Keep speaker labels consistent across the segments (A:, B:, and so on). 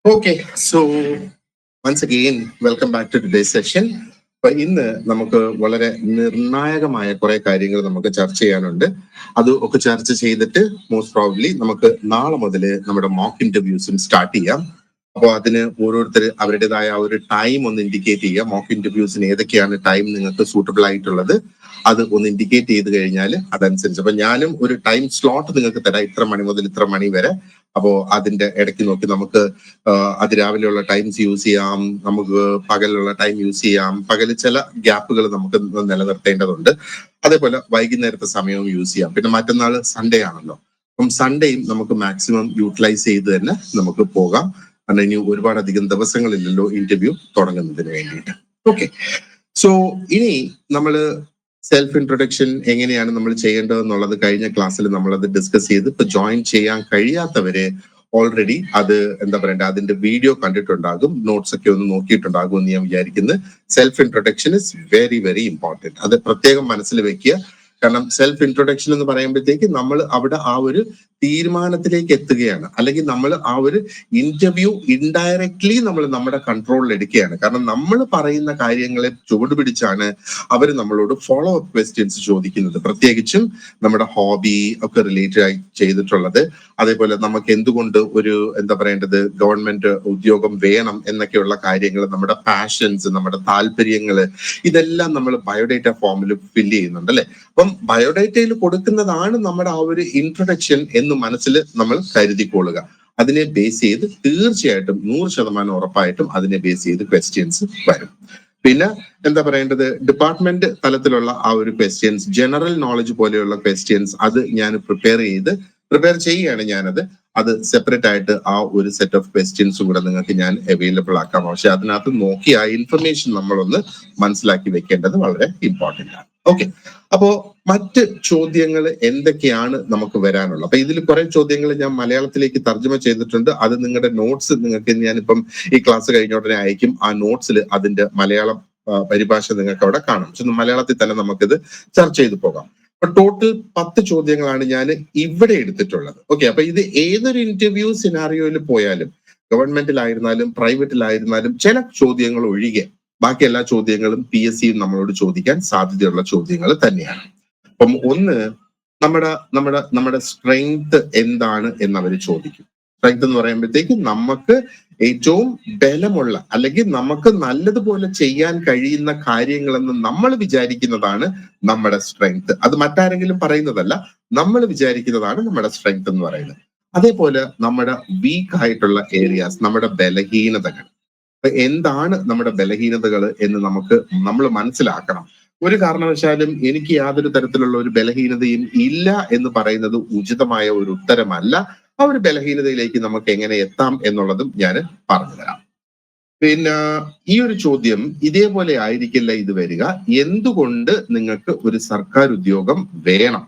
A: Okay, so once again, welcome back to today's session. അപ്പൊ ഇന്ന് നമുക്ക് വളരെ നിർണായകമായ കുറെ കാര്യങ്ങൾ നമുക്ക് ചർച്ച ചെയ്യാനുണ്ട്. അത് ഒക്കെ ചർച്ച ചെയ്തിട്ട് മോസ്റ്റ് പ്രോബ്ലി നമുക്ക് നാളെ മുതൽ നമ്മുടെ മോക്ക് ഇന്റർവ്യൂസും സ്റ്റാർട്ട് ചെയ്യാം. അപ്പോൾ അതിന് ഓരോരുത്തർ അവരുടേതായ ഒരു ടൈം ഒന്ന് ഇൻഡിക്കേറ്റ് ചെയ്യുക. മോക്ക് ഇന്റർവ്യൂസിന് ഏതൊക്കെയാണ് ടൈം നിങ്ങൾക്ക് സൂട്ടബിൾ ആയിട്ടുള്ളത് അത് ഒന്ന് ഇൻഡിക്കേറ്റ് ചെയ്ത് കഴിഞ്ഞാൽ അതനുസരിച്ച് അപ്പൊ ഞാനും ഒരു ടൈം സ്ലോട്ട് നിങ്ങൾക്ക് തരാം, ഇത്ര മണി മുതൽ ഇത്ര മണി വരെ. അപ്പോ അതിന്റെ ഇടയ്ക്ക് നോക്കി നമുക്ക് അതിരാവിലെയുള്ള ടൈംസ് യൂസ് ചെയ്യാം, നമുക്ക് പകലുള്ള ടൈം യൂസ് ചെയ്യാം. പകല് ചില ഗ്യാപ്പുകൾ നമുക്ക് നിലനിർത്തേണ്ടതുണ്ട്. അതേപോലെ വൈകുന്നേരത്തെ സമയവും യൂസ് ചെയ്യാം. പിന്നെ മറ്റന്നാൾ സൺഡേ ആണല്ലോ, അപ്പം സൺഡേയും നമുക്ക് മാക്സിമം യൂട്ടിലൈസ് ചെയ്ത് തന്നെ നമുക്ക് പോകാം. കാരണം ഇനി ഒരുപാട് അധികം ദിവസങ്ങളില്ലല്ലോ ഇന്റർവ്യൂ തുടങ്ങുന്നതിന് വേണ്ടിയിട്ട്. ഓക്കെ, സോ ഇനി നമ്മള് സെൽഫ് ഇൻട്രൊഡക്ഷൻ എങ്ങനെയാണ് നമ്മൾ ചെയ്യേണ്ടത് എന്നുള്ളത് കഴിഞ്ഞ ക്ലാസ്സിൽ നമ്മളത് ഡിസ്കസ് ചെയ്ത് ഇപ്പൊ ജോയിൻ ചെയ്യാൻ കഴിയാത്തവര് ഓൾറെഡി അത് എന്താ പറയണ്ടേ അതിന്റെ വീഡിയോ കണ്ടിട്ടുണ്ടാകും, നോട്ട്സ് ഒക്കെ ഒന്ന് നോക്കിയിട്ടുണ്ടാകും എന്ന് ഞാൻ വിചാരിക്കുന്നത്. Self introduction is very very important. അത് പ്രത്യേകം മനസ്സിൽ വെക്കുക. കാരണം സെൽഫ് ഇൻട്രൊഡക്ഷൻ എന്ന് പറയുമ്പോഴത്തേക്ക് നമ്മൾ അവിടെ ആ ഒരു തീരുമാനത്തിലേക്ക് എത്തുകയാണ്, അല്ലെങ്കിൽ നമ്മൾ ആ ഒരു ഇന്റർവ്യൂ ഇൻഡയറക്ട്ലി നമ്മൾ നമ്മുടെ കൺട്രോളിൽ എടുക്കുകയാണ്. കാരണം നമ്മൾ പറയുന്ന കാര്യങ്ങളെ ചുവടുപിടിച്ചാണ് അവർ നമ്മളോട് ഫോളോ അപ്പ് ക്വസ്റ്റ്യൻസ് ചോദിക്കുന്നത്, പ്രത്യേകിച്ചും നമ്മുടെ ഹോബി ഒക്കെ റിലേറ്റഡ് ആയി ചെയ്തിട്ടുള്ളത്. അതേപോലെ നമുക്ക് എന്തുകൊണ്ട് ഒരു എന്താ പറയേണ്ടത് ഗവൺമെന്റ് ഉദ്യോഗം വേണം എന്നൊക്കെയുള്ള കാര്യങ്ങൾ, നമ്മുടെ പാഷൻസ്, നമ്മുടെ താല്പര്യങ്ങള്, ഇതെല്ലാം നമ്മൾ ബയോഡേറ്റ ഫോമിൽ ഫില്ല് ചെയ്യുന്നുണ്ട് അല്ലെ. അപ്പം ബയോഡേറ്റയിൽ കൊടുക്കുന്നതാണ് നമ്മുടെ ആ ഒരു ഇൻട്രൊഡക്ഷൻ എന്ന് മനസ്സിൽ നമ്മൾ കരുതിക്കൊള്ളുക. അതിനെ ബേസ് ചെയ്ത് തീർച്ചയായിട്ടും 100% ഉറപ്പായിട്ടും അതിനെ ബേസ് ചെയ്ത് ക്വസ്റ്റ്യൻസ് വരും. പിന്നെ എന്താ പറയേണ്ടത് ഡിപ്പാർട്ട്മെന്റ് തലത്തിലുള്ള ആ ഒരു ക്വസ്റ്റ്യൻസ്, ജനറൽ നോളജ് പോലെയുള്ള ക്വസ്റ്റ്യൻസ് അത് ഞാൻ പ്രിപ്പയർ ചെയ്യുകയാണ് ഞാനത്. അത് സെപ്പറേറ്റ് ആയിട്ട് ആ ഒരു സെറ്റ് ഓഫ് ക്വസ്റ്റ്യൻസും കൂടെ നിങ്ങൾക്ക് ഞാൻ അവൈലബിൾ ആക്കാം. പക്ഷെ അതിനകത്ത് നോക്കി ആ ഇൻഫർമേഷൻ നമ്മളൊന്ന് മനസ്സിലാക്കി വെക്കേണ്ടത് വളരെ ഇമ്പോർട്ടന്റ് ആണ്. ഓക്കെ, അപ്പോ മറ്റ് ചോദ്യങ്ങൾ എന്തൊക്കെയാണ് നമുക്ക് വരാനുള്ളത്? അപ്പൊ ഇതിൽ കുറെ ചോദ്യങ്ങൾ ഞാൻ മലയാളത്തിലേക്ക് തർജ്ജമ ചെയ്തിട്ടുണ്ട്. അത് നിങ്ങളുടെ നോട്ട്സ് നിങ്ങൾക്ക് ഞാനിപ്പം ഈ ക്ലാസ് കഴിഞ്ഞ ഉടനെ അയക്കും. ആ നോട്ട്സിൽ അതിന്റെ മലയാളം പരിഭാഷ നിങ്ങൾക്ക് അവിടെ കാണാം. പക്ഷെ മലയാളത്തിൽ തന്നെ നമുക്കിത് ചർച്ച ചെയ്ത് പോകാം. അപ്പൊ ടോട്ടൽ 10 ചോദ്യങ്ങളാണ് ഞാൻ ഇവിടെ എടുത്തിട്ടുള്ളത്. ഓക്കെ, അപ്പൊ ഇത് ഏതൊരു ഇന്റർവ്യൂ സിനാറിയോയിൽ പോയാലും, ഗവൺമെന്റിലായിരുന്നാലും പ്രൈവറ്റിലായിരുന്നാലും, ചില ചോദ്യങ്ങൾ ഒഴികെ ബാക്കി എല്ലാ ചോദ്യങ്ങളും PSC നമ്മളോട് ചോദിക്കാൻ സാധ്യതയുള്ള ചോദ്യങ്ങൾ തന്നെയാണ്. അപ്പം ഒന്ന്, നമ്മുടെ സ്ട്രെങ്ത് എന്താണ് എന്നവർ ചോദിക്കും. സ്ട്രെങ്ത് എന്ന് പറയുമ്പോഴത്തേക്ക് നമുക്ക് ഏറ്റവും ബലമുള്ള അല്ലെങ്കിൽ നമുക്ക് നല്ലതുപോലെ ചെയ്യാൻ കഴിയുന്ന കാര്യങ്ങളെന്ന് നമ്മൾ വിചാരിക്കുന്നതാണ് നമ്മുടെ സ്ട്രെങ്ത്. അത് മറ്റാരെങ്കിലും പറയുന്നതല്ല, നമ്മൾ വിചാരിക്കുന്നതാണ് നമ്മുടെ സ്ട്രെങ്ത് എന്ന് പറയുന്നത്. അതേപോലെ നമ്മുടെ വീക്ക് ആയിട്ടുള്ള ഏരിയാസ്, നമ്മുടെ ബലഹീനതകൾ. അപ്പൊ എന്താണ് നമ്മുടെ ബലഹീനതകൾ എന്ന് നമ്മൾ മനസ്സിലാക്കണം. ഒരു കാരണവശാലും എനിക്ക് യാതൊരു തരത്തിലുള്ള ഒരു ബലഹീനതയും ഇല്ല എന്ന് പറയുന്നത് ഉചിതമായ ഒരു ഉത്തരമല്ല. ആ ഒരു ബലഹീനതയിലേക്ക് നമുക്ക് എങ്ങനെ എത്താം എന്നുള്ളതും ഞാൻ പറഞ്ഞുതരാം. പിന്നെ ഈ ഒരു ചോദ്യം ഇതേപോലെ ആയിരിക്കില്ല ഇത് വരിക. എന്തുകൊണ്ട് നിങ്ങൾക്ക് ഒരു സർക്കാർ ഉദ്യോഗം വേണം,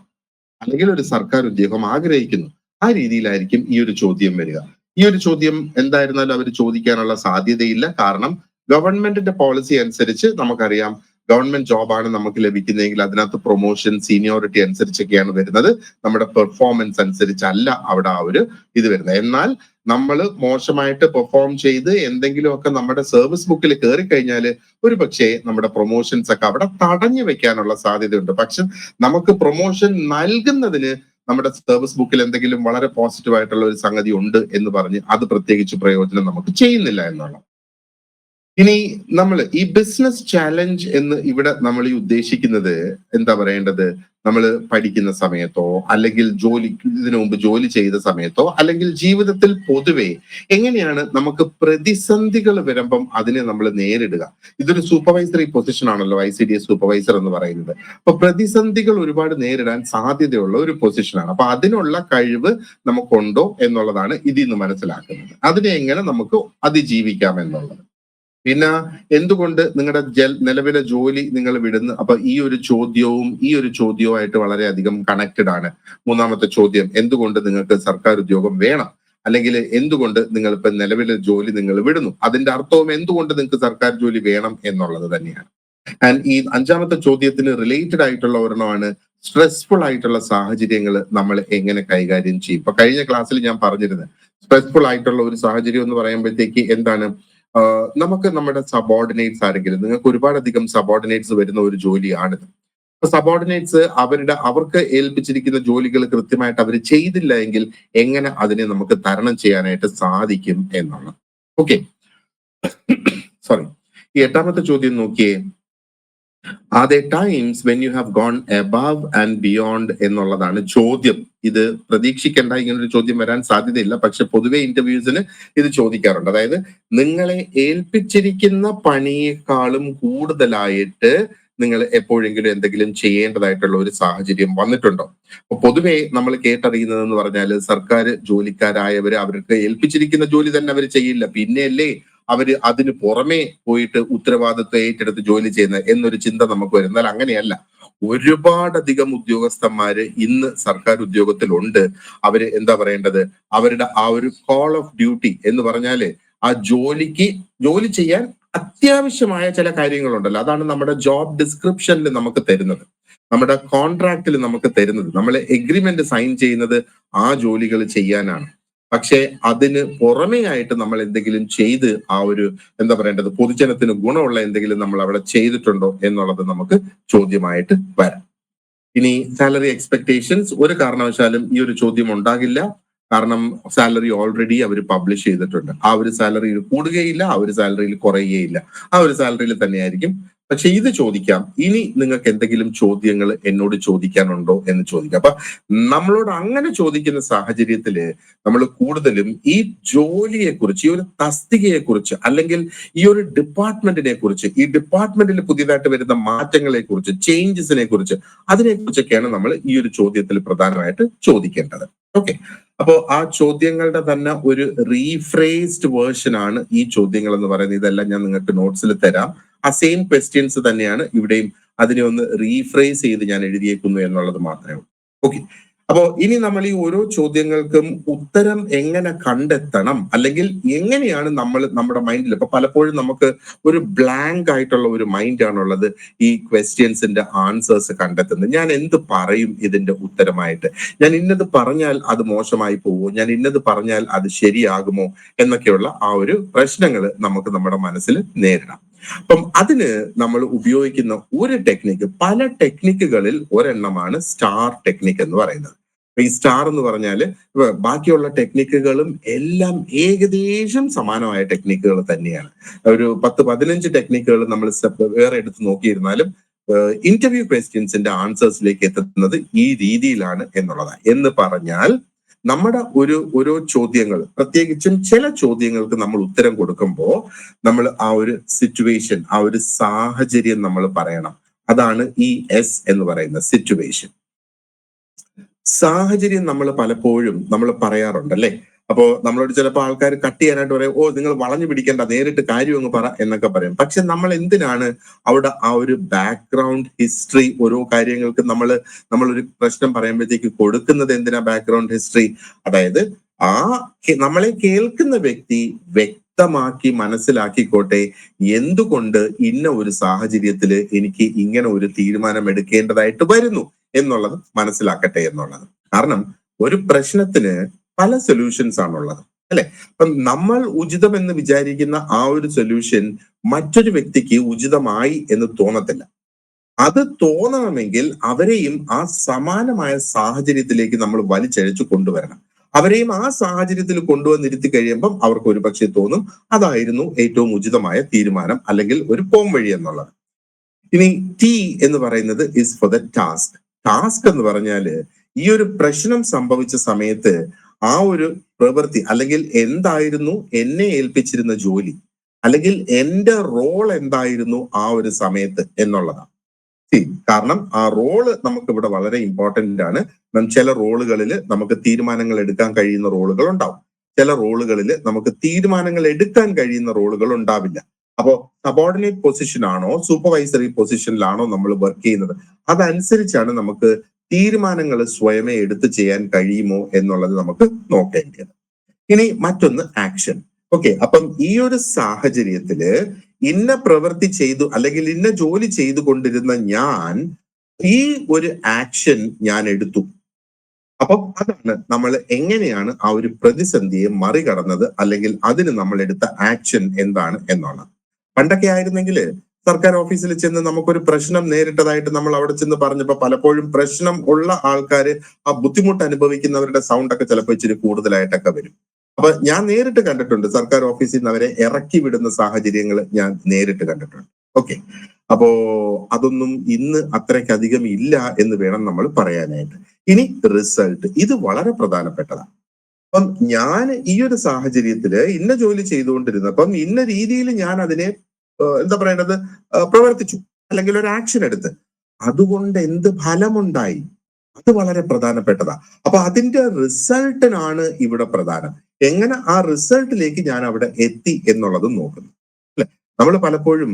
A: അല്ലെങ്കിൽ ഒരു സർക്കാർ ഉദ്യോഗം ആഗ്രഹിക്കുന്നു, ആ രീതിയിലായിരിക്കും ഈ ഒരു ചോദ്യം വരിക. ഈ ഒരു ചോദ്യം എന്തായിരുന്നാലും അവർ ചോദിക്കാനുള്ള സാധ്യതയില്ല. കാരണം ഗവൺമെന്റിന്റെ പോളിസി അനുസരിച്ച് നമുക്കറിയാം, ഗവൺമെന്റ് ജോബാണ് നമുക്ക് ലഭിക്കുന്നതെങ്കിൽ അതിനകത്ത് പ്രൊമോഷൻ, സീനിയോറിറ്റി അനുസരിച്ചൊക്കെയാണ് വരുന്നത്. നമ്മുടെ പെർഫോമൻസ് അനുസരിച്ചല്ല അവിടെ ആ ഒരു ഇത് വരുന്നത്. എന്നാൽ നമ്മൾ മോശമായിട്ട് പെർഫോം ചെയ്ത് എന്തെങ്കിലുമൊക്കെ നമ്മുടെ സർവീസ് ബുക്കിൽ കയറി കഴിഞ്ഞാൽ ഒരു പക്ഷേ നമ്മുടെ പ്രൊമോഷൻസ് ഒക്കെ അവിടെ തടഞ്ഞു വെക്കാനുള്ള സാധ്യതയുണ്ട്. പക്ഷെ നമുക്ക് പ്രൊമോഷൻ നൽകുന്നതിന് നമ്മുടെ സർവീസ് ബുക്കിൽ എന്തെങ്കിലും വളരെ പോസിറ്റീവ് ആയിട്ടുള്ള ഒരു സംഗതി ഉണ്ട് എന്ന് പറഞ്ഞ് അത് പ്രത്യേകിച്ച് പ്രയോജനം നമുക്ക് ചെയ്യുന്നില്ല എന്നുള്ള. ഇനി നമ്മൾ ഈ ബിസിനസ് ചാലഞ്ച് എന്ന് ഇവിടെ നമ്മൾ ഈ ഉദ്ദേശിക്കുന്നത് എന്താ പറയേണ്ടത്, നമ്മൾ പഠിക്കുന്ന സമയത്തോ അല്ലെങ്കിൽ ഇതിനു മുമ്പ് ജോലി ചെയ്ത സമയത്തോ അല്ലെങ്കിൽ ജീവിതത്തിൽ പൊതുവെ എങ്ങനെയാണ് നമുക്ക് പ്രതിസന്ധികൾ വരുമ്പം അതിനെ നമ്മൾ നേരിടുക. ഇതൊരു സൂപ്പർവൈസറി പൊസിഷൻ ആണല്ലോ ICDS സൂപ്പർവൈസർ എന്ന് പറയുന്നത്. അപ്പൊ പ്രതിസന്ധികൾ ഒരുപാട് നേരിടാൻ സാധ്യതയുള്ള ഒരു പൊസിഷനാണ്. അപ്പൊ അതിനുള്ള കഴിവ് നമുക്കുണ്ടോ എന്നുള്ളതാണ് ഇതിൽ നിന്ന് മനസ്സിലാക്കുന്നത്. അതിനെ എങ്ങനെ നമുക്ക് അതിജീവിക്കാം എന്നുള്ളത്. പിന്നെ എന്തുകൊണ്ട് നിങ്ങളുടെ നിലവിലെ ജോലി നിങ്ങൾ വിടുന്നു? അപ്പൊ ഈ ഒരു ചോദ്യവുമായിട്ട് വളരെയധികം കണക്റ്റഡ് ആണ്. മൂന്നാമത്തെ ചോദ്യം, എന്തുകൊണ്ട് നിങ്ങൾക്ക് സർക്കാർ ഉദ്യോഗം വേണം, അല്ലെങ്കിൽ എന്തുകൊണ്ട് നിങ്ങൾ ഇപ്പൊ നിലവിലെ ജോലി നിങ്ങൾ വിടുന്നു, അതിന്റെ അർത്ഥവും എന്തുകൊണ്ട് നിങ്ങൾക്ക് സർക്കാർ ജോലി വേണം എന്നുള്ളത് തന്നെയാണ്. ആൻഡ് ഈ 5ാമത്തെ ചോദ്യത്തിന് റിലേറ്റഡ് ആയിട്ടുള്ള ഒരെണ്ണമാണ് സ്ട്രെസ്ഫുൾ ആയിട്ടുള്ള സാഹചര്യങ്ങൾ നമ്മൾ എങ്ങനെ കൈകാര്യം ചെയ്യും? ഇപ്പൊ കഴിഞ്ഞ ക്ലാസ്സിൽ ഞാൻ പറഞ്ഞിരുന്നത് സ്ട്രെസ്ഫുൾ ആയിട്ടുള്ള ഒരു സാഹചര്യം എന്ന് പറയുമ്പോഴത്തേക്ക് എന്താണ്, നമുക്ക് നമ്മുടെ സബോർഡിനേറ്റ്സ് ആരെങ്കിലും, നിങ്ങൾക്ക് ഒരുപാടധികം സബോർഡിനേറ്റ്സ് വരുന്ന ഒരു ജോലിയാണിത്. അപ്പൊ സബോർഡിനേറ്റ്സ് അവർക്ക് ഏൽപ്പിച്ചിരിക്കുന്ന ജോലികൾ കൃത്യമായിട്ട് അവർ ചെയ്തില്ല എങ്കിൽ എങ്ങനെ അതിനെ നമുക്ക് തരണം ചെയ്യാനായിട്ട് സാധിക്കും എന്നാണ്. Okay, sorry. ഈ എട്ടാമത്തെ ചോദ്യം നോക്കിയേ. Are the times when you have gone above and beyond എന്നുള്ളതാണ് ചോദ്യം. ഇത് പ്രതീക്ഷിക്കേണ്ട, ഇങ്ങനൊരു ചോദ്യം വരാൻ സാധ്യതയില്ല, പക്ഷെ പൊതുവെ ഇന്റർവ്യൂസിന് ഇത് ചോദിക്കാറുണ്ട്. അതായത് നിങ്ങളെ ഏൽപ്പിച്ചിരിക്കുന്ന പണിയേക്കാളും കൂടുതലായിട്ട് നിങ്ങൾ എപ്പോഴെങ്കിലും എന്തെങ്കിലും ചെയ്യേണ്ടതായിട്ടുള്ള ഒരു സാഹചര്യം വന്നിട്ടുണ്ടോ? അപ്പൊ പൊതുവെ നമ്മൾ കേട്ടറിയുന്നതെന്ന് പറഞ്ഞാൽ സർക്കാർ ജോലിക്കാരായവര് അവർക്ക് ഏൽപ്പിച്ചിരിക്കുന്ന ജോലി തന്നെ അവർ ചെയ്യില്ല, പിന്നെയല്ലേ അവര് അതിന് പുറമെ പോയിട്ട് ഉത്തരവാദിത്വം ഏറ്റെടുത്ത് ജോലി ചെയ്യുന്ന എന്നൊരു ചിന്ത നമുക്ക് വരും. എന്നാൽ അങ്ങനെയല്ല. ഒരുപാടധികം ഉദ്യോഗസ്ഥന്മാര് ഇന്ന് സർക്കാർ ഉദ്യോഗത്തിലുണ്ട്. അവര് എന്താ പറയേണ്ടത്, അവരുടെ ആ ഒരു കോൾ ഓഫ് ഡ്യൂട്ടി എന്ന് പറഞ്ഞാല് ആ ജോലി ചെയ്യാൻ അത്യാവശ്യമായ ചില കാര്യങ്ങളുണ്ടല്ലോ, അതാണ് നമ്മുടെ ജോബ് ഡിസ്ക്രിപ്ഷനിൽ നമുക്ക് തരുന്നത്, നമ്മുടെ കോൺട്രാക്റ്റിൽ നമുക്ക് തരുന്നത്. നമ്മൾ എഗ്രിമെന്റ് സൈൻ ചെയ്യുന്നത് ആ ജോലികൾ ചെയ്യാനാണ്. പക്ഷെ അതിന് പുറമേ ആയിട്ട് നമ്മൾ എന്തെങ്കിലും ചെയ്ത് ആ ഒരു എന്താ പറയേണ്ടത് പൊതുജനത്തിന് ഗുണമുള്ള എന്തെങ്കിലും നമ്മൾ അവിടെ ചെയ്തിട്ടുണ്ടോ എന്നുള്ളത് നമുക്ക് ചോദ്യമായിട്ട് വരാം. ഇനി സാലറി എക്സ്പെക്ടേഷൻസ്, ഒരു കാരണവശാലും ഈ ഒരു ചോദ്യം ഉണ്ടാകില്ല. കാരണം സാലറി ഓൾറെഡി അവർ പബ്ലിഷ് ചെയ്തിട്ടുണ്ട്. ആ ഒരു സാലറിയിൽ കൂടുകയില്ല, ആ ഒരു സാലറിയിൽ കുറയുകയില്ല, ആ ഒരു സാലറിയിൽ തന്നെയായിരിക്കും. പക്ഷെ ഇത് ചോദിക്കാം, ഇനി നിങ്ങൾക്ക് എന്തെങ്കിലും ചോദ്യങ്ങൾ എന്നോട് ചോദിക്കാനുണ്ടോ എന്ന് ചോദിക്കാം. അപ്പൊ നമ്മളോട് അങ്ങനെ ചോദിക്കുന്ന സാഹചര്യത്തില് നമ്മൾ കൂടുതലും ഈ ജോലിയെ കുറിച്ച്, ഈ ഒരു തസ്തികയെ കുറിച്ച്, അല്ലെങ്കിൽ ഈ ഒരു ഡിപ്പാർട്ട്മെന്റിനെ കുറിച്ച്, ഈ ഡിപ്പാർട്ട്മെന്റിൽ പുതിയതായിട്ട് വരുന്ന മാറ്റങ്ങളെ കുറിച്ച്, ചേഞ്ചസിനെ കുറിച്ച്, അതിനെ കുറിച്ചൊക്കെയാണ് നമ്മൾ ഈ ഒരു ചോദ്യത്തിൽ പ്രധാനമായിട്ട് ചോദിക്കേണ്ടത്. ഓക്കെ, അപ്പോ ആ ചോദ്യങ്ങളുടെ തന്നെ ഒരു റീഫ്രേസ്ഡ് വേർഷൻ ആണ് ഈ ചോദ്യങ്ങൾ എന്ന് പറയുന്നത്. ഇതെല്ലാം ഞാൻ നിങ്ങൾക്ക് നോട്ട്സിൽ തരാം. ആ സെയിം ക്വസ്റ്റ്യൻസ് തന്നെയാണ് ഇവിടെയും. അതിനെ ഒന്ന് റീഫ്രേസ് ചെയ്ത് ഞാൻ എഴുതിയേക്കുന്നു എന്നുള്ളത് മാത്രമേ ഉള്ളൂ. ഓക്കെ, അപ്പോ ഇനി നമ്മൾ ഈ ഓരോ ചോദ്യങ്ങൾക്കും ഉത്തരം എങ്ങനെ കണ്ടെത്തണം, അല്ലെങ്കിൽ എങ്ങനെയാണ് നമ്മൾ നമ്മുടെ മൈൻഡിൽ, ഇപ്പൊ പലപ്പോഴും നമുക്ക് ഒരു ബ്ലാങ്ക് ആയിട്ടുള്ള ഒരു മൈൻഡ് ആണുള്ളത് ഈ ക്വസ്റ്റ്യൻസിന്റെ ആൻസേഴ്സ് കണ്ടെത്തുന്നത്. ഞാൻ എന്ത് പറയും ഇതിന്റെ ഉത്തരമായിട്ട്, ഞാൻ ഇന്നത് പറഞ്ഞാൽ അത് മോശമായി പോവോ, ഞാൻ ഇന്നത് പറഞ്ഞാൽ അത് ശരിയാകുമോ എന്നൊക്കെയുള്ള ആ ഒരു പ്രശ്നങ്ങൾ നമുക്ക് നമ്മുടെ മനസ്സിൽ നേരിടാം. അപ്പം അതിന് നമ്മൾ ഉപയോഗിക്കുന്ന ഒരു ടെക്നിക്ക്, പല ടെക്നിക്കുകളിൽ ഒരെണ്ണമാണ് സ്റ്റാർ ടെക്നിക്ക് എന്ന് പറയുന്നത്. ഈ സ്റ്റാർ എന്ന് പറഞ്ഞാല് ബാക്കിയുള്ള ടെക്നിക്കുകളും എല്ലാം ഏകദേശം സമാനമായ ടെക്നിക്കുകൾ തന്നെയാണ്. ഒരു 10-15 ടെക്നിക്കുകൾ നമ്മൾ വേറെ എടുത്ത് നോക്കിയിരുന്നാലും ഇന്റർവ്യൂ ക്വസ്റ്റ്യൻസിന്റെ ആൻസേഴ്സിലേക്ക് എത്തുന്നത് ഈ രീതിയിലാണ് എന്നുള്ളതാണ്. എന്ന് പറഞ്ഞാൽ നമ്മുടെ ഓരോ ചോദ്യങ്ങൾ, പ്രത്യേകിച്ചും ചില ചോദ്യങ്ങൾക്ക് നമ്മൾ ഉത്തരം കൊടുക്കുമ്പോൾ നമ്മൾ ആ ഒരു സിറ്റുവേഷൻ, ആ ഒരു സാഹചര്യം നമ്മൾ പറയണം. അതാണ് ഈ എസ് എന്ന് പറയുന്ന സിറ്റുവേഷൻ. സാഹചര്യം നമ്മൾ പലപ്പോഴും നമ്മൾ പറയാറുണ്ട് അല്ലെ. അപ്പോ നമ്മളോട് ചിലപ്പോൾ ആൾക്കാർ കട്ട് ചെയ്യാനായിട്ട് പറയും, ഓ നിങ്ങൾ വളഞ്ഞു പിടിക്കേണ്ട, നേരിട്ട് കാര്യം അങ്ങ് പറ എന്നൊക്കെ പറയും. പക്ഷെ നമ്മൾ എന്തിനാണ് അവിടെ ആ ഒരു ബാക്ക്ഗ്രൗണ്ട് ഹിസ്റ്ററി, ഓരോ കാര്യങ്ങൾക്ക് നമ്മളൊരു പ്രശ്നം പറയുമ്പോഴത്തേക്ക് കൊടുക്കുന്നത് എന്തിനാ ബാക്ക്ഗ്രൗണ്ട് ഹിസ്റ്ററി? അതായത് നമ്മളെ കേൾക്കുന്ന വ്യക്തി വ്യക്തമാക്കി മനസ്സിലാക്കിക്കോട്ടെ, എന്തുകൊണ്ട് ഇന്ന ഒരു സാഹചര്യത്തിൽ എനിക്ക് ഇങ്ങനെ ഒരു തീരുമാനം എടുക്കേണ്ടതായിട്ട് വരുന്നു എന്നുള്ളത് മനസ്സിലാക്കട്ടെ എന്നുള്ളത്. കാരണം ഒരു പ്രശ്നത്തിന് പല സൊല്യൂഷൻസ് ആണുള്ളത് അല്ലെ. അപ്പം നമ്മൾ ഉചിതം എന്ന് വിചാരിക്കുന്ന ആ ഒരു സൊല്യൂഷൻ മറ്റൊരു വ്യക്തിക്ക് ഉചിതമായി എന്ന് തോന്നത്തില്ല. അത് തോന്നണമെങ്കിൽ അവരെയും ആ സമാനമായ സാഹചര്യത്തിലേക്ക് നമ്മൾ വലിച്ചഴച്ചു കൊണ്ടുവരണം. അവരെയും ആ സാഹചര്യത്തിൽ കൊണ്ടുവന്നിരുത്തി കഴിയുമ്പം അവർക്ക് ഒരു പക്ഷേ തോന്നും അതായിരുന്നു ഏറ്റവും ഉചിതമായ തീരുമാനം, അല്ലെങ്കിൽ ഒരു പോംവഴി എന്നുള്ളത്. ഇനി ടി എന്ന് പറയുന്നത് is for the task. Task എന്ന് പറഞ്ഞാല് ഈ ഒരു പ്രശ്നം സംഭവിച്ച സമയത്ത് ആ ഒരു പ്രവൃത്തി, അല്ലെങ്കിൽ എന്തായിരുന്നു എന്നെ ഏൽപ്പിച്ചിരുന്ന ജോലി, അല്ലെങ്കിൽ എന്റെ റോൾ എന്തായിരുന്നു ആ ഒരു സമയത്ത് എന്നുള്ളതാണ്. കാരണം ആ റോള് നമുക്ക് ഇവിടെ വളരെ ഇമ്പോർട്ടന്റ് ആണ്. ചില റോളുകളിൽ നമുക്ക് തീരുമാനങ്ങൾ എടുക്കാൻ കഴിയുന്ന റോളുകൾ ഉണ്ടാവും, ചില റോളുകളിൽ നമുക്ക് തീരുമാനങ്ങൾ എടുക്കാൻ കഴിയുന്ന റോളുകൾ ഉണ്ടാവില്ല. അപ്പോ സബോർഡിനേറ്റ് പൊസിഷൻ ആണോ സൂപ്പർവൈസറി പൊസിഷനിലാണോ നമ്മൾ വർക്ക് ചെയ്യുന്നത്, അതനുസരിച്ചാണ് നമുക്ക് തീരുമാനങ്ങൾ സ്വയമേ എടുത്തു ചെയ്യാൻ കഴിയുമോ എന്നുള്ളത് നമുക്ക് നോക്കേണ്ടത്. ഇനി മറ്റൊന്ന് ആക്ഷൻ. ഓക്കെ, അപ്പം ഈ ഒരു സാഹചര്യത്തില് ഇന്ന പ്രവൃത്തി ചെയ്തു, അല്ലെങ്കിൽ ഇന്ന ജോലി ചെയ്തുകൊണ്ടിരുന്ന ഞാൻ ഈ ഒരു ആക്ഷൻ ഞാൻ എടുത്തു. അപ്പൊ അതാണ് നമ്മൾ എങ്ങനെയാണ് ആ ഒരു പ്രതിസന്ധിയെ മറികടന്നത്, അല്ലെങ്കിൽ അതിന് നമ്മൾ എടുത്ത ആക്ഷൻ എന്താണ് എന്നാണ്. പണ്ടൊക്കെ ആയിരുന്നെങ്കിൽ സർക്കാർ ഓഫീസിൽ ചെന്ന് നമുക്കൊരു പ്രശ്നം നേരിട്ടതായിട്ട് നമ്മൾ അവിടെ ചെന്ന് പറഞ്ഞപ്പോ പലപ്പോഴും പ്രശ്നം ഉള്ള ആൾക്കാര് ആ ബുദ്ധിമുട്ട് അനുഭവിക്കുന്നവരുടെ സൗണ്ട് ഒക്കെ ചിലപ്പോൾ ഇച്ചിരി കൂടുതലായിട്ടൊക്കെ വരും. അപ്പൊ ഞാൻ നേരിട്ട് കണ്ടിട്ടുണ്ട്, സർക്കാർ ഓഫീസിൽ നിന്ന് അവരെ ഇറക്കി വിടുന്ന സാഹചര്യങ്ങൾ ഞാൻ നേരിട്ട് കണ്ടിട്ടുണ്ട്. ഓക്കെ. അപ്പോ അതൊന്നും ഇന്ന് അത്രയ്ക്കധികം ഇല്ല എന്ന് വേണം നമ്മൾ പറയാനായിട്ട്. ഇനി റിസൾട്ട്, ഇത് വളരെ പ്രധാനപ്പെട്ടതാണ്. അപ്പം ഞാൻ ഈ ഒരു സാഹചര്യത്തില് ഇന്ന ജോലി ചെയ്തുകൊണ്ടിരുന്നപ്പം ഇന്ന രീതിയിൽ ഞാൻ അതിനെ എന്താ പറയേണ്ടത്, പ്രവർത്തിച്ചു, അല്ലെങ്കിൽ ഒരു ആക്ഷൻ എടുത്ത്, അതുകൊണ്ട് എന്ത് ഫലമുണ്ടായി, അത് വളരെ പ്രധാനപ്പെട്ടതാ. അപ്പൊ അതിന്റെ റിസൾട്ടിനാണ് ഇവിടെ പ്രധാനം. എങ്ങനെ ആ റിസൾട്ടിലേക്ക് ഞാൻ അവിടെ എത്തി എന്നുള്ളതും നോക്കുന്നു. അല്ലെ, നമ്മൾ പലപ്പോഴും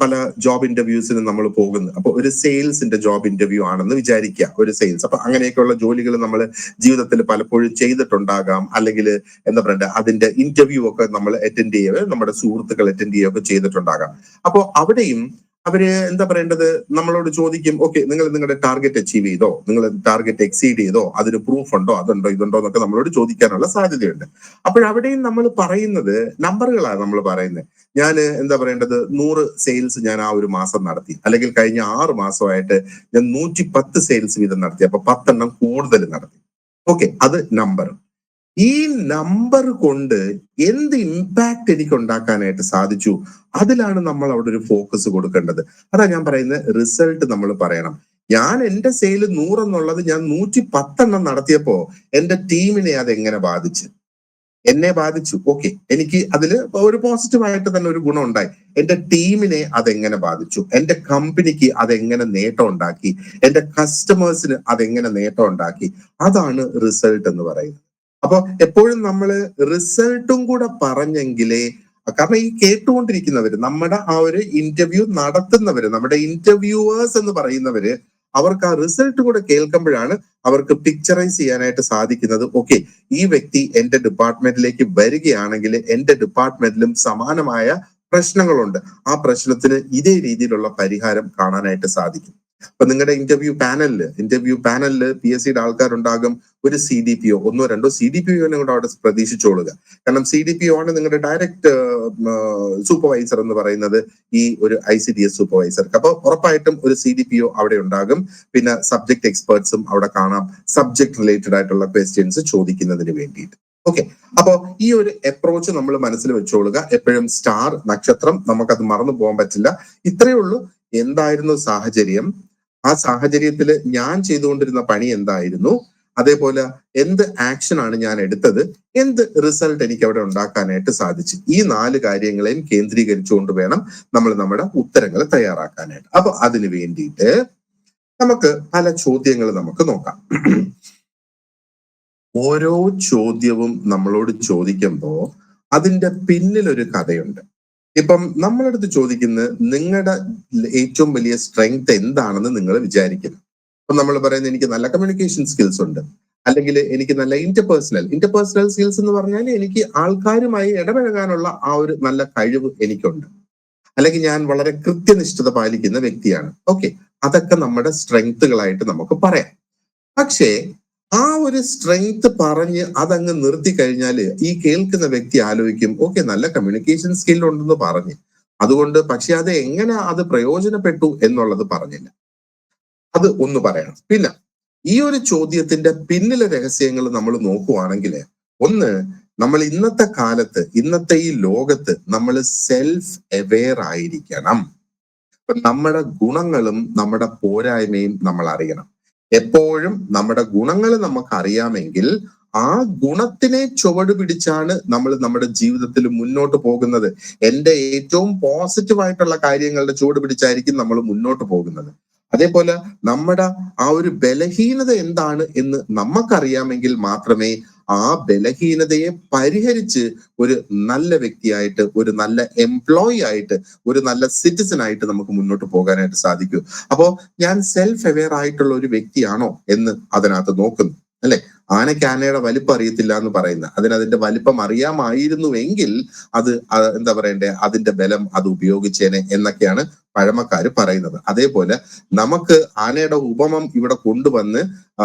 A: പല ജോബ് ഇന്റർവ്യൂസിന് നമ്മൾ പോകുന്നു. അപ്പൊ ഒരു സെയിൽസിന്റെ ജോബ് ഇന്റർവ്യൂ ആണെന്ന് വിചാരിക്കുക, ഒരു സെയിൽസ്. അപ്പൊ അങ്ങനെയൊക്കെയുള്ള ജോലികൾ നമ്മൾ ജീവിതത്തിൽ പലപ്പോഴും ചെയ്തിട്ടുണ്ടാകാം, അല്ലെങ്കിൽ എന്താ പറയണ്ടേ, അതിന്റെ ഇന്റർവ്യൂ ഒക്കെ നമ്മൾ അറ്റൻഡ് ചെയ്യുക, നമ്മുടെ സുഹൃത്തുക്കൾ അറ്റൻഡ് ചെയ്യുകയൊക്കെ ചെയ്തിട്ടുണ്ടാകാം. അപ്പോൾ അവിടെയും അവര് എന്താ പറയേണ്ടത്, നമ്മളോട് ചോദിക്കും, ഓക്കെ, നിങ്ങൾ നിങ്ങളുടെ ടാർഗറ്റ് അച്ചീവ് ചെയ്തോ, നിങ്ങൾ ടാർഗറ്റ് എക്സീഡ് ചെയ്തോ, അതിന് പ്രൂഫ് ഉണ്ടോ, അതുണ്ടോ ഇതുണ്ടോ എന്നൊക്കെ നമ്മളോട് ചോദിക്കാനുള്ള സാധ്യതയുണ്ട്. അപ്പോഴവിടെയും നമ്മൾ പറയുന്നത് നമ്പറുകളാണ് നമ്മൾ പറയുന്നത്. ഞാൻ എന്താ പറയേണ്ടത്, 100 സെയിൽസ് ഞാൻ ആ ഒരു മാസം നടത്തി, അല്ലെങ്കിൽ കഴിഞ്ഞ 6 മാസമായിട്ട് ഞാൻ 110 സെയിൽസ് വീതം നടത്തി, അപ്പൊ 10 എണ്ണം കൂടുതൽ നടത്തി. ഓക്കെ, അത് നമ്പർ. ഈ നമ്പർ കൊണ്ട് എന്ത് ഇമ്പാക്ട് എനിക്ക് ഉണ്ടാക്കാനായിട്ട് സാധിച്ചു, അതിലാണ് നമ്മൾ അവിടെ ഒരു ഫോക്കസ് കൊടുക്കേണ്ടത്. അതാ ഞാൻ പറയുന്നത്, റിസൾട്ട് നമ്മൾ പറയണം. ഞാൻ എന്റെ സെയിൽ 100 എന്നുള്ളത് ഞാൻ 110 എണ്ണം നടത്തിയപ്പോ എന്റെ ടീമിനെ അത് എങ്ങനെ ബാധിച്ചു, എന്നെ ബാധിച്ചു. ഓക്കെ, എനിക്ക് അതിൽ ഒരു പോസിറ്റീവായിട്ട് തന്നെ ഒരു ഗുണം ഉണ്ടായി. എന്റെ ടീമിനെ അതെങ്ങനെ ബാധിച്ചു, എന്റെ കമ്പനിക്ക് അതെങ്ങനെ നേട്ടം ഉണ്ടാക്കി, എന്റെ കസ്റ്റമേഴ്സിന് അതെങ്ങനെ നേട്ടം ഉണ്ടാക്കി, അതാണ് റിസൾട്ട് എന്ന് പറയുന്നത്. അപ്പൊ എപ്പോഴും നമ്മൾ റിസൾട്ടും കൂടെ പറഞ്ഞെങ്കിലേ, കാരണം ഈ കേട്ടുകൊണ്ടിരിക്കുന്നവര്, നമ്മുടെ ആ ഒരു ഇന്റർവ്യൂ നടത്തുന്നവര്, നമ്മുടെ ഇന്റർവ്യൂവേഴ്സ് എന്ന് പറയുന്നവര്, അവർക്ക് ആ റിസൾട്ട് കൂടെ കേൾക്കുമ്പോഴാണ് അവർക്ക് പിക്ചറൈസ് ചെയ്യാനായിട്ട് സാധിക്കുന്നത്. ഓക്കെ, ഈ വ്യക്തി എന്റെ ഡിപ്പാർട്ട്മെന്റിലേക്ക് വരികയാണെങ്കിൽ എന്റെ ഡിപ്പാർട്ട്മെന്റിലും സമാനമായ പ്രശ്നങ്ങളുണ്ട്, ആ പ്രശ്നത്തിന് ഇതേ രീതിയിലുള്ള പരിഹാരം കാണാനായിട്ട് സാധിക്കും. അപ്പൊ നിങ്ങളുടെ ഇന്റർവ്യൂ പാനലില് PSCയുടെ ആൾക്കാരുണ്ടാകും. ഒരു CDPO, ഒന്നോ രണ്ടോ CDPO കൂടെ അവിടെ പ്രതീക്ഷിച്ചോളുക. കാരണം CDPO ആണ് നിങ്ങളുടെ ഡയറക്റ്റ് സൂപ്പർവൈസർ എന്ന് പറയുന്നത്, ഈ ഒരു ICDS സൂപ്പർവൈസർക്ക്. അപ്പൊ ഉറപ്പായിട്ടും ഒരു CDPO അവിടെ ഉണ്ടാകും. പിന്നെ സബ്ജക്ട് എക്സ്പേർട്സും അവിടെ കാണാം, സബ്ജക്ട് റിലേറ്റഡ് ആയിട്ടുള്ള ക്വസ്റ്റ്യൻസ് ചോദിക്കുന്നതിന് വേണ്ടിയിട്ട്. ഓക്കെ, അപ്പോ ഈ ഒരു അപ്രോച്ച് നമ്മൾ മനസ്സിൽ വെച്ചോളുക. എപ്പോഴും സ്റ്റാർ, നക്ഷത്രം, നമുക്കത് മറന്നു പോകാൻ പറ്റില്ല. ഇത്രയേ ഉള്ളൂ. എന്തായിരുന്നു സാഹചര്യം, ആ സാഹചര്യത്തിൽ ഞാൻ ചെയ്തുകൊണ്ടിരുന്ന പണി എന്തായിരുന്നു, അതേപോലെ എന്ത് ആക്ഷൻ ആണ് ഞാൻ എടുത്തത്, എന്ത് റിസൾട്ട് എനിക്ക് അവിടെ ഉണ്ടാക്കാനായിട്ട് സാധിച്ചു, ഈ 4 കാര്യങ്ങളെയും കേന്ദ്രീകരിച്ചുകൊണ്ട് വേണം നമ്മൾ നമ്മുടെ ഉത്തരങ്ങൾ തയ്യാറാക്കാനായിട്ട്. അപ്പൊ അതിന് വേണ്ടിയിട്ട് നമുക്ക് പല ചോദ്യങ്ങൾ നമുക്ക് നോക്കാം. ഓരോ ചോദ്യവും നമ്മളോട് ചോദിക്കുമ്പോ അതിന്റെ പിന്നിൽ ഒരു കഥയുണ്ട്. ഇപ്പം നമ്മളടുത്ത് ചോദിക്കുന്നത്, നിങ്ങളുടെ ഏറ്റവും വലിയ സ്ട്രെങ്ത് എന്താണെന്ന് നിങ്ങൾ വിചാരിക്കുന്നു. അപ്പൊ നമ്മൾ പറയുന്നത്, എനിക്ക് നല്ല കമ്മ്യൂണിക്കേഷൻ സ്കിൽസ് ഉണ്ട്, അല്ലെങ്കിൽ എനിക്ക് നല്ല ഇന്റർപേഴ്സണൽ സ്കിൽസ് എന്ന് പറഞ്ഞാൽ എനിക്ക് ആൾക്കാരുമായി ഇടപഴകാനുള്ള ആ ഒരു നല്ല കഴിവ് എനിക്കുണ്ട്, അല്ലെങ്കിൽ ഞാൻ വളരെ കൃത്യനിഷ്ഠത പാലിക്കുന്ന വ്യക്തിയാണ്. ഓക്കെ, അതൊക്കെ നമ്മുടെ സ്ട്രെങ്ത്തുകളായിട്ട് നമുക്ക് പറയാം. പക്ഷേ ആ ഒരു സ്ട്രെങ്ത് പറഞ്ഞ് അതങ്ങ് നിർത്തി കഴിഞ്ഞാൽ ഈ കേൾക്കുന്ന വ്യക്തി ആലോചിക്കും, ഓക്കെ, നല്ല കമ്മ്യൂണിക്കേഷൻ സ്കിൽ ഉണ്ടെന്ന് പറഞ്ഞ്, അതുകൊണ്ട് പക്ഷെ അത് എങ്ങനെ അത് പ്രയോജനപ്പെട്ടു എന്നുള്ളത് പറഞ്ഞില്ല. അത് ഒന്ന് പറയണം. പിന്നെ ഈ ഒരു ചോദ്യത്തിന്റെ പിന്നിലെ രഹസ്യങ്ങൾ നമ്മൾ നോക്കുവാണെങ്കിൽ, ഒന്ന്, നമ്മൾ ഇന്നത്തെ കാലത്ത്, ഇന്നത്തെ ഈ ലോകത്ത് നമ്മൾ സെൽഫ് അവെയർ ആയിരിക്കണം. നമ്മുടെ ഗുണങ്ങളും നമ്മുടെ പോരായ്മയും നമ്മൾ അറിയണം. എപ്പോഴും നമ്മുടെ ഗുണങ്ങൾ നമുക്ക് അറിയാമെങ്കിൽ ആ ഗുണത്തിനെ ചുവട് പിടിച്ചാണ് നമ്മൾ നമ്മുടെ ജീവിതത്തിൽ മുന്നോട്ട് പോകുന്നത്. എന്റെ ഏറ്റവും പോസിറ്റീവ് ആയിട്ടുള്ള കാര്യങ്ങളുടെ ചുവട് പിടിച്ചായിരിക്കും നമ്മൾ മുന്നോട്ട് പോകുന്നത്. അതേപോലെ നമ്മുടെ ആ ഒരു ബലഹീനത എന്താണ് എന്ന് നമുക്കറിയാമെങ്കിൽ മാത്രമേ ആ ബലഹീനതയെ പരിഹരിച്ച് ഒരു നല്ല വ്യക്തിയായിട്ട്, ഒരു നല്ല എംപ്ലോയി ആയിട്ട്, ഒരു നല്ല സിറ്റിസൺ ആയിട്ട് നമുക്ക് മുന്നോട്ട് പോകാനായിട്ട് സാധിക്കൂ. അപ്പോ ഞാൻ സെൽഫ് അവെയർ ആയിട്ടുള്ള ഒരു വ്യക്തിയാണോ എന്ന് അതിനകത്ത് നോക്കുന്നു, അല്ലെ? ആനയ്ക്ക് ആനയുടെ വലിപ്പം അറിയത്തില്ല എന്ന് പറയുന്നത്. അതിന്റെ വലിപ്പം അറിയാമായിരുന്നുവെങ്കിൽ അത് എന്താ പറയണ്ടേ, അതിന്റെ ബലം അത് ഉപയോഗിച്ചേനെ എന്നൊക്കെയാണ് പഴമക്കാര് പറയുന്നത്. അതേപോലെ നമുക്ക് ആനയുടെ ഉപമം ഇവിടെ കൊണ്ടുവന്ന്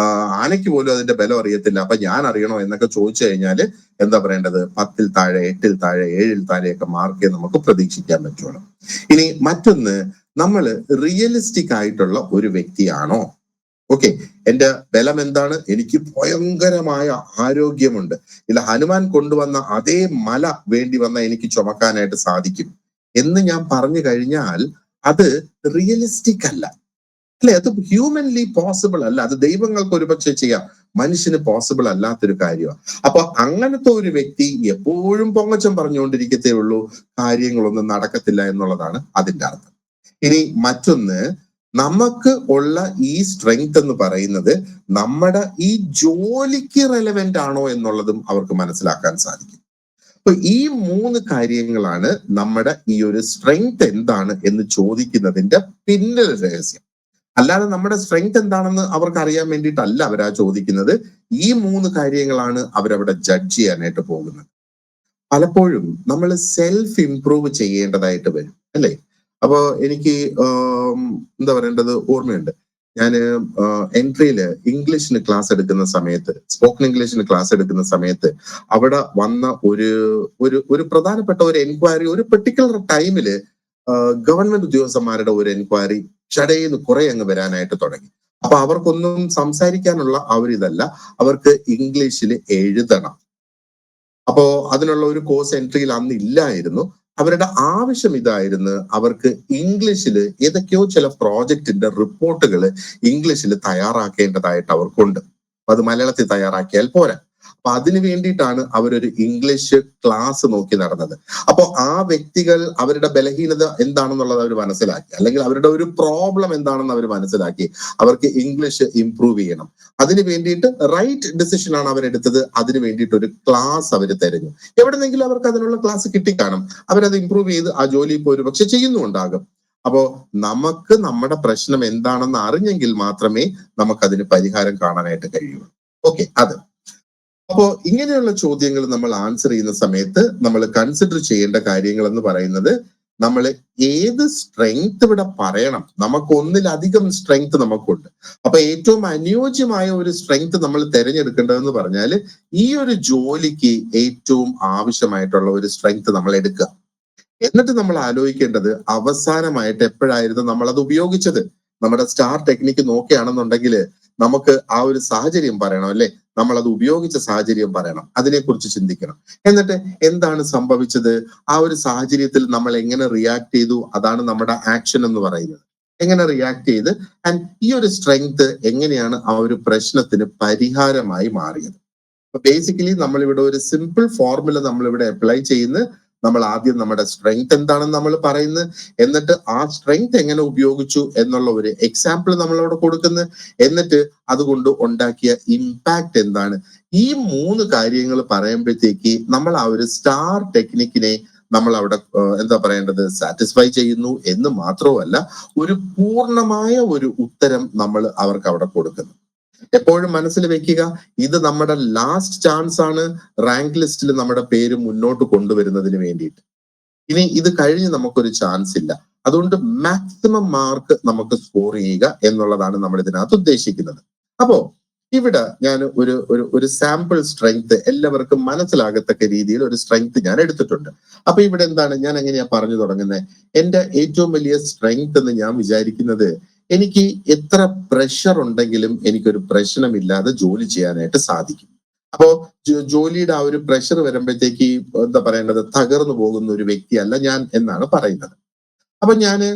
A: ആനയ്ക്ക് പോലും അതിന്റെ ബലം അറിയത്തില്ല, അപ്പൊ ഞാൻ അറിയണോ എന്നൊക്കെ ചോദിച്ചു കഴിഞ്ഞാല് എന്താ പറയേണ്ടത്, 10-ൽ താഴെ, 8-ൽ താഴെ, 7-ൽ താഴെയൊക്കെ മാർക്കേ നമുക്ക് പ്രതീക്ഷിക്കാൻ പറ്റുള്ളൂ. ഇനി മറ്റൊന്ന്, നമ്മൾ റിയലിസ്റ്റിക് ആയിട്ടുള്ള ഒരു വ്യക്തിയാണോ? ഓക്കെ, എന്റെ ബലം എന്താണ്? എനിക്ക് ഭയങ്കരമായ ആരോഗ്യമുണ്ട്, ഇല്ല ഹനുമാൻ കൊണ്ടുവന്ന അതേ മല വേണ്ടി വന്ന എനിക്ക് ചുമക്കാനായിട്ട് സാധിക്കും എന്ന് ഞാൻ പറഞ്ഞു കഴിഞ്ഞാൽ അത് റിയലിസ്റ്റിക് അല്ല, അല്ലെ? അത് ഹ്യൂമൻലി പോസിബിൾ അല്ല. അത് ദൈവങ്ങൾക്ക് ഒരുപക്ഷെ ചെയ്യാം, മനുഷ്യന് പോസിബിൾ അല്ലാത്തൊരു കാര്യമാണ്. അപ്പൊ അങ്ങനത്തെ ഒരു വ്യക്തി എപ്പോഴും പൊങ്ങച്ചം പറഞ്ഞുകൊണ്ടിരിക്കത്തേ ഉള്ളൂ, കാര്യങ്ങളൊന്നും നടക്കത്തില്ല എന്നുള്ളതാണ് അതിന്റെ അർത്ഥം. ഇനി മറ്റൊന്ന്, നമുക്ക് ഉള്ള ഈ സ്ട്രെങ്ത് എന്ന് പറയുന്നത് നമ്മുടെ ഈ ജോലിക്ക് റെലവെന്റ് ആണോ എന്നുള്ളതും അവർക്ക് മനസ്സിലാക്കാൻ സാധിക്കും. അപ്പൊ ഈ 3 കാര്യങ്ങളാണ് നമ്മുടെ ഈ ഒരു സ്ട്രെങ്ത് എന്താണ് എന്ന് ചോദിക്കുന്നതിന്റെ പിന്നിൽ രഹസ്യം. അല്ലാതെ നമ്മുടെ സ്ട്രെങ്ത് എന്താണെന്ന് അവർക്ക് അറിയാൻ വേണ്ടിയിട്ടല്ല അവരാ ചോദിക്കുന്നത്. ഈ 3 കാര്യങ്ങളാണ് അവരവിടെ ജഡ്ജ് ചെയ്യാനായിട്ട് പോകുന്നത്. പലപ്പോഴും നമ്മൾ സെൽഫ് ഇംപ്രൂവ് ചെയ്യേണ്ടതായിട്ട് വരും, അല്ലെ? അപ്പോ എനിക്ക് എന്താ പറയേണ്ടത് ഓർമ്മയുണ്ട്. ഞാൻ എൻട്രിയില് ഇംഗ്ലീഷിന് ക്ലാസ് എടുക്കുന്ന സമയത്ത്, സ്പോക്കൺ ഇംഗ്ലീഷിന് ക്ലാസ് എടുക്കുന്ന സമയത്ത് അവിടെ വന്ന ഒരു ഒരു ഒരു പ്രധാനപ്പെട്ട ഒരു എൻക്വയറി, ഒരു പെർട്ടിക്കുലർ ടൈമില് ഗവൺമെന്റ് ഉദ്യോഗസ്ഥന്മാരുടെ ഒരു എൻക്വയറി ചടയിന്ന് കുറെ അങ്ങ് വരാനായിട്ട് തുടങ്ങി. അപ്പൊ അവർക്കൊന്നും സംസാരിക്കാനുള്ള ഇതല്ല, അവർക്ക് ഇംഗ്ലീഷിൽ എഴുതണം. അപ്പോ അതിനുള്ള ഒരു കോഴ്സ് എൻട്രിയിൽ അന്ന് ഇല്ലായിരുന്നു. അവരുടെ ആവശ്യം ഇതായിരുന്നു, അവർക്ക് ഇംഗ്ലീഷിൽ ഏതൊക്കെയോ ചില പ്രോജക്റ്റിന്റെ റിപ്പോർട്ടുകൾ ഇംഗ്ലീഷിൽ തയ്യാറാക്കേണ്ടതായിട്ട് അവർക്കുണ്ട്. അത് മലയാളത്തിൽ തയ്യാറാക്കിയാൽ പോരാ. അപ്പൊ അതിനു വേണ്ടിയിട്ടാണ് അവരൊരു ഇംഗ്ലീഷ് ക്ലാസ് നോക്കി നടന്നത്. അപ്പൊ ആ വ്യക്തികൾ അവരുടെ ബലഹീനത എന്താണെന്നുള്ളത് അവർ മനസ്സിലാക്കി, അല്ലെങ്കിൽ അവരുടെ ഒരു പ്രോബ്ലം എന്താണെന്ന് അവർ മനസ്സിലാക്കി. അവർക്ക് ഇംഗ്ലീഷ് ഇംപ്രൂവ് ചെയ്യണം, അതിന് വേണ്ടിയിട്ട് റൈറ്റ് ഡിസിഷൻ ആണ് അവരെടുത്തത്. അതിന് വേണ്ടിയിട്ട് ഒരു ക്ലാസ് അവർ തെരഞ്ഞു. എവിടെന്നെങ്കിലും അവർക്ക് അതിനുള്ള ക്ലാസ് കിട്ടിക്കാണും, അവരത് ഇംപ്രൂവ് ചെയ്ത് ആ ജോലി ഇപ്പോൾ ഒരു പക്ഷെ ചെയ്യുന്നുണ്ടാകും. അപ്പോ നമുക്ക് നമ്മുടെ പ്രശ്നം എന്താണെന്ന് അറിഞ്ഞെങ്കിൽ മാത്രമേ നമുക്കതിന് പരിഹാരം കാണാനായിട്ട് കഴിയുള്ളൂ. ഓക്കെ, അത് അപ്പോ ഇങ്ങനെയുള്ള ചോദ്യങ്ങൾ നമ്മൾ ആൻസർ ചെയ്യുന്ന സമയത്ത് നമ്മൾ കൺസിഡർ ചെയ്യേണ്ട കാര്യങ്ങൾ എന്ന് പറയുന്നത്, നമ്മൾ ഏത് സ്ട്രെങ്ത് ഇവിടെ പറയണം. നമുക്ക് ഒന്നിലധികം സ്ട്രെങ്ത് നമുക്കുണ്ട്. അപ്പൊ ഏറ്റവും അനുയോജ്യമായ ഒരു സ്ട്രെങ്ത് നമ്മൾ തിരഞ്ഞെടുക്കേണ്ടതെന്ന് പറഞ്ഞാൽ ഈ ഒരു ജോലിക്ക് ഏറ്റവും ആവശ്യമായിട്ടുള്ള ഒരു സ്ട്രെങ്ത് നമ്മൾ എടുക്കുക. എന്നിട്ട് നമ്മൾ ആലോചിക്കേണ്ടത് അവസാനമായിട്ട് എപ്പോഴായിരുന്നു നമ്മൾ അത് ഉപയോഗിച്ചത്. നമ്മുടെ സ്റ്റാർ ടെക്നിക്ക് നോക്കുകയാണെന്നുണ്ടെങ്കിൽ നമുക്ക് ആ ഒരു സാഹചര്യം പറയണം, അല്ലെ? നമ്മൾ അത് ഉപയോഗിച്ച സാഹചര്യം പറയണം, അതിനെക്കുറിച്ച് ചിന്തിക്കണം. എന്നിട്ട് എന്താണ് സംഭവിച്ചത്, ആ ഒരു സാഹചര്യത്തിൽ നമ്മൾ എങ്ങനെ റിയാക്ട് ചെയ്തു, അതാണ് നമ്മുടെ ആക്ഷൻ എന്ന് പറയുന്നത്. എങ്ങനെ റിയാക്ട് ചെയ്ത്, ആൻഡ് ഈ ഒരു സ്ട്രെങ്ത് എങ്ങനെയാണ് ആ ഒരു പ്രശ്നത്തിന് പരിഹാരമായി മാറിയത്. അപ്പൊ ബേസിക്കലി നമ്മൾ ഇവിടെ ഒരു സിമ്പിൾ ഫോർമുല നമ്മൾ ഇവിടെ അപ്ലൈ ചെയ്യുന്ന, നമ്മൾ ആദ്യം നമ്മുടെ സ്ട്രെങ്ത് എന്താണെന്ന് നമ്മൾ പറയുന്നത്, എന്നിട്ട് ആ സ്ട്രെങ്ത് എങ്ങനെ ഉപയോഗിച്ചു എന്നുള്ള ഒരു എക്സാമ്പിൾ നമ്മളവിടെ കൊടുക്കുന്നു, എന്നിട്ട് അതുകൊണ്ട് ഉണ്ടാക്കിയ ഇമ്പാക്ട് എന്താണ്. ഈ 3 കാര്യങ്ങൾ പറയുമ്പോഴത്തേക്ക് നമ്മൾ ആ ഒരു സ്റ്റാർ ടെക്നിക്കിനെ നമ്മൾ അവിടെ എന്താ പറയേണ്ടത്, സാറ്റിസ്ഫൈ ചെയ്യുന്നു എന്ന് മാത്രമല്ല, ഒരു പൂർണ്ണമായ ഒരു ഉത്തരം നമ്മൾ അവർക്ക് അവിടെ കൊടുക്കുന്നു. എപ്പോഴും മനസ്സിൽ വെക്കുക, ഇത് നമ്മുടെ ലാസ്റ്റ് ചാൻസ് ആണ് റാങ്ക് ലിസ്റ്റിൽ നമ്മുടെ പേര് മുന്നോട്ട് കൊണ്ടുവരുന്നതിന് വേണ്ടിയിട്ട്. ഇനി ഇത് കഴിഞ്ഞ് നമുക്കൊരു ചാൻസ് ഇല്ല. അതുകൊണ്ട് മാക്സിമം മാർക്ക് നമുക്ക് സ്കോർ ചെയ്യുക എന്നുള്ളതാണ് നമ്മൾ ഇതിനകത്ത് ഉദ്ദേശിക്കുന്നത്. അപ്പോ ഇവിടെ ഞാൻ ഒരു സാമ്പിൾ സ്ട്രെങ്ത് എല്ലാവർക്കും മനസ്സിലാകത്തക്ക രീതിയിൽ ഒരു സ്ട്രെങ്ത് ഞാൻ എടുത്തിട്ടുണ്ട്. അപ്പൊ ഇവിടെ എന്താണ്, ഞാൻ എങ്ങനെയാ പറഞ്ഞു തുടങ്ങുന്നത്? എന്റെ ഏറ്റവും വലിയ സ്ട്രെങ്ത് എന്ന് ഞാൻ വിചാരിക്കുന്നത്, എനിക്ക് എത്ര പ്രഷർ ഉണ്ടെങ്കിലും എനിക്കൊരു പ്രശ്നമില്ലാതെ ജോലി ചെയ്യാനായിട്ട് സാധിക്കും. അപ്പോ ജോലിയുടെ ആ ഒരു പ്രഷർ വരുമ്പോഴത്തേക്ക് എന്താ പറയേണ്ടത്, തകർന്നു പോകുന്ന ഒരു വ്യക്തിയല്ല ഞാൻ എന്നാണ് പറയുന്നത്. അപ്പൊ ഞാന്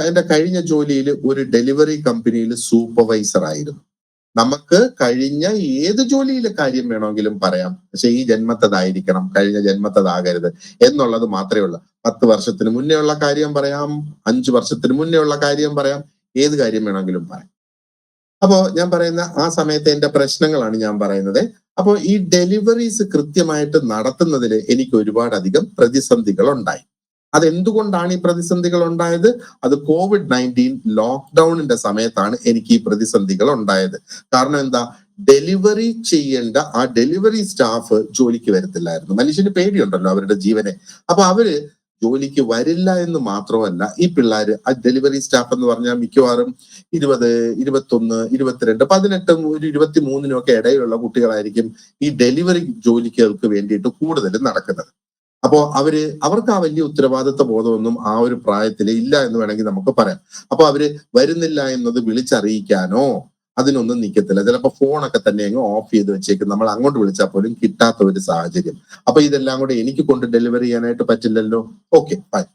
A: എന്റെ കഴിഞ്ഞ ജോലിയിൽ ഒരു ഡെലിവറി കമ്പനിയിൽ സൂപ്പർവൈസർ ആയിരുന്നു. നമുക്ക് കഴിഞ്ഞ ഏത് ജോലിയിലെ കാര്യം വേണമെങ്കിലും പറയാം, പക്ഷെ ഈ ജന്മത്തതായിരിക്കണം, കഴിഞ്ഞ ജന്മത്തതാകരുത് എന്നുള്ളത് മാത്രമേ ഉള്ളൂ. 10 വർഷത്തിന് മുന്നേ ഉള്ള കാര്യം പറയാം, 5 വർഷത്തിന് മുന്നേ ഉള്ള കാര്യം പറയാം, ഏത് കാര്യം വേണമെങ്കിലും പറയാം. അപ്പോ ഞാൻ പറയുന്ന ആ സമയത്തെ എന്റെ പ്രശ്നങ്ങളാണ് ഞാൻ പറയുന്നത്. അപ്പോ ഈ ഡെലിവറീസ് കൃത്യമായിട്ട് നടത്തുന്നതിൽ എനിക്ക് ഒരുപാടധികം പ്രതിസന്ധികൾ ഉണ്ടായി. അതെന്തുകൊണ്ടാണ് ഈ പ്രതിസന്ധികൾ ഉണ്ടായത്? അത് COVID-19 ലോക്ക്ഡൌണിന്റെ സമയത്താണ് എനിക്ക് ഈ പ്രതിസന്ധികൾ ഉണ്ടായത്. കാരണം എന്താ, ഡെലിവറി ചെയ്യേണ്ട ആ ഡെലിവറി സ്റ്റാഫ് ജോലിക്ക് വരത്തില്ലായിരുന്നു. മനുഷ്യന് പേടിയുണ്ടല്ലോ അവരുടെ ജീവനെ. അപ്പൊ അവര് ജോലിക്ക് വരില്ല എന്ന് മാത്രമല്ല, ഈ പിള്ളേര് ആ ഡെലിവറി സ്റ്റാഫ് എന്ന് പറഞ്ഞാൽ മിക്കവാറും 20, 21, 22, 18, ഒരു 23 ഒക്കെ ഇടയിലുള്ള കുട്ടികളായിരിക്കും ഈ ഡെലിവറി ജോലികൾക്ക് വേണ്ടിയിട്ട് കൂടുതലും നടക്കുന്നത്. അപ്പോ അവർക്ക് ആ വലിയ ഉത്തരവാദിത്വ ബോധമൊന്നും ആ ഒരു പ്രായത്തിൽ ഇല്ല എന്ന് വേണമെങ്കിൽ നമുക്ക് പറയാം. അപ്പൊ അവര് വരുന്നില്ല എന്നത് വിളിച്ചറിയിക്കാനോ അതിനൊന്നും നിൽക്കത്തില്ല. ചിലപ്പോ ഫോണൊക്കെ തന്നെ അങ്ങ് ഓഫ് ചെയ്ത് വെച്ചേക്കും. നമ്മൾ അങ്ങോട്ട് വിളിച്ചാൽ പോലും കിട്ടാത്ത ഒരു സാഹചര്യം. അപ്പൊ ഇതെല്ലാം കൂടെ എനിക്ക് കൊണ്ട് ഡെലിവറി ചെയ്യാനായിട്ട് പറ്റില്ലല്ലോ. Okay, fine.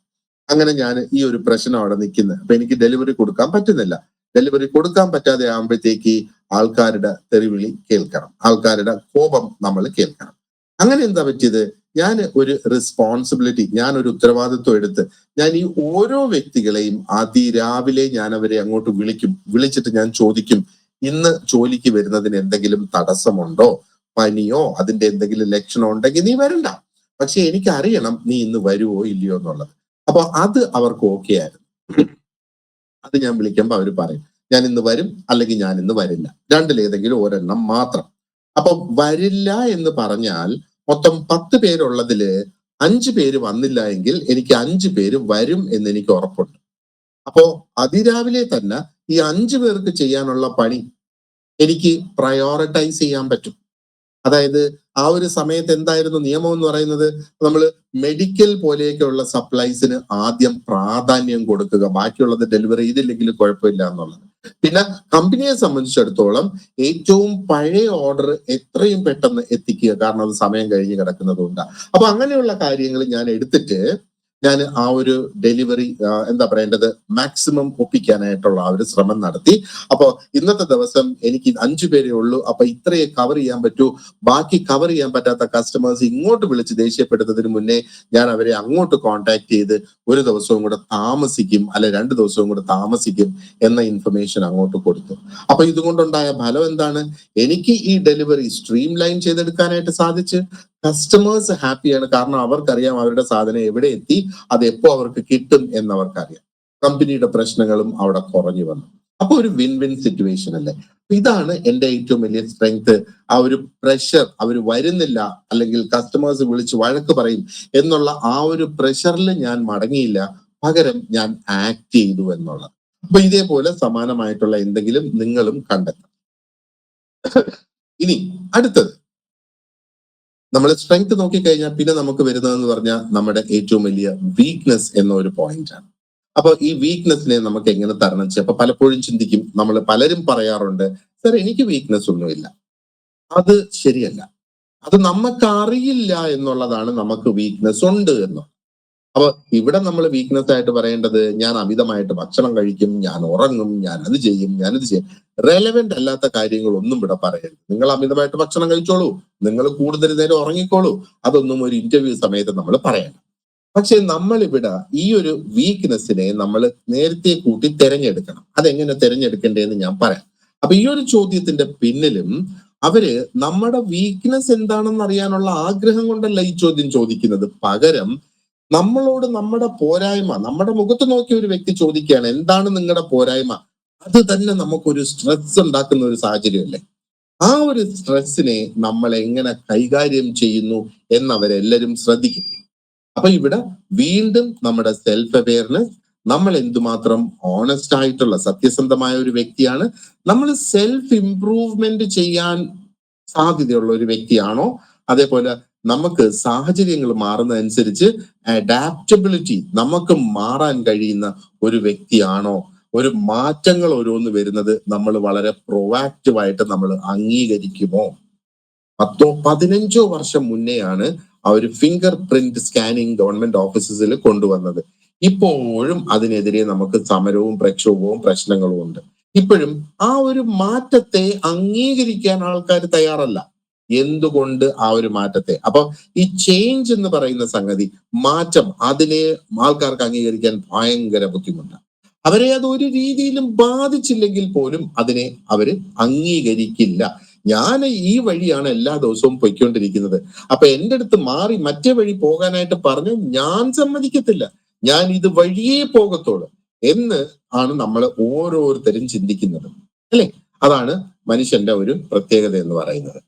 A: അങ്ങനെ ഞാൻ ഈ ഒരു പ്രശ്നം അവിടെ നിൽക്കുന്നത്. അപ്പൊ എനിക്ക് ഡെലിവറി കൊടുക്കാൻ പറ്റുന്നില്ല. ഡെലിവറി കൊടുക്കാൻ പറ്റാതെ ആകുമ്പോഴത്തേക്ക് ആൾക്കാരുടെ തെറിവിളി കേൾക്കണം, ആൾക്കാരുടെ കോപം നമ്മൾ കേൾക്കണം. അങ്ങനെ എന്താ പറ്റിയത്? ഞാൻ ഒരു റെസ്പോൺസിബിലിറ്റി, ഞാൻ ഒരു ഉത്തരവാദിത്വം എടുത്ത് ഞാൻ ഈ ഓരോ വ്യക്തികളെയും അതിരാവിലെ ഞാൻ അവരെ അങ്ങോട്ട് വിളിച്ചിട്ട് ഞാൻ ചോദിക്കും, ഇന്ന് ജോലിക്ക് വരുന്നതിന് എന്തെങ്കിലും തടസ്സമുണ്ടോ, പനിയോ അതിന്റെ എന്തെങ്കിലും ലക്ഷണം ഉണ്ടെങ്കിൽ നീ വരണ്ട, പക്ഷെ എനിക്ക് അറിയണം നീ ഇന്ന് വരുവോ ഇല്ലയോ എന്നുള്ളത്. അപ്പൊ അത് അവർക്ക് ഓക്കെ ആയിരുന്നു. അത് ഞാൻ വിളിക്കുമ്പോ അവര് പറയും, ഞാൻ ഇന്ന് വരും, അല്ലെങ്കിൽ ഞാൻ ഇന്ന് വരില്ല, രണ്ടിലേതെങ്കിലും ഒരെണ്ണം മാത്രം. അപ്പൊ വരില്ല എന്ന് പറഞ്ഞാൽ മൊത്തം 10 പേരുള്ളതില് 5 പേര് വന്നില്ല എങ്കിൽ എനിക്ക് 5 പേര് വരും എന്ന് എനിക്ക് ഉറപ്പുണ്ട്. അപ്പോ അതിരാവിലെ തന്നെ ഈ 5 പേർക്ക് ചെയ്യാനുള്ള പണി എനിക്ക് പ്രയോറിറ്റൈസ് ചെയ്യാൻ പറ്റും. അതായത് ആ ഒരു സമയത്ത് എന്തായിരുന്നു നിയമം എന്ന് പറയുന്നത്? നമ്മൾ മെഡിക്കൽ പോലെയൊക്കെയുള്ള സപ്ലൈസിന് ആദ്യം പ്രാധാന്യം കൊടുക്കുക, ബാക്കിയുള്ളത് ഡെലിവറി ചെയ്തില്ലെങ്കിൽ കുഴപ്പമില്ല എന്നുള്ളത്. പിന്നെ കമ്പനിയെ സംബന്ധിച്ചിടത്തോളം ഏറ്റവും പഴയ ഓർഡർ എത്രയും പെട്ടെന്ന് എത്തിക്കുക, കാരണം അത് സമയം കഴിഞ്ഞ് കിടക്കുന്നത് കൊണ്ടാണ്. അപ്പൊ അങ്ങനെയുള്ള കാര്യങ്ങൾ ഞാൻ എടുത്തിട്ട് ഞാൻ ആ ഒരു ഡെലിവറി എന്താ പറയേണ്ടത്, മാക്സിമം ഒപ്പിക്കാനായിട്ടുള്ള ആ ഒരു ശ്രമം നടത്തി. അപ്പൊ ഇന്നത്തെ ദിവസം എനിക്ക് 5 പേരേ ഉള്ളൂ, അപ്പൊ ഇത്രയേ കവർ ചെയ്യാൻ പറ്റൂ, ബാക്കി കവർ ചെയ്യാൻ പറ്റാത്ത കസ്റ്റമേഴ്സ് ഇങ്ങോട്ട് വിളിച്ച് ദേഷ്യപ്പെടുന്നതിന് മുന്നേ ഞാൻ അവരെ അങ്ങോട്ട് കോൺടാക്ട് ചെയ്ത് ഒരു ദിവസവും കൂടെ താമസിക്കും, അല്ലെ 2 ദിവസവും കൂടെ താമസിക്കും എന്ന ഇൻഫർമേഷൻ അങ്ങോട്ട് കൊടുത്തു. അപ്പൊ ഇതുകൊണ്ടുണ്ടായ ഫലം എന്താണ്? എനിക്ക് ഈ ഡെലിവറി സ്ട്രീം ലൈൻ ചെയ്തെടുക്കാനായിട്ട് സാധിച്ച്. കസ്റ്റമേഴ്സ് ഹാപ്പിയാണ്, കാരണം അവർക്കറിയാം അവരുടെ സാധനം എവിടെ എത്തി, അത് എപ്പോ അവർക്ക് കിട്ടും എന്നവർക്കറിയാം. കമ്പനിയുടെ പ്രശ്നങ്ങളും അവിടെ കുറഞ്ഞു വന്നു. അപ്പൊ ഒരു വിൻ വിൻ സിറ്റുവേഷൻ അല്ലേ? ഇതാണ് എന്റെ ഏറ്റവും വലിയ സ്ട്രെങ്ത്. ആ ഒരു പ്രഷർ, അവർ വരുന്നില്ല അല്ലെങ്കിൽ കസ്റ്റമേഴ്സ് വിളിച്ച് വഴക്ക് പറയും എന്നുള്ള ആ ഒരു പ്രഷറിൽ ഞാൻ മടങ്ങിയില്ല, പകരം ഞാൻ ആക്ട് ചെയ്തു എന്നുള്ളത്. അപ്പൊ ഇതേപോലെ സമാനമായിട്ടുള്ള എന്തെങ്കിലും നിങ്ങളും കണ്ടെത്താം. ഇനി അടുത്തത്, നമ്മൾ സ്ട്രെങ്ത് നോക്കിക്കഴിഞ്ഞാൽ പിന്നെ നമുക്ക് വരുന്നതെന്ന് പറഞ്ഞാൽ നമ്മുടെ ഏറ്റവും വലിയ വീക്ക്നെസ് എന്ന ഒരു പോയിന്റ് ആണ്. അപ്പൊ ഈ വീക്ക്നെസ്സിനെ നമുക്ക് എങ്ങനെ തരണം ചെയ്യാം? അപ്പൊ പലപ്പോഴും ചിന്തിക്കും, നമ്മൾ പലരും പറയാറുണ്ട്, സർ എനിക്ക് വീക്ക്നെസ് ഒന്നുമില്ല. അത് ശരിയല്ല. അത് നമുക്ക് അറിയില്ല എന്നുള്ളതാണ് നമുക്ക് വീക്ക്നെസ് ഉണ്ട് എന്ന്. അപ്പൊ ഇവിടെ നമ്മൾ വീക്ക്നെസ് ആയിട്ട് പറയേണ്ടത്, ഞാൻ അമിതമായിട്ട് ഭക്ഷണം കഴിക്കും, ഞാൻ ഉറങ്ങും, ഞാൻ അത് ചെയ്യും, ഞാനിത് ചെയ്യും. റെലവെന്റ് അല്ലാത്ത കാര്യങ്ങളൊന്നും ഇവിടെ പറയരുത്. നിങ്ങൾ അമിതമായിട്ട് ഭക്ഷണം കഴിച്ചോളൂ, നിങ്ങൾ കൂടുതൽ നേരം ഉറങ്ങിക്കോളൂ, അതൊന്നും ഒരു ഇന്റർവ്യൂ സമയത്ത് നമ്മൾ പറയണം. പക്ഷെ നമ്മൾ ഇവിടെ ഈ ഒരു വീക്ക്നെസ്സിനെ നമ്മൾ നേരത്തെ കൂട്ടി തിരഞ്ഞെടുക്കണം. അതെങ്ങനെ തിരഞ്ഞെടുക്കേണ്ടതെന്ന് ഞാൻ പറയാം. അപ്പൊ ഈ ഒരു ചോദ്യത്തിന്റെ പിന്നിലും അവര് നമ്മുടെ വീക്ക്നെസ് എന്താണെന്ന് അറിയാനുള്ള ആഗ്രഹം കൊണ്ടല്ല ഈ ചോദ്യം ചോദിക്കുന്നത്. പകരം നമ്മളോട് നമ്മുടെ പോരായ്മ നമ്മുടെ മുഖത്ത് നോക്കി ഒരു വ്യക്തി ചോദിക്കുകയാണ്, എന്താണ് നിങ്ങളുടെ പോരായ്മ? അത് തന്നെ നമുക്കൊരു സ്ട്രെസ് ഉണ്ടാക്കുന്ന ഒരു സാഹചര്യമല്ലേ? ആ ഒരു സ്ട്രെസ്സിനെ നമ്മൾ എങ്ങനെ കൈകാര്യം ചെയ്യുന്നു എന്നവരെല്ലാരും ശ്രദ്ധിക്കും. അപ്പൊ ഇവിടെ വീണ്ടും നമ്മുടെ സെൽഫ് അവെയർനെസ്, നമ്മൾ എന്തുമാത്രം ഓണസ്റ്റ് ആയിട്ടുള്ള സത്യസന്ധമായ ഒരു വ്യക്തിയാണ്, നമ്മൾ സെൽഫ് ഇംപ്രൂവ്മെന്റ് ചെയ്യാൻ സാധ്യതയുള്ള ഒരു വ്യക്തിയാണോ, അതേപോലെ നമുക്ക് സാഹചര്യങ്ങൾ മാറുന്നതനുസരിച്ച് അഡാപ്റ്റബിലിറ്റി, നമുക്ക് മാറാൻ കഴിയുന്ന ഒരു വ്യക്തിയാണോ, ഒരു മാറ്റങ്ങൾ ഓരോന്ന് വരുന്നത് നമ്മൾ വളരെ പ്രൊവാക്റ്റീവ് ആയിട്ട് നമ്മൾ അംഗീകരിക്കുമോ? 10 15 വർഷം മുന്നെയാണ് ആ ഒരു ഫിംഗർ പ്രിന്റ് സ്കാനിങ് ഗവൺമെന്റ് ഓഫീസസിൽ കൊണ്ടുവന്നത്. ഇപ്പോഴും അതിനെതിരെ നമുക്ക് സമരവും പ്രക്ഷോഭവും പ്രശ്നങ്ങളും ഉണ്ട്. ഇപ്പോഴും ആ ഒരു മാറ്റത്തെ അംഗീകരിക്കാൻ ആൾക്കാർ തയ്യാറല്ല. എന്തുകൊണ്ട് ആ ഒരു മാറ്റത്തെ? അപ്പൊ ഈ ചേഞ്ച് എന്ന് പറയുന്ന സംഗതി, മാറ്റം, അതിനെ ആൾക്കാർക്ക് അംഗീകരിക്കാൻ ഭയങ്കര ബുദ്ധിമുട്ടാണ്. അവരെ അത് ഒരു രീതിയിലും ബാധിച്ചില്ലെങ്കിൽ പോലും അതിനെ അവര് അംഗീകരിക്കില്ല. ഞാൻ ഈ വഴിയാണ് എല്ലാ ദിവസവും പൊയ്ക്കൊണ്ടിരിക്കുന്നത്, അപ്പൊ എന്റെ അടുത്ത് മാറി മറ്റേ വഴി പോകാനായിട്ട് പറഞ്ഞ് ഞാൻ സമ്മതിക്കത്തില്ല, ഞാൻ ഇത് വഴിയേ പോകത്തുള്ളൂ എന്ന് ആണ് നമ്മൾ ഓരോരുത്തരും ചിന്തിക്കുന്നത്, അല്ലെ? അതാണ് മനുഷ്യന്റെ ഒരു പ്രത്യേകത എന്ന് പറയുന്നത്.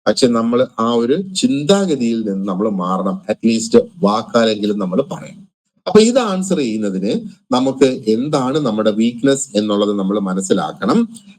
A: പക്ഷെ നമ്മൾ ആ ഒരു ചിന്താഗതിയിൽ നിന്ന് നമ്മൾ മാറണം. അറ്റ്ലീസ്റ്റ് വാക്കാലെങ്കിലും നമ്മൾ പറയണം. അപ്പൊ ഇത് ആൻസർ ചെയ്യുന്നതിന് നമുക്ക് എന്താണ് നമ്മുടെ വീക്ക്നെസ് എന്നുള്ളത് നമ്മൾ മനസ്സിലാക്കണം.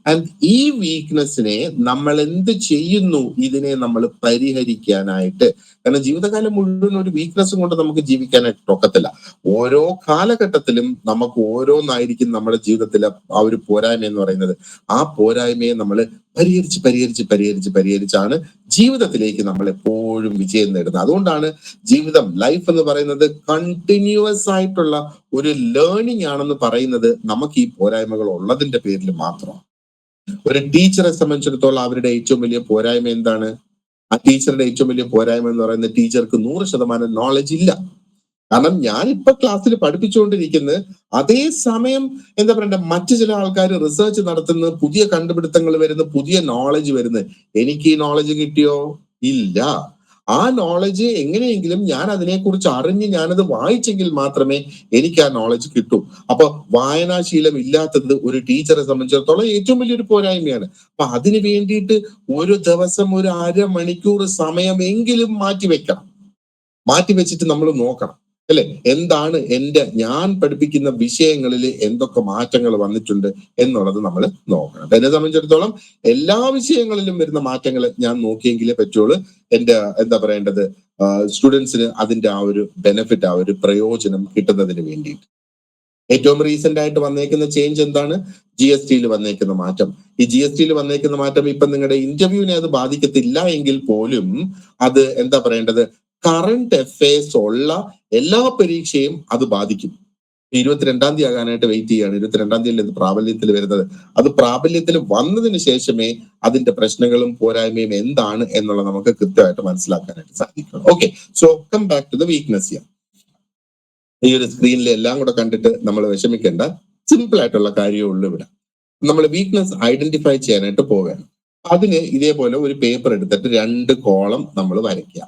A: ആൻഡ് ഈ വീക്ക്നെസ്സിനെ നമ്മൾ എന്ത് ചെയ്യുന്നു ഇതിനെ നമ്മൾ പരിഹരിക്കാനായിട്ട്. കാരണം ജീവിതകാലം മുഴുവൻ ഒരു വീക്ക്നെസ്സും കൊണ്ട് നമുക്ക് ജീവിക്കാനായിട്ട് ഒക്കത്തില്ല. ഓരോ കാലഘട്ടത്തിലും നമുക്ക് ഓരോന്നായിരിക്കും നമ്മുടെ ജീവിതത്തിലെ ആ ഒരു പോരായ്മ എന്ന് പറയുന്നത്. ആ പോരായ്മയെ നമ്മൾ പരിഹരിച്ചാണ് ജീവിതത്തിലേക്ക് നമ്മൾ എപ്പോഴും വിജയം നേടുന്നത്. അതുകൊണ്ടാണ് ജീവിതം, ലൈഫ് എന്ന് പറയുന്നത് കണ്ടിന്യൂസ് ആയിട്ടുള്ള ഒരു ലേണിംഗ് ആണെന്ന് പറയുന്നത് നമുക്ക് ഈ പോരായ്മകൾ ഉള്ളതിന്റെ പേരിൽ മാത്രമാണ്. ഒരു ടീച്ചറെ സംബന്ധിച്ചിടത്തോളം അവരുടെ ഏറ്റവും വലിയ പോരായ്മ എന്താണ്? ആ ടീച്ചറുടെ ഏറ്റവും വലിയ പോരായ്മ എന്ന് പറയുന്നത് ടീച്ചർക്ക് 100% നോളജ് ഇല്ല. കാരണം ഞാനിപ്പോ ക്ലാസ്സിൽ പഠിപ്പിച്ചുകൊണ്ടിരിക്കുന്നത് അതേ സമയം എന്താ പറയണ്ട, മറ്റു ചില ആൾക്കാർ റിസർച്ച് നടത്തുന്ന, പുതിയ കണ്ടുപിടുത്തങ്ങൾ വരുന്ന, പുതിയ നോളജ് വരുന്നത്. എനിക്ക് ഈ നോളജ് കിട്ടിയോ? ഇല്ല. ആ നോളജ് എങ്ങനെയെങ്കിലും ഞാൻ അതിനെക്കുറിച്ച് അറിഞ്ഞ് ഞാനത് വായിച്ചെങ്കിൽ മാത്രമേ എനിക്ക് ആ നോളജ് കിട്ടൂ. അപ്പൊ വായനാശീലം ഇല്ലാത്തത് ഒരു ടീച്ചറെ സംബന്ധിച്ചിടത്തോളം ഏറ്റവും വലിയൊരു പോരായ്മയാണ്. അപ്പൊ അതിന് വേണ്ടിയിട്ട് ഒരു ദിവസം ഒരു അരമണിക്കൂർ സമയമെങ്കിലും മാറ്റിവെച്ചിട്ട് നമ്മൾ നോക്കണം, അല്ലെ? എന്താണ് ഞാൻ പഠിപ്പിക്കുന്ന വിഷയങ്ങളിൽ എന്തൊക്കെ മാറ്റങ്ങൾ വന്നിട്ടുണ്ട് എന്നുള്ളത് നമ്മൾ നോക്കണം. എന്നെ സംബന്ധിച്ചിടത്തോളം എല്ലാ വിഷയങ്ങളിലും വരുന്ന മാറ്റങ്ങൾ ഞാൻ നോക്കിയെങ്കിലേ പറ്റുള്ളൂ എന്റെ എന്താ പറയേണ്ടത് സ്റ്റുഡൻസിന് അതിന്റെ ആ ഒരു ബെനിഫിറ്റ്, ആ ഒരു പ്രയോജനം കിട്ടുന്നതിന് വേണ്ടിയിട്ട്. ഏറ്റവും റീസെന്റ് ആയിട്ട് വന്നേക്കുന്ന ചേഞ്ച് എന്താണ്? GST വന്നേക്കുന്ന മാറ്റം. ഈ GST വന്നേക്കുന്ന മാറ്റം ഇപ്പൊ നിങ്ങളുടെ ഇന്റർവ്യൂവിനെ അത് ബാധിക്കത്തില്ല എങ്കിൽ പോലും അത് എന്താ പറയേണ്ടത്, കറണ്ട് അഫയേഴ്സ് ഉള്ള എല്ലാ പരീക്ഷയും അത് ബാധിക്കും. 22-ാം തീയതി ആകാനായിട്ട് വെയിറ്റ് ചെയ്യാണ്. 22-ാം തീയതി ഇത് പ്രാബല്യത്തിൽ വരുന്നത്. അത് പ്രാബല്യത്തിൽ വന്നതിന് ശേഷമേ അതിന്റെ പ്രശ്നങ്ങളും പോരായ്മയും എന്താണ് എന്നുള്ളത് നമുക്ക് കൃത്യമായിട്ട് മനസ്സിലാക്കാനായിട്ട് സാധിക്കും. Okay, so come back to the weakness here. ഈ ഒരു സ്ക്രീനിൽ എല്ലാം കൂടെ കണ്ടിട്ട് നമ്മൾ വിഷമിക്കേണ്ട, സിമ്പിൾ ആയിട്ടുള്ള കാര്യമേ ഉള്ളൂ ഇവിടെ. നമ്മൾ വീക്ക്നെസ് ഐഡന്റിഫൈ ചെയ്യാനായിട്ട് പോവുകയാണ്. അതിന് ഇതേപോലെ ഒരു പേപ്പർ എടുത്തിട്ട് 2 കോളം നമ്മൾ വരയ്ക്കുക.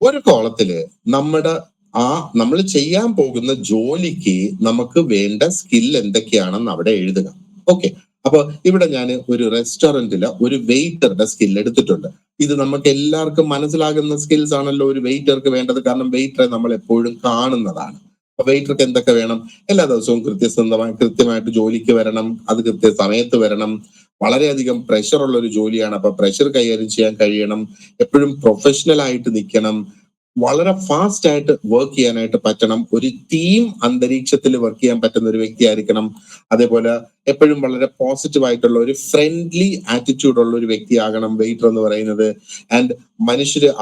A: ഒരു കോളത്തില് നമ്മൾ ചെയ്യാൻ പോകുന്ന ജോലിക്ക് നമുക്ക് വേണ്ട സ്കിൽ എന്തൊക്കെയാണെന്ന് അവിടെ എഴുതുക. ഓക്കെ, അപ്പൊ ഇവിടെ ഞാൻ ഒരു റെസ്റ്റോറന്റിലെ ഒരു വെയിറ്ററുടെ സ്കിൽ എടുത്തിട്ടുണ്ട്. ഇത് നമുക്ക് എല്ലാവർക്കും മനസ്സിലാകുന്ന സ്കിൽസ് ആണല്ലോ ഒരു വെയിറ്റർക്ക് വേണ്ടത്. കാരണം വെയിറ്ററെ നമ്മൾ എപ്പോഴും കാണുന്നതാണ്. അപ്പൊ വെയിറ്റർക്ക് എന്തൊക്കെ വേണം? എല്ലാ ദിവസവും കൃത്യമായിട്ട് ജോലിക്ക് വരണം, അത് സമയത്ത് വരണം, വളരെയധികം പ്രഷർ ഉള്ള ഒരു ജോലിയാണ്. അപ്പൊ പ്രഷർ കൈകാര്യം ചെയ്യാൻ കഴിയണം, എപ്പോഴും പ്രൊഫഷണൽ ആയിട്ട് നിൽക്കണം, വളരെ ഫാസ്റ്റ് ആയിട്ട് വർക്ക് ചെയ്യാനായിട്ട് പറ്റണം, ഒരു ടീം അന്തരീക്ഷത്തിൽ വർക്ക് ചെയ്യാൻ പറ്റുന്ന ഒരു വ്യക്തി ആയിരിക്കണം. അതേപോലെ എപ്പോഴും വളരെ പോസിറ്റീവ് ആയിട്ടുള്ള ഒരു ഫ്രണ്ട്ലി ആറ്റിറ്റ്യൂഡ് ഉള്ള ഒരു വ്യക്തിയാകണം വെയിറ്റർ എന്ന് പറയുന്നത്. ആൻഡ്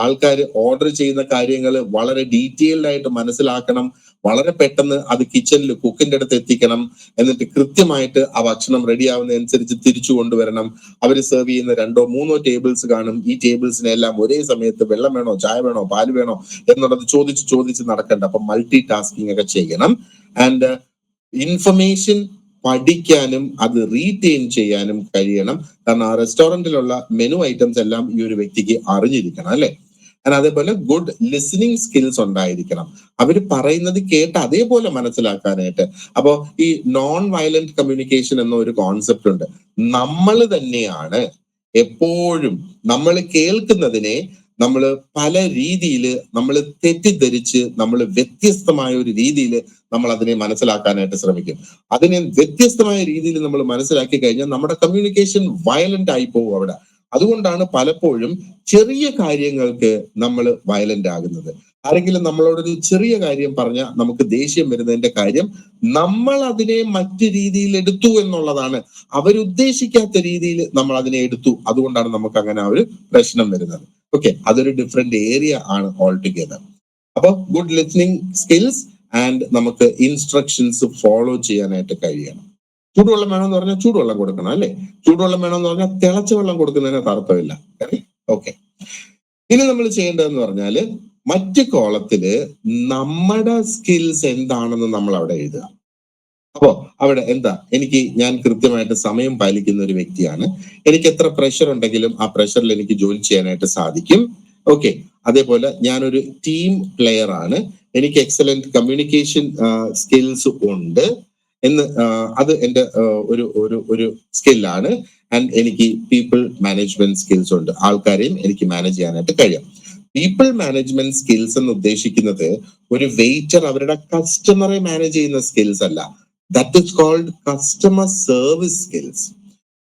A: ആൾക്കാർ ഓർഡർ ചെയ്യുന്ന കാര്യങ്ങൾ വളരെ ഡീറ്റെയിൽഡ് ആയിട്ട് മനസ്സിലാക്കണം, വളരെ പെട്ടെന്ന് അത് കിച്ചണിൽ കുക്കിന്റെ അടുത്ത് എത്തിക്കണം, എന്നിട്ട് കൃത്യമായിട്ട് ആ ഭക്ഷണം റെഡി ആവുന്നതനുസരിച്ച് തിരിച്ചു കൊണ്ടുവരണം. അവർ സെർവ് ചെയ്യുന്ന 2-3 ടേബിൾസ് കാണും. ഈ ടേബിൾസിനെല്ലാം ഒരേ സമയത്ത് വെള്ളം വേണോ, ചായ വേണോ, പാല് വേണോ എന്നുള്ളത് ചോദിച്ച് നടക്കണ്ട. അപ്പൊ മൾട്ടി ടാസ്കിങ് ഒക്കെ ചെയ്യണം. ആൻഡ് ഇൻഫർമേഷൻ പഠിക്കാനും അത് റീറ്റെയിൻ ചെയ്യാനും കഴിയണം. കാരണം ആ റെസ്റ്റോറന്റിലുള്ള മെനു ഐറ്റംസ് എല്ലാം ഈ ഒരു വ്യക്തിക്ക് അറിഞ്ഞിരിക്കണം, അല്ലെ? അതേപോലെ ഗുഡ് ലിസണിങ് സ്കിൽസ് ഉണ്ടായിരിക്കണം, അവര് പറയുന്നത് കേട്ട് അതേപോലെ മനസ്സിലാക്കാനായിട്ട്. അപ്പോ ഈ നോൺ വയലന്റ് കമ്മ്യൂണിക്കേഷൻ എന്ന ഒരു കോൺസെപ്റ്റ് ഉണ്ട്. നമ്മൾ തന്നെയാണ് എപ്പോഴും നമ്മൾ കേൾക്കുന്നതിനെ നമ്മൾ പല രീതിയിൽ നമ്മൾ തെറ്റിദ്ധരിച്ച് നമ്മൾ വ്യത്യസ്തമായ ഒരു രീതിയിൽ നമ്മൾ അതിനെ മനസ്സിലാക്കാനായിട്ട് ശ്രമിക്കും. അതിനെ വ്യത്യസ്തമായ രീതിയിൽ നമ്മൾ മനസ്സിലാക്കി കഴിഞ്ഞാൽ നമ്മുടെ കമ്മ്യൂണിക്കേഷൻ വയലന്റ് ആയി പോകും അവിടെ. അതുകൊണ്ടാണ് പലപ്പോഴും ചെറിയ കാര്യങ്ങൾക്ക് നമ്മൾ വയലന്റ് ആകുന്നത്. ആരെങ്കിലും നമ്മളോടൊരു ചെറിയ കാര്യം പറഞ്ഞാൽ നമുക്ക് ദേഷ്യം വരുന്നതിന്റെ കാര്യം നമ്മൾ അതിനെ മറ്റു രീതിയിൽ എടുത്തു എന്നുള്ളതാണ്. അവരുദ്ദേശിക്കാത്ത രീതിയിൽ നമ്മൾ അതിനെ എടുത്തു, അതുകൊണ്ടാണ് നമുക്ക് അങ്ങനെ ആ ഒരു പ്രശ്നം വരുന്നത്. ഓക്കെ, അതൊരു ഡിഫറെന്റ് ഏരിയ ആണ് ഓൾ ടുഗെദർ. അപ്പൊ ഗുഡ് ലിസണിങ് സ്കിൽസ് ആൻഡ് നമുക്ക് ഇൻസ്ട്രക്ഷൻസ് ഫോളോ ചെയ്യാനായിട്ട് കഴിയണം. ചൂടുവെള്ളം വേണമെന്ന് പറഞ്ഞാൽ ചൂടുവെള്ളം കൊടുക്കണം, അല്ലെ? ചൂടുവെള്ളം വേണമെന്ന് പറഞ്ഞാൽ തിളച്ച വെള്ളം കൊടുക്കുന്നതിന് അർത്ഥമില്ല. ഓക്കെ, ഇനി നമ്മൾ ചെയ്യേണ്ടതെന്ന് പറഞ്ഞാല് മറ്റു കോളത്തില് നമ്മുടെ സ്കിൽസ് എന്താണെന്ന് നമ്മൾ അവിടെ എഴുതുക. അപ്പോ അവിടെ ഞാൻ കൃത്യമായിട്ട് സമയം പാലിക്കുന്ന ഒരു വ്യക്തിയാണ്, എനിക്ക് എത്ര പ്രഷർ ഉണ്ടെങ്കിലും ആ പ്രഷറിൽ എനിക്ക് ജോലി ചെയ്യാനായിട്ട് സാധിക്കും. ഓക്കെ, അതേപോലെ ഞാനൊരു ടീം പ്ലെയർ ആണ്, എനിക്ക് എക്സലന്റ് കമ്മ്യൂണിക്കേഷൻ സ്കിൽസ് ഉണ്ട് അത് എന്റെ ഒരു സ്കില്ലാണ്. ആൻഡ് എനിക്ക് പീപ്പിൾ മാനേജ്മെന്റ് സ്കിൽസ് ഉണ്ട്. ആൾക്കാരെയും എനിക്ക് മാനേജ് ചെയ്യാനായിട്ട് കഴിയും. പീപ്പിൾ മാനേജ്മെന്റ് സ്കിൽസ് എന്ന് ഉദ്ദേശിക്കുന്നത് ഒരു വെയിറ്റർ അവരുടെ കസ്റ്റമറെ മാനേജ് ചെയ്യുന്ന സ്കിൽസ് അല്ല. That is called customer service skills.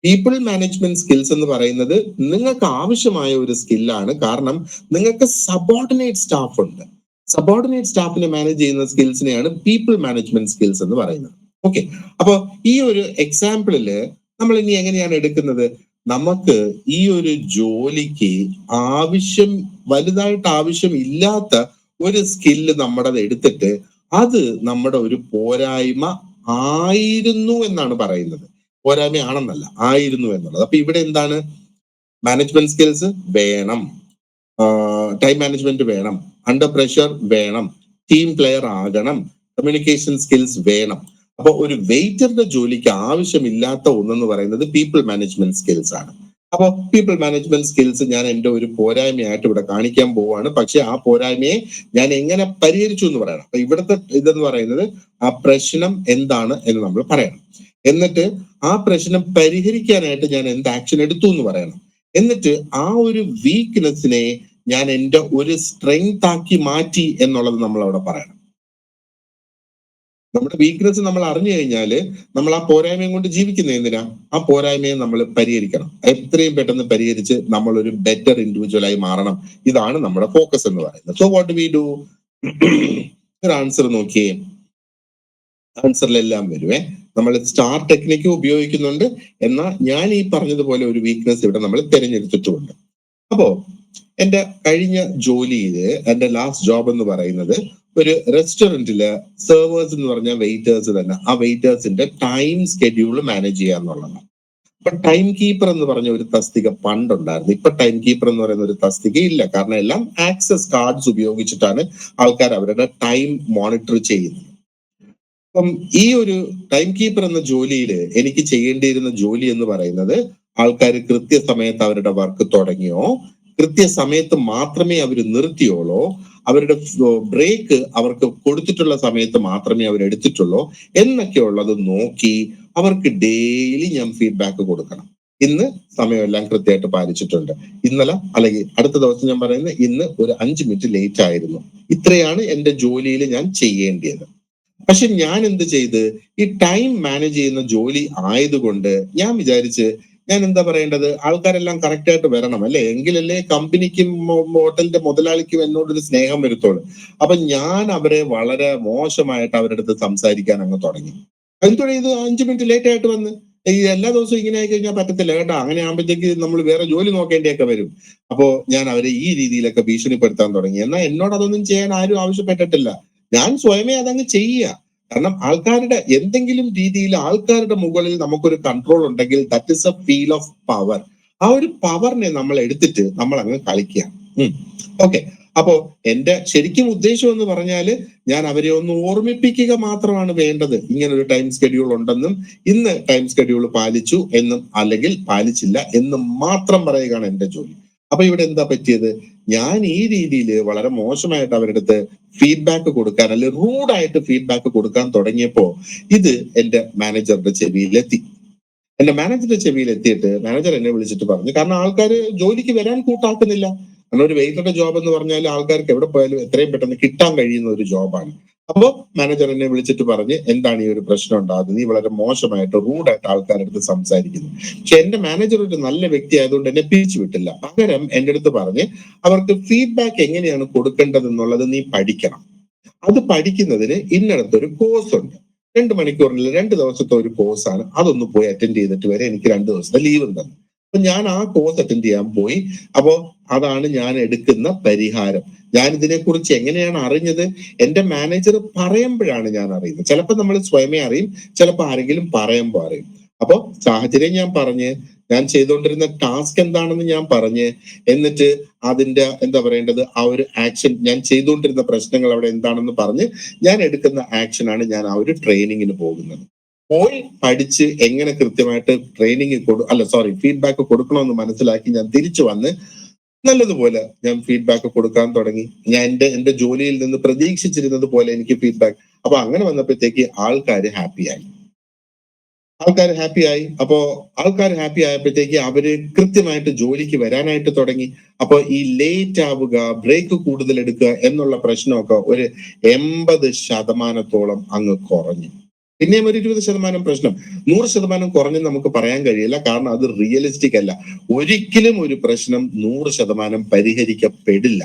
A: People management skills എന്ന് പറയുന്നത് നിങ്ങൾക്ക് ആവശ്യമായ ഒരു സ്കില്ലാണ്. കാരണം നിങ്ങൾക്ക് സബോർഡിനേറ്റ് സ്റ്റാഫ് ഉണ്ട്. സബോർഡിനേറ്റ് സ്റ്റാഫിനെ മാനേജ് ചെയ്യുന്ന സ്കിൽസിനെയാണ് പീപ്പിൾ മാനേജ്മെന്റ് സ്കിൽസ് എന്ന് പറയുന്നത്. ഓക്കെ, അപ്പോ ഈ ഒരു എക്സാമ്പിളില് നമ്മൾ ഇനി എങ്ങനെയാണ് എടുക്കുന്നത്? നമുക്ക് ഈ ഒരു ജോലിക്ക് വലുതായിട്ട് ആവശ്യമില്ലാത്ത ഒരു സ്കില്ല് നമ്മുടെ എടുത്തിട്ട് അത് നമ്മുടെ ഒരു പോരായ്മ ആയിരുന്നു എന്നാണ് പറയുന്നത്. പോരായ്മയാണെന്നല്ല, ആയിരുന്നു എന്നുള്ളത്. അപ്പൊ ഇവിടെ എന്താണ്? മാനേജ്മെന്റ് സ്കിൽസ് വേണം, ടൈം മാനേജ്മെന്റ് വേണം, അണ്ടർ പ്രഷർ വേണം, ടീം പ്ലെയർ ആകണം, കമ്മ്യൂണിക്കേഷൻ സ്കിൽസ് വേണം. അപ്പൊ ഒരു വെയിറ്ററുടെ ജോലിക്ക് ആവശ്യമില്ലാത്ത ഒന്നെന്ന് പറയുന്നത് പീപ്പിൾ മാനേജ്മെന്റ് സ്കിൽസ് ആണ്. അപ്പൊ പീപ്പിൾ മാനേജ്മെന്റ് സ്കിൽസ് ഞാൻ എന്റെ ഒരു പോരായ്മയായിട്ട് ഇവിടെ കാണിക്കാൻ പോവാണ്. പക്ഷെ ആ പോരായ്മയെ ഞാൻ എങ്ങനെ പരിഹരിച്ചു എന്ന് പറയണം. അപ്പൊ ഇവിടുത്തെ ഇതെന്ന് പറയുന്നത് ആ പ്രശ്നം എന്താണ് എന്ന് നമ്മൾ പറയണം. എന്നിട്ട് ആ പ്രശ്നം പരിഹരിക്കാനായിട്ട് ഞാൻ എന്ത് ആക്ഷൻ എടുത്തു എന്ന് പറയണം. എന്നിട്ട് ആ ഒരു വീക്ക്നെസ്സിനെ ഞാൻ എന്റെ ഒരു സ്ട്രെങ്ത് ആക്കി മാറ്റി എന്നുള്ളത് നമ്മൾ അവിടെ പറയണം. നമ്മുടെ വീക്ക്നെസ് നമ്മൾ അറിഞ്ഞു കഴിഞ്ഞാൽ നമ്മൾ ആ പോരായ്മയും കൊണ്ട് ജീവിക്കുന്ന എന്തിനാ? ആ പോരായ്മയെ നമ്മൾ പരിഹരിക്കണം. എത്രയും പെട്ടെന്ന് പരിഹരിച്ച് നമ്മൾ ഒരു ബെറ്റർ ഇൻഡിവിജ്വൽ ആയി മാറണം. ഇതാണ് നമ്മുടെ ഫോക്കസ് എന്ന് പറയുന്നത്. So what we do? ഒരു ആൻസർ നോക്കിയേ. ആൻസറിലെല്ലാം വരുവേ. നമ്മൾ സ്റ്റാർ ടെക്നിക്ക് ഉപയോഗിക്കുന്നുണ്ട്. എന്നാൽ ഞാൻ ഈ പറഞ്ഞതുപോലെ ഒരു വീക്ക്നെസ് ഇവിടെ നമ്മൾ തിരഞ്ഞെടുത്തിട്ടുമുണ്ട്. അപ്പോ എന്റെ കഴിഞ്ഞ ജോലിയില് എന്റെ ലാസ്റ്റ് ജോബ് എന്ന് പറയുന്നത് ഒരു റെസ്റ്റോറന്റില് സെർവേഴ്സ് എന്ന് പറഞ്ഞ വെയിറ്റേഴ്സ് തന്നെ. ആ വെയിറ്റേഴ്സിന്റെ ടൈം സ്കെഡ്യൂൾ മാനേജ് ചെയ്യുക എന്നുള്ളതാണ്. ഇപ്പൊ ടൈം കീപ്പർ എന്ന് പറഞ്ഞ ഒരു തസ്തിക പണ്ടുണ്ടായിരുന്നു. ഇപ്പൊ ടൈം കീപ്പർ എന്ന് പറയുന്ന ഒരു തസ്തിക ഇല്ല. കാരണം എല്ലാം ആക്സസ് കാർഡ്സ് ഉപയോഗിച്ചിട്ടാണ് ആൾക്കാർ അവരുടെ ടൈം മോണിറ്റർ ചെയ്യുന്നത്. അപ്പം ഈ ഒരു ടൈം കീപ്പർ എന്ന ജോലിയിൽ എനിക്ക് ചെയ്യേണ്ടിയിരുന്ന ജോലി എന്ന് പറയുന്നത് ആൾക്കാർ കൃത്യസമയത്ത് അവരുടെ വർക്ക് തുടങ്ങിയോ, കൃത്യസമയത്ത് മാത്രമേ അവർ നിർത്തിയോളോ, അവരുടെ ബ്രേക്ക് അവർക്ക് കൊടുത്തിട്ടുള്ള സമയത്ത് മാത്രമേ അവർ എടുത്തിട്ടുള്ളൂ എന്നൊക്കെ ഉള്ളത് നോക്കി അവർക്ക് ഡെയിലി ഞാൻ ഫീഡ്ബാക്ക് കൊടുക്കണം. ഇന്ന് സമയമെല്ലാം കൃത്യമായിട്ട് പാലിച്ചിട്ടുണ്ട്, ഇന്നലെ അല്ലെങ്കിൽ അടുത്ത ദിവസം ഞാൻ പറയുന്നത് ഇന്ന് ഒരു 5 മിനിറ്റ് ലേറ്റ് ആയിരുന്നു. ഇത്രയാണ് എന്റെ ജോലിയിൽ ഞാൻ ചെയ്യേണ്ടത്. പക്ഷെ ഞാൻ എന്ത് ചെയ്ത്, ഈ ടൈം മാനേജ് ചെയ്യുന്ന ജോലി ആയതുകൊണ്ട് ഞാൻ വിചാരിച്ച് ഞാൻ എന്താ പറയേണ്ടത്, ആൾക്കാരെല്ലാം കറക്റ്റ് ആയിട്ട് വരണം അല്ലെ, എങ്കിലല്ലേ കമ്പനിക്കും ഹോട്ടലിന്റെ മുതലാളിക്കും എന്നോടൊരു സ്നേഹം വരുത്തുള്ളൂ. അപ്പൊ ഞാൻ അവരെ വളരെ മോശമായിട്ട് അവരുടെ അടുത്ത് സംസാരിക്കാൻ അങ്ങ് തുടങ്ങി. എന്തുകൊണ്ട് ഇത് 5 മിനിറ്റ് ലേറ്റ് ആയിട്ട് വന്ന്, ഈ എല്ലാ ദിവസവും ഇങ്ങനെ ആയി കഴിഞ്ഞാൽ പറ്റത്തില്ല കേട്ടോ, അങ്ങനെ ആകുമ്പോഴത്തേക്ക് നമ്മൾ വേറെ ജോലി നോക്കേണ്ടിയൊക്കെ വരും. അപ്പോ ഞാൻ അവരെ ഈ രീതിയിലൊക്കെ ഭീഷണിപ്പെടുത്താൻ തുടങ്ങി. എന്നാൽ എന്നോട് അതൊന്നും ചെയ്യാൻ ആരും ആവശ്യപ്പെട്ടിട്ടില്ല. ഞാൻ സ്വയമേ അതങ്ങ് ചെയ്യുക. കാരണം ആൾക്കാരുടെ എന്തെങ്കിലും രീതിയിൽ ആൾക്കാരുടെ മുകളിൽ നമുക്കൊരു കൺട്രോൾ ഉണ്ടെങ്കിൽ that is A feel of power. ആ ഒരു പവറിനെ നമ്മൾ എടുത്തിട്ട് നമ്മൾ അങ്ങ് കളിക്കുക. ഓക്കെ, അപ്പോ എന്റെ ശരിക്കും ഉദ്ദേശം എന്ന് പറഞ്ഞാല് ഞാൻ അവരെ ഒന്ന് ഓർമ്മിപ്പിക്കുക മാത്രമാണ് വേണ്ടത്. ഇങ്ങനെ ഒരു ടൈം സ്കെഡ്യൂൾ ഉണ്ടെന്നും ഇന്ന് ടൈം സ്കെഡ്യൂൾ പാലിച്ചു എന്നും അല്ലെങ്കിൽ പാലിച്ചില്ല എന്നും മാത്രം പറയുകയാണ് എന്റെ ജോലി. അപ്പൊ ഇവിടെ എന്താ പറ്റിയത്? ഞാൻ ഈ രീതിയിൽ വളരെ മോശമായിട്ട് അവരുടെ അടുത്ത് ഫീഡ്ബാക്ക് കൊടുക്കാൻ അല്ലെങ്കിൽ റൂഡായിട്ട് ഫീഡ്ബാക്ക് കൊടുക്കാൻ തുടങ്ങിയപ്പോ ഇത് എന്റെ മാനേജറുടെ ചെവിയിലെത്തി. എന്റെ മാനേജറുടെ ചെവിയിൽ എത്തിയിട്ട് മാനേജർ എന്നെ വിളിച്ചിട്ട് പറഞ്ഞു, കാരണം ആൾക്കാർ ജോലിക്ക് വരാൻ കൂട്ടാക്കുന്നില്ല. കാരണം ഒരു വെയിറ്ററുടെ ജോബ് എന്ന് പറഞ്ഞാൽ ആൾക്കാർക്ക് എവിടെ പോയാലും എത്രയും പെട്ടെന്ന് കിട്ടാൻ കഴിയുന്ന ഒരു ജോബാണ്. അപ്പോ മാനേജർ എന്നെ വിളിച്ചിട്ട് പറഞ്ഞ്, എന്താണ് ഈ ഒരു പ്രശ്നം ഉണ്ടാകുന്നത്, നീ വളരെ മോശമായിട്ട് റൂഡായിട്ട് ആൾക്കാരുടെ അടുത്ത് സംസാരിക്കുന്നു. പക്ഷെ എന്റെ മാനേജർ ഒരു നല്ല വ്യക്തി ആയതുകൊണ്ട് എന്നെ പിരിച്ചു വിട്ടില്ല. പകരം എന്റെ അടുത്ത് പറഞ്ഞ്, അവർക്ക് ഫീഡ്ബാക്ക് എങ്ങനെയാണ് കൊടുക്കേണ്ടത് എന്നുള്ളത് നീ പഠിക്കണം. അത് പഠിക്കുന്നതിന് ഇന്നടത്തൊരു കോഴ്സ് ഉണ്ട്. 2 മണിക്കൂറിൽ 2 ദിവസത്തെ ഒരു കോഴ്സാണ്. അതൊന്ന് പോയി അറ്റൻഡ് ചെയ്തിട്ട് വരെ എനിക്ക് 2 ദിവസത്തെ ലീവ് ഉണ്ടെന്ന്. അപ്പൊ ഞാൻ ആ കോഴ്സ് അറ്റൻഡ് ചെയ്യാൻ പോയി. അപ്പോ അതാണ് ഞാൻ എടുക്കുന്ന പരിഹാരം. ഞാൻ ഇതിനെക്കുറിച്ച് എങ്ങനെയാണ് അറിഞ്ഞത്? എന്റെ മാനേജർ പറയുമ്പോഴാണ് ഞാൻ അറിയുന്നത്. ചിലപ്പോൾ നമ്മൾ സ്വയമേ അറിയും, ചിലപ്പോൾ ആരെങ്കിലും പറയുമ്പോൾ അറിയും. അപ്പോ സാഹചര്യം ഞാൻ പറഞ്ഞ്, ഞാൻ ചെയ്തുകൊണ്ടിരുന്ന ടാസ്ക് എന്താണെന്ന് ഞാൻ പറഞ്ഞ്, എന്നിട്ട് അതിന്റെ എന്താ പറയേണ്ടത് ആ ഒരു ആക്ഷൻ, ഞാൻ ചെയ്തുകൊണ്ടിരുന്ന പ്രശ്നങ്ങൾ അവിടെ എന്താണെന്ന് പറഞ്ഞ് ഞാൻ എടുക്കുന്ന ആക്ഷനാണ് ഞാൻ ആ ഒരു ട്രെയിനിങ്ങിന് പോകുന്നത്. പോയി പഠിച്ച് എങ്ങനെ കൃത്യമായിട്ട് ഫീഡ്ബാക്ക് കൊടുക്കണമെന്ന് മനസ്സിലാക്കി ഞാൻ തിരിച്ചു വന്ന് നല്ലതുപോലെ ഞാൻ ഫീഡ്ബാക്ക് കൊടുക്കാൻ തുടങ്ങി. ഞാൻ എന്റെ ജോലിയിൽ നിന്ന് പ്രതീക്ഷിച്ചിരുന്നത് പോലെ എനിക്ക് ഫീഡ്ബാക്ക്. അപ്പൊ അങ്ങനെ വന്നപ്പോഴത്തേക്ക് ആൾക്കാർ ഹാപ്പിയായി. ആൾക്കാർ ഹാപ്പി ആയി. അപ്പോ ആൾക്കാർ ഹാപ്പി ആയപ്പോഴത്തേക്ക് അവര് കൃത്യമായിട്ട് ജോലിക്ക് വരാനായിട്ട് തുടങ്ങി. അപ്പൊ ഈ ലേറ്റ് ആവുക, ബ്രേക്ക് കൂടുതൽ എടുക്കുക എന്നുള്ള പ്രശ്നമൊക്കെ ഒരു 80% അങ്ങ് കുറഞ്ഞു. പിന്നെയും ഒരു 20% പ്രശ്നം. 100% കുറഞ്ഞെന്ന് നമുക്ക് പറയാൻ കഴിയില്ല. കാരണം അത് റിയലിസ്റ്റിക് അല്ല. ഒരിക്കലും ഒരു പ്രശ്നം 100% പരിഹരിക്കപ്പെടില്ല.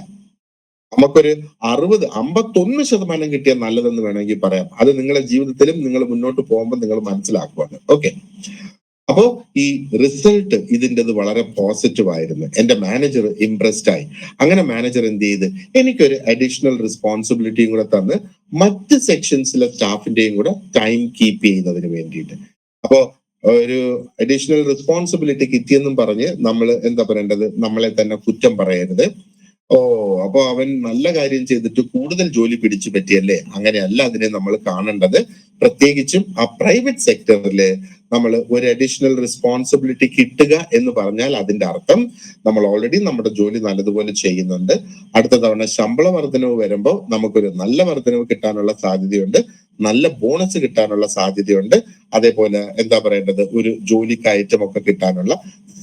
A: നമുക്കൊരു 51% കിട്ടിയാൽ നല്ലതെന്ന് വേണമെങ്കിൽ പറയാം. അത് നിങ്ങളുടെ ജീവിതത്തിലും നിങ്ങൾ മുന്നോട്ട് പോകുമ്പോൾ നിങ്ങൾ മനസ്സിലാക്കുവാണ്. ഓക്കെ. അപ്പോ ഈ റിസൾട്ട് ഇതിൻ്റെത് വളരെ പോസിറ്റീവ് ആയിരുന്നു. എന്റെ മാനേജർ ഇംപ്രസ്ഡ് ആയി. അങ്ങനെ മാനേജർ എന്ത് ചെയ്ത് എനിക്കൊരു അഡീഷണൽ റെസ്പോൺസിബിലിറ്റിയും കൂടെ തന്ന് മറ്റ് സെക്ഷൻസിലെ സ്റ്റാഫിന്റെയും കൂടെ ടൈം കീപ്പ് ചെയ്യുന്നതിന് വേണ്ടിയിട്ട്. അപ്പോ ഒരു അഡീഷണൽ റെസ്പോൺസിബിലിറ്റി കിട്ടിയെന്നും പറഞ്ഞ് നമ്മൾ എന്താ പറയേണ്ടത്, നമ്മളെ തന്നെ കുറ്റം പറയരുത്. ഓ, അപ്പൊ അവൻ നല്ല കാര്യം ചെയ്തിട്ട് കൂടുതൽ ജോലി പിടിച്ചു പറ്റിയല്ലേ? അങ്ങനെയല്ല അതിനെ നമ്മൾ കാണേണ്ടത്. പ്രത്യേകിച്ചും ആ പ്രൈവറ്റ് സെക്ടറില് നമ്മൾ ഒരു അഡീഷണൽ റെസ്പോൺസിബിലിറ്റി കിട്ടുക എന്ന് പറഞ്ഞാൽ അതിന്റെ അർത്ഥം നമ്മൾ ഓൾറെഡി നമ്മുടെ ജോലി നല്ലതുപോലെ ചെയ്യുന്നുണ്ട്. അടുത്ത തവണ ശമ്പള വർധനവ് വരുമ്പോൾ നമുക്കൊരു നല്ല വർധനവ് കിട്ടാനുള്ള സാധ്യതയുണ്ട്, നല്ല ബോണസ് കിട്ടാനുള്ള സാധ്യതയുണ്ട്. അതേപോലെ എന്താ പറയേണ്ടത്, ഒരു ജോലി കയറ്റമൊക്കെ കിട്ടാനുള്ള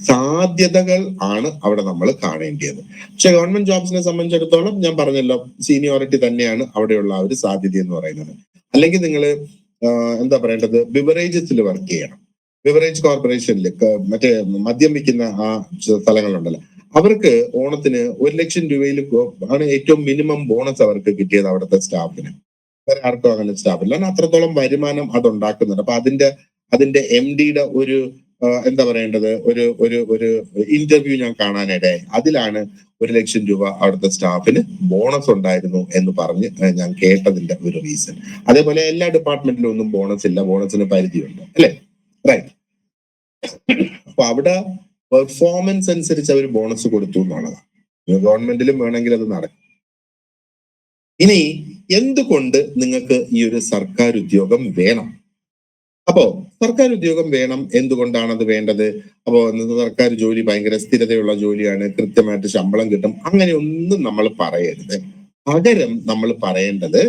A: സാധ്യതകൾ ആണ് അവിടെ നമ്മൾ കാണേണ്ടത്. പക്ഷെ ഗവൺമെന്റ് ജോബ്സിനെ സംബന്ധിച്ചിടത്തോളം ഞാൻ പറഞ്ഞല്ലോ, സീനിയോറിറ്റി തന്നെയാണ് അവിടെയുള്ള ആ ഒരു സാധ്യത എന്ന് പറയുന്നത്. അല്ലെങ്കിൽ നിങ്ങൾ എന്താ പറയേണ്ടത്, ബിവറേജസിൽ വർക്ക് ചെയ്യണം. ബിവറേജ് കോർപ്പറേഷനിൽ മറ്റേ മദ്യം വിൽക്കുന്ന ആ സ്ഥലങ്ങളുണ്ടല്ലോ, അവർക്ക് ഓണത്തിന് 1,00,000 രൂപയിൽ ആണ് ഏറ്റവും മിനിമം ബോണസ് അവർക്ക് കിട്ടിയത് അവിടുത്തെ സ്റ്റാഫിന്. വേറെ ആർക്കും അങ്ങനെ സ്റ്റാഫില്ല. കാരണം അത്രത്തോളം വരുമാനം അതുണ്ടാക്കുന്നുണ്ട്. അപ്പൊ അതിന്റെ MD-യുടെ ഒരു എന്താ പറയേണ്ടത്, ഒരു ഒരു ഒരു ഇന്റർവ്യൂ ഞാൻ കാണാനിടയായി. അതിലാണ് 1,00,000 രൂപ അവിടുത്തെ സ്റ്റാഫിന് ബോണസ് ഉണ്ടായിരുന്നു എന്ന് പറഞ്ഞ് ഞാൻ കേട്ടതിന്റെ ഒരു റീസൺ. അതേപോലെ എല്ലാ ഡിപ്പാർട്ട്മെന്റിലും ഒന്നും ബോണസ് ഇല്ല, ബോണസിന് പരിധിയുണ്ട്, അല്ലെ? റൈറ്റ്. അപ്പൊ അവിടെ പെർഫോമൻസ് അനുസരിച്ച് അവർ ബോണസ് കൊടുത്തു എന്നുള്ളതാണ്. ഗവൺമെന്റിലും വേണമെങ്കിൽ അത് നടക്കും. ഇനി എന്തുകൊണ്ട് നിങ്ങൾക്ക് ഈ ഒരു സർക്കാർ ഉദ്യോഗം വേണം? അപ്പോ സർക്കാർ ഉദ്യോഗം വേണം. എന്തുകൊണ്ടാണ് അത് വേണ്ടത്? അപ്പോ ഇന്നത്തെ സർക്കാർ ജോലി ഭയങ്കര സ്ഥിരതയുള്ള ജോലിയാണ്, കൃത്യമായിട്ട് ശമ്പളം കിട്ടും, അങ്ങനെയൊന്നും നമ്മൾ പറയരുത്. പകരം നമ്മൾ പറയേണ്ടത്,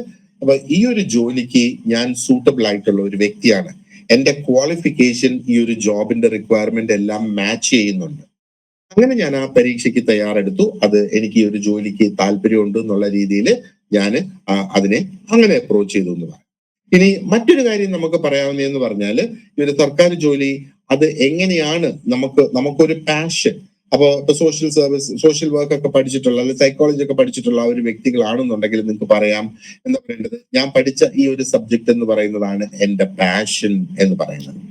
A: അപ്പൊ ഈ ഒരു ജോലിക്ക് ഞാൻ സൂട്ടബിൾ ആയിട്ടുള്ള ഒരു വ്യക്തിയാണ്, എന്റെ ക്വാളിഫിക്കേഷൻ ഈ ഒരു ജോബിന്റെ റിക്വയർമെന്റ് എല്ലാം മാച്ച് ചെയ്യുന്നുണ്ട്, അങ്ങനെ ഞാൻ ആ പരീക്ഷയ്ക്ക് തയ്യാറെടുത്തു, അത് എനിക്ക് ഈ ഒരു ജോലിക്ക് താല്പര്യമുണ്ട് എന്നുള്ള രീതിയിൽ ഞാൻ അതിനെ അങ്ങനെ അപ്രോച്ച് ചെയ്തു എന്ന് പറയാം. ഇനി മറ്റൊരു കാര്യം നമുക്ക് പറയാവുന്നതെന്ന് പറഞ്ഞാൽ, ഈ ഒരു സർക്കാർ ജോലി അത് എങ്ങനെയാണ് നമുക്കൊരു പാഷൻ. അപ്പോ ഇപ്പൊ സോഷ്യൽ സർവീസ്, സോഷ്യൽ വർക്ക് ഒക്കെ പഠിച്ചിട്ടുള്ള അല്ലെങ്കിൽ സൈക്കോളജി ഒക്കെ പഠിച്ചിട്ടുള്ള ഒരു വ്യക്തികളാണെന്നുണ്ടെങ്കിൽ നിങ്ങൾക്ക് പറയാം, എന്താ പറയേണ്ടത്, ഞാൻ പഠിച്ച ഈ ഒരു സബ്ജക്ട് എന്ന് പറയുന്നതാണ് എന്റെ പാഷൻ എന്ന് പറയുന്നത്.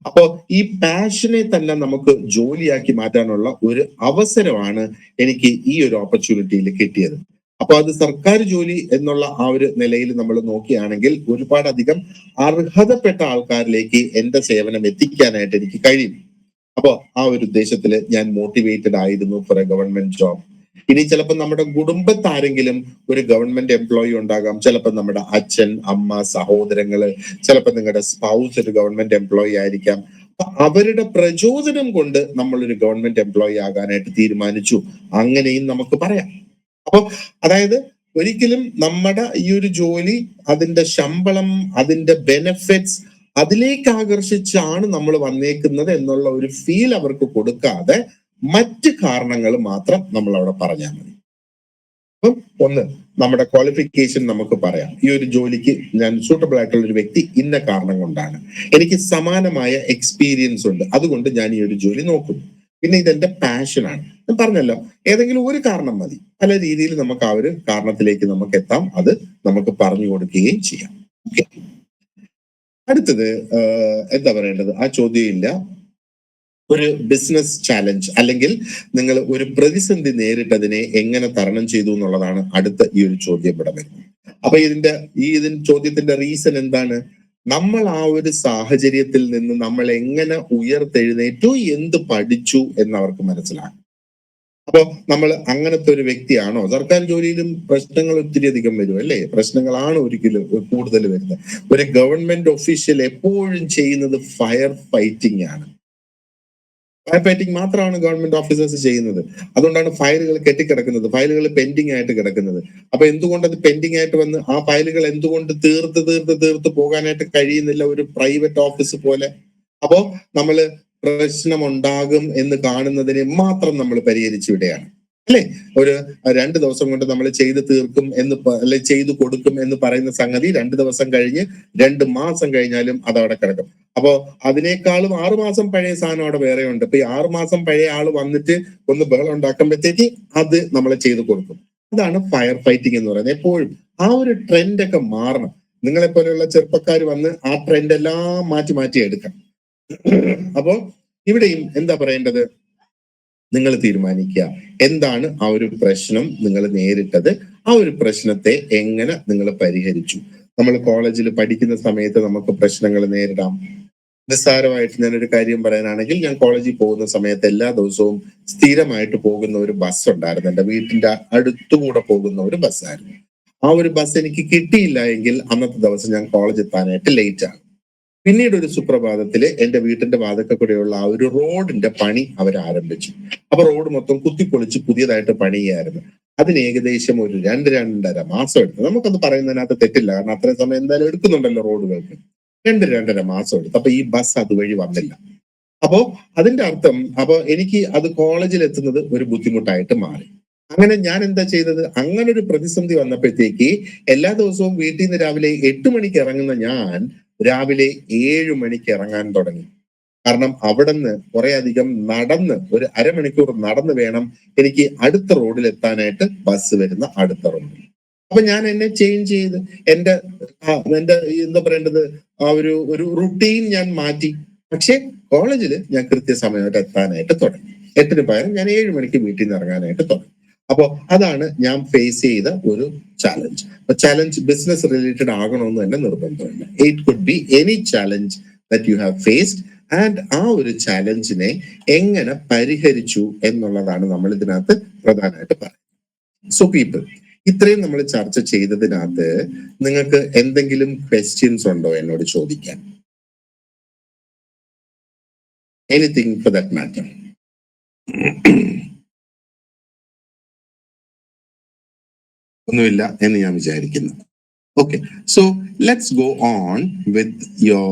A: അപ്പോ ഈ പാഷനെ തന്നെ നമുക്ക് ജോലിയാക്കി മാറ്റാനുള്ള ഒരു അവസരമാണ് എനിക്ക് ഈ ഒരു ഓപ്പർച്യൂണിറ്റിയിൽ കിട്ടിയത്. അപ്പൊ അത് സർക്കാർ ജോലി എന്നുള്ള ആ ഒരു നിലയിൽ നമ്മൾ നോക്കുകയാണെങ്കിൽ ഒരുപാട് അധികം അർഹതപ്പെട്ട ആൾക്കാരിലേക്ക് എന്റെ സേവനം എത്തിക്കാനായിട്ട് എനിക്ക് കഴിയും. അപ്പോ ആ ഒരു ഉദ്ദേശത്തിൽ ഞാൻ മോട്ടിവേറ്റഡ് ആയിരുന്നു ഫോർ എ ഗവൺമെന്റ് ജോബ്. ഇനി ചിലപ്പോൾ നമ്മുടെ കുടുംബത്താരെങ്കിലും ഒരു ഗവൺമെന്റ് എംപ്ലോയി ഉണ്ടാകാം, ചിലപ്പോൾ നമ്മുടെ അച്ഛൻ, അമ്മ, സഹോദരങ്ങള്, ചിലപ്പോൾ നിങ്ങളുടെ സ്പൗസ് ഒരു ഗവൺമെന്റ് എംപ്ലോയി ആയിരിക്കാം. അപ്പൊ അവരുടെ പ്രചോദനം കൊണ്ട് നമ്മൾ ഒരു ഗവൺമെന്റ് എംപ്ലോയി ആകാനായിട്ട് തീരുമാനിച്ചു, അങ്ങനെയും നമുക്ക് പറയാം. അപ്പൊ അതായത് ഒരിക്കലും നമ്മുടെ ഈ ഒരു ജോലി, അതിന്റെ ശമ്പളം, അതിന്റെ ബെനഫിറ്റ്സ്, അതിലേക്ക് ആകർഷിച്ചാണ് നമ്മൾ വന്നേക്കുന്നത് എന്നുള്ള ഒരു ഫീൽ അവർക്ക് കൊടുക്കാതെ മറ്റ് കാരണങ്ങൾ മാത്രം നമ്മൾ അവിടെ പറഞ്ഞാൽ മതി. അപ്പം ഒന്ന്, നമ്മുടെ ക്വാളിഫിക്കേഷൻ നമുക്ക് പറയാം, ഈ ഒരു ജോലിക്ക് ഞാൻ സൂട്ടബിൾ ആയിട്ടുള്ള ഒരു വ്യക്തി ഇന്ന കാരണം കൊണ്ടാണ്, എനിക്ക് സമാനമായ എക്സ്പീരിയൻസ് ഉണ്ട്, അതുകൊണ്ട് ഞാൻ ഈ ഒരു ജോലി നോക്കുന്നു, പിന്നെ ഇതെന്റെ പാഷനാണ്. ഞാൻ പറഞ്ഞല്ലോ, ഏതെങ്കിലും ഒരു കാരണം മതി. പല രീതിയിൽ നമുക്ക് ആ ഒരു കാരണത്തിലേക്ക് നമുക്ക് എത്താം, അത് നമുക്ക് പറഞ്ഞു കൊടുക്കുകയും ചെയ്യാം. ഓക്കെ. അടുത്തത് എന്താ പറയേണ്ടത്, ആ ചോദ്യം ഇല്ല, ഒരു ബിസിനസ് ചാലഞ്ച് അല്ലെങ്കിൽ നിങ്ങൾ ഒരു പ്രതിസന്ധി നേരിട്ടതിനെ എങ്ങനെ തരണം ചെയ്തു എന്നുള്ളതാണ് അടുത്ത ഈ ഒരു ചോദ്യം ഇവിടെ വരുന്നത്. അപ്പൊ ഇതിന്റെ ചോദ്യത്തിന്റെ റീസൺ എന്താണ്? നമ്മൾ ആ ഒരു സാഹചര്യത്തിൽ നിന്ന് നമ്മൾ എങ്ങനെ ഉയർത്തെഴുന്നേറ്റു, എന്ത് പഠിച്ചു എന്ന് അവർക്ക് മനസ്സിലാകും. അപ്പൊ നമ്മൾ അങ്ങനത്തെ ഒരു വ്യക്തിയാണോ? സർക്കാർ ജോലിയിലും പ്രശ്നങ്ങൾ ഒത്തിരി അധികം വരും, അല്ലേ? പ്രശ്നങ്ങളാണ് ഒരിക്കലും കൂടുതൽ വരുന്നത്. ഒരു ഗവൺമെന്റ് ഒഫീഷ്യൽ എപ്പോഴും ചെയ്യുന്നത് ഫയർ ഫൈറ്റിംഗ് ആണ്. ഫയർ ഫൈറ്റിംഗ് മാത്രമാണ് ഗവൺമെന്റ് ഓഫീസേഴ്സ് ചെയ്യുന്നത്. അതുകൊണ്ടാണ് ഫയലുകൾ കെട്ടിക്കിടക്കുന്നത്, ഫയലുകൾ പെൻഡിങ് ആയിട്ട് കിടക്കുന്നത്. അപ്പൊ എന്തുകൊണ്ട് അത് പെൻഡിങ് ആയിട്ട് വന്ന് ആ ഫയലുകൾ എന്തുകൊണ്ട് തീർത്ത് പോകാനായിട്ട് കഴിയുന്നില്ല ഒരു പ്രൈവറ്റ് ഓഫീസ് പോലെ? അപ്പോ നമ്മള് പ്രശ്നമുണ്ടാകും എന്ന് കാണുന്നതിനെ മാത്രം നമ്മൾ പരിഹരിച്ചു വിടുകയാണ്, അല്ലെ? ഒരു 2 ദിവസം കൊണ്ട് നമ്മൾ ചെയ്ത് തീർക്കും എന്ന് അല്ലെ ചെയ്തു കൊടുക്കും എന്ന് പറയുന്ന സംഗതി 2 ദിവസം കഴിഞ്ഞ് 2 മാസം കഴിഞ്ഞാലും അത് അവിടെ കിടക്കും. അപ്പോ അതിനേക്കാളും 6 മാസം പഴയ സാധനം അവിടെ വേറെ ഉണ്ട്. ഇപ്പൊ ഈ 6 മാസം പഴയ ആള് വന്നിട്ട് ഒന്ന് ബഹളം ഉണ്ടാക്കുമ്പോഴത്തേക്ക് അത് നമ്മൾ ചെയ്തു കൊടുക്കും. അതാണ് ഫയർ ഫൈറ്റിംഗ് എന്ന് പറയുന്നത്. എപ്പോഴും ആ ഒരു ട്രെൻഡ് ഒക്കെ മാറണം. നിങ്ങളെ പോലെയുള്ള ചെറുപ്പക്കാർ വന്ന് ആ ട്രെൻഡ് എല്ലാം മാറ്റി മാറ്റി എടുക്കാം. അപ്പോ ഇവിടെയും എന്താ പറയേണ്ടത്? നിങ്ങൾ തീരുമാനിക്കുക എന്താണ് ആ ഒരു പ്രശ്നം നിങ്ങൾ നേരിട്ടത്, ആ ഒരു പ്രശ്നത്തെ എങ്ങനെ നിങ്ങൾ പരിഹരിച്ചു. നമ്മൾ കോളേജിൽ പഠിക്കുന്ന സമയത്ത് നമുക്ക് പ്രശ്നങ്ങൾ നേരിടാം. നിസ്സാരമായിട്ട് ഞാനൊരു കാര്യം പറയാനാണെങ്കിൽ, ഞാൻ കോളേജിൽ പോകുന്ന സമയത്ത് എല്ലാ ദിവസവും സ്ഥിരമായിട്ട് പോകുന്ന ഒരു ബസ് ഉണ്ടായിരുന്നു. എന്റെ വീട്ടിന്റെ അടുത്തുകൂടെ പോകുന്ന ഒരു ബസ്സായിരുന്നു. ആ ഒരു ബസ് എനിക്ക് കിട്ടിയില്ല എങ്കിൽ അന്നത്തെ ദിവസം ഞാൻ കോളേജ് എത്താനായിട്ട് ലേറ്റ് ആണ്. പിന്നീട് ഒരു സുപ്രഭാതത്തില് എന്റെ വീട്ടിന്റെ വാതിൽക്കൽ കൂടെയുള്ള ആ ഒരു റോഡിന്റെ പണി അവർ ആരംഭിച്ചു. അപ്പൊ റോഡ് മൊത്തം കുത്തിപ്പൊളിച്ച് പുതിയതായിട്ട് പണിയായിരുന്നു. അതിന് ഏകദേശം ഒരു 2-2.5 മാസം എടുത്തു. നമുക്കത് പറയുന്നതിനകത്ത് തെറ്റില്ല, കാരണം അത്രയും സമയം എന്തായാലും എടുക്കുന്നുണ്ടല്ലോ റോഡുകൾക്ക്. 2-2.5 മാസം എടുത്തു. അപ്പൊ ഈ ബസ് അതുവഴി വന്നില്ല. അപ്പോ അതിന്റെ അർത്ഥം, അപ്പൊ എനിക്ക് അത് കോളേജിൽ എത്തുന്നത് ഒരു ബുദ്ധിമുട്ടായിട്ട് മാറി. അങ്ങനെ ഞാൻ എന്താ ചെയ്തത്? അങ്ങനെ ഒരു പ്രതിസന്ധി വന്നപ്പോഴത്തേക്ക് എല്ലാ ദിവസവും വീട്ടിൽ നിന്ന് രാവിലെ 8 മണിക്ക് ഇറങ്ങുന്ന ഞാൻ രാവിലെ 7 മണിക്ക് ഇറങ്ങാൻ തുടങ്ങി. കാരണം അവിടുന്ന് കുറെ അധികം നടന്ന്, ഒരു അരമണിക്കൂർ നടന്ന് വേണം എനിക്ക് അടുത്ത റോഡിൽ എത്താനായിട്ട്, ബസ് വരുന്ന അടുത്ത റോഡിൽ. അപ്പൊ ഞാൻ എന്നെ ചേഞ്ച് ചെയ്ത് എന്റെ എന്റെ എന്താ പറയേണ്ടത്, ആ ഒരു റുട്ടീൻ ഞാൻ മാറ്റി. പക്ഷെ കോളേജിൽ ഞാൻ കൃത്യസമയമായിട്ട് എത്താനായിട്ട് തുടങ്ങി. 8-ന് പകരം ഞാൻ 7 മണിക്ക് വീട്ടിൽ നിന്ന് ഇറങ്ങാനായിട്ട് തുടങ്ങി. അപ്പോ അതാണ് ഞാൻ ഫേസ് ചെയ്ത ഒരു ചാലഞ്ച്. ചാലഞ്ച് ബിസിനസ് റിലേറ്റഡ് ആകണമെന്ന് തന്നെ നിർബന്ധമില്ല. It could be any challenge that you have faced, and ആ ഒരു ചാലഞ്ചിനെ എങ്ങനെ പരിഹരിച്ചു എന്നുള്ളതാണ് നമ്മൾ ഇതിനകത്ത് പ്രധാനമായിട്ട് പറയുന്നത്. സോ പീപ്പിൾ, ഇത്രയും നമ്മൾ ചർച്ച ചെയ്തതിനകത്ത് നിങ്ങൾക്ക് എന്തെങ്കിലും ക്വസ്റ്റ്യൻസ് ഉണ്ടോ എന്നോട് ചോദിക്കാൻ? Anything for that matter? ഒന്നുമില്ല എന്ന് ഞാൻ വിചാരിക്കുന്നു. Okay, so let's go on with your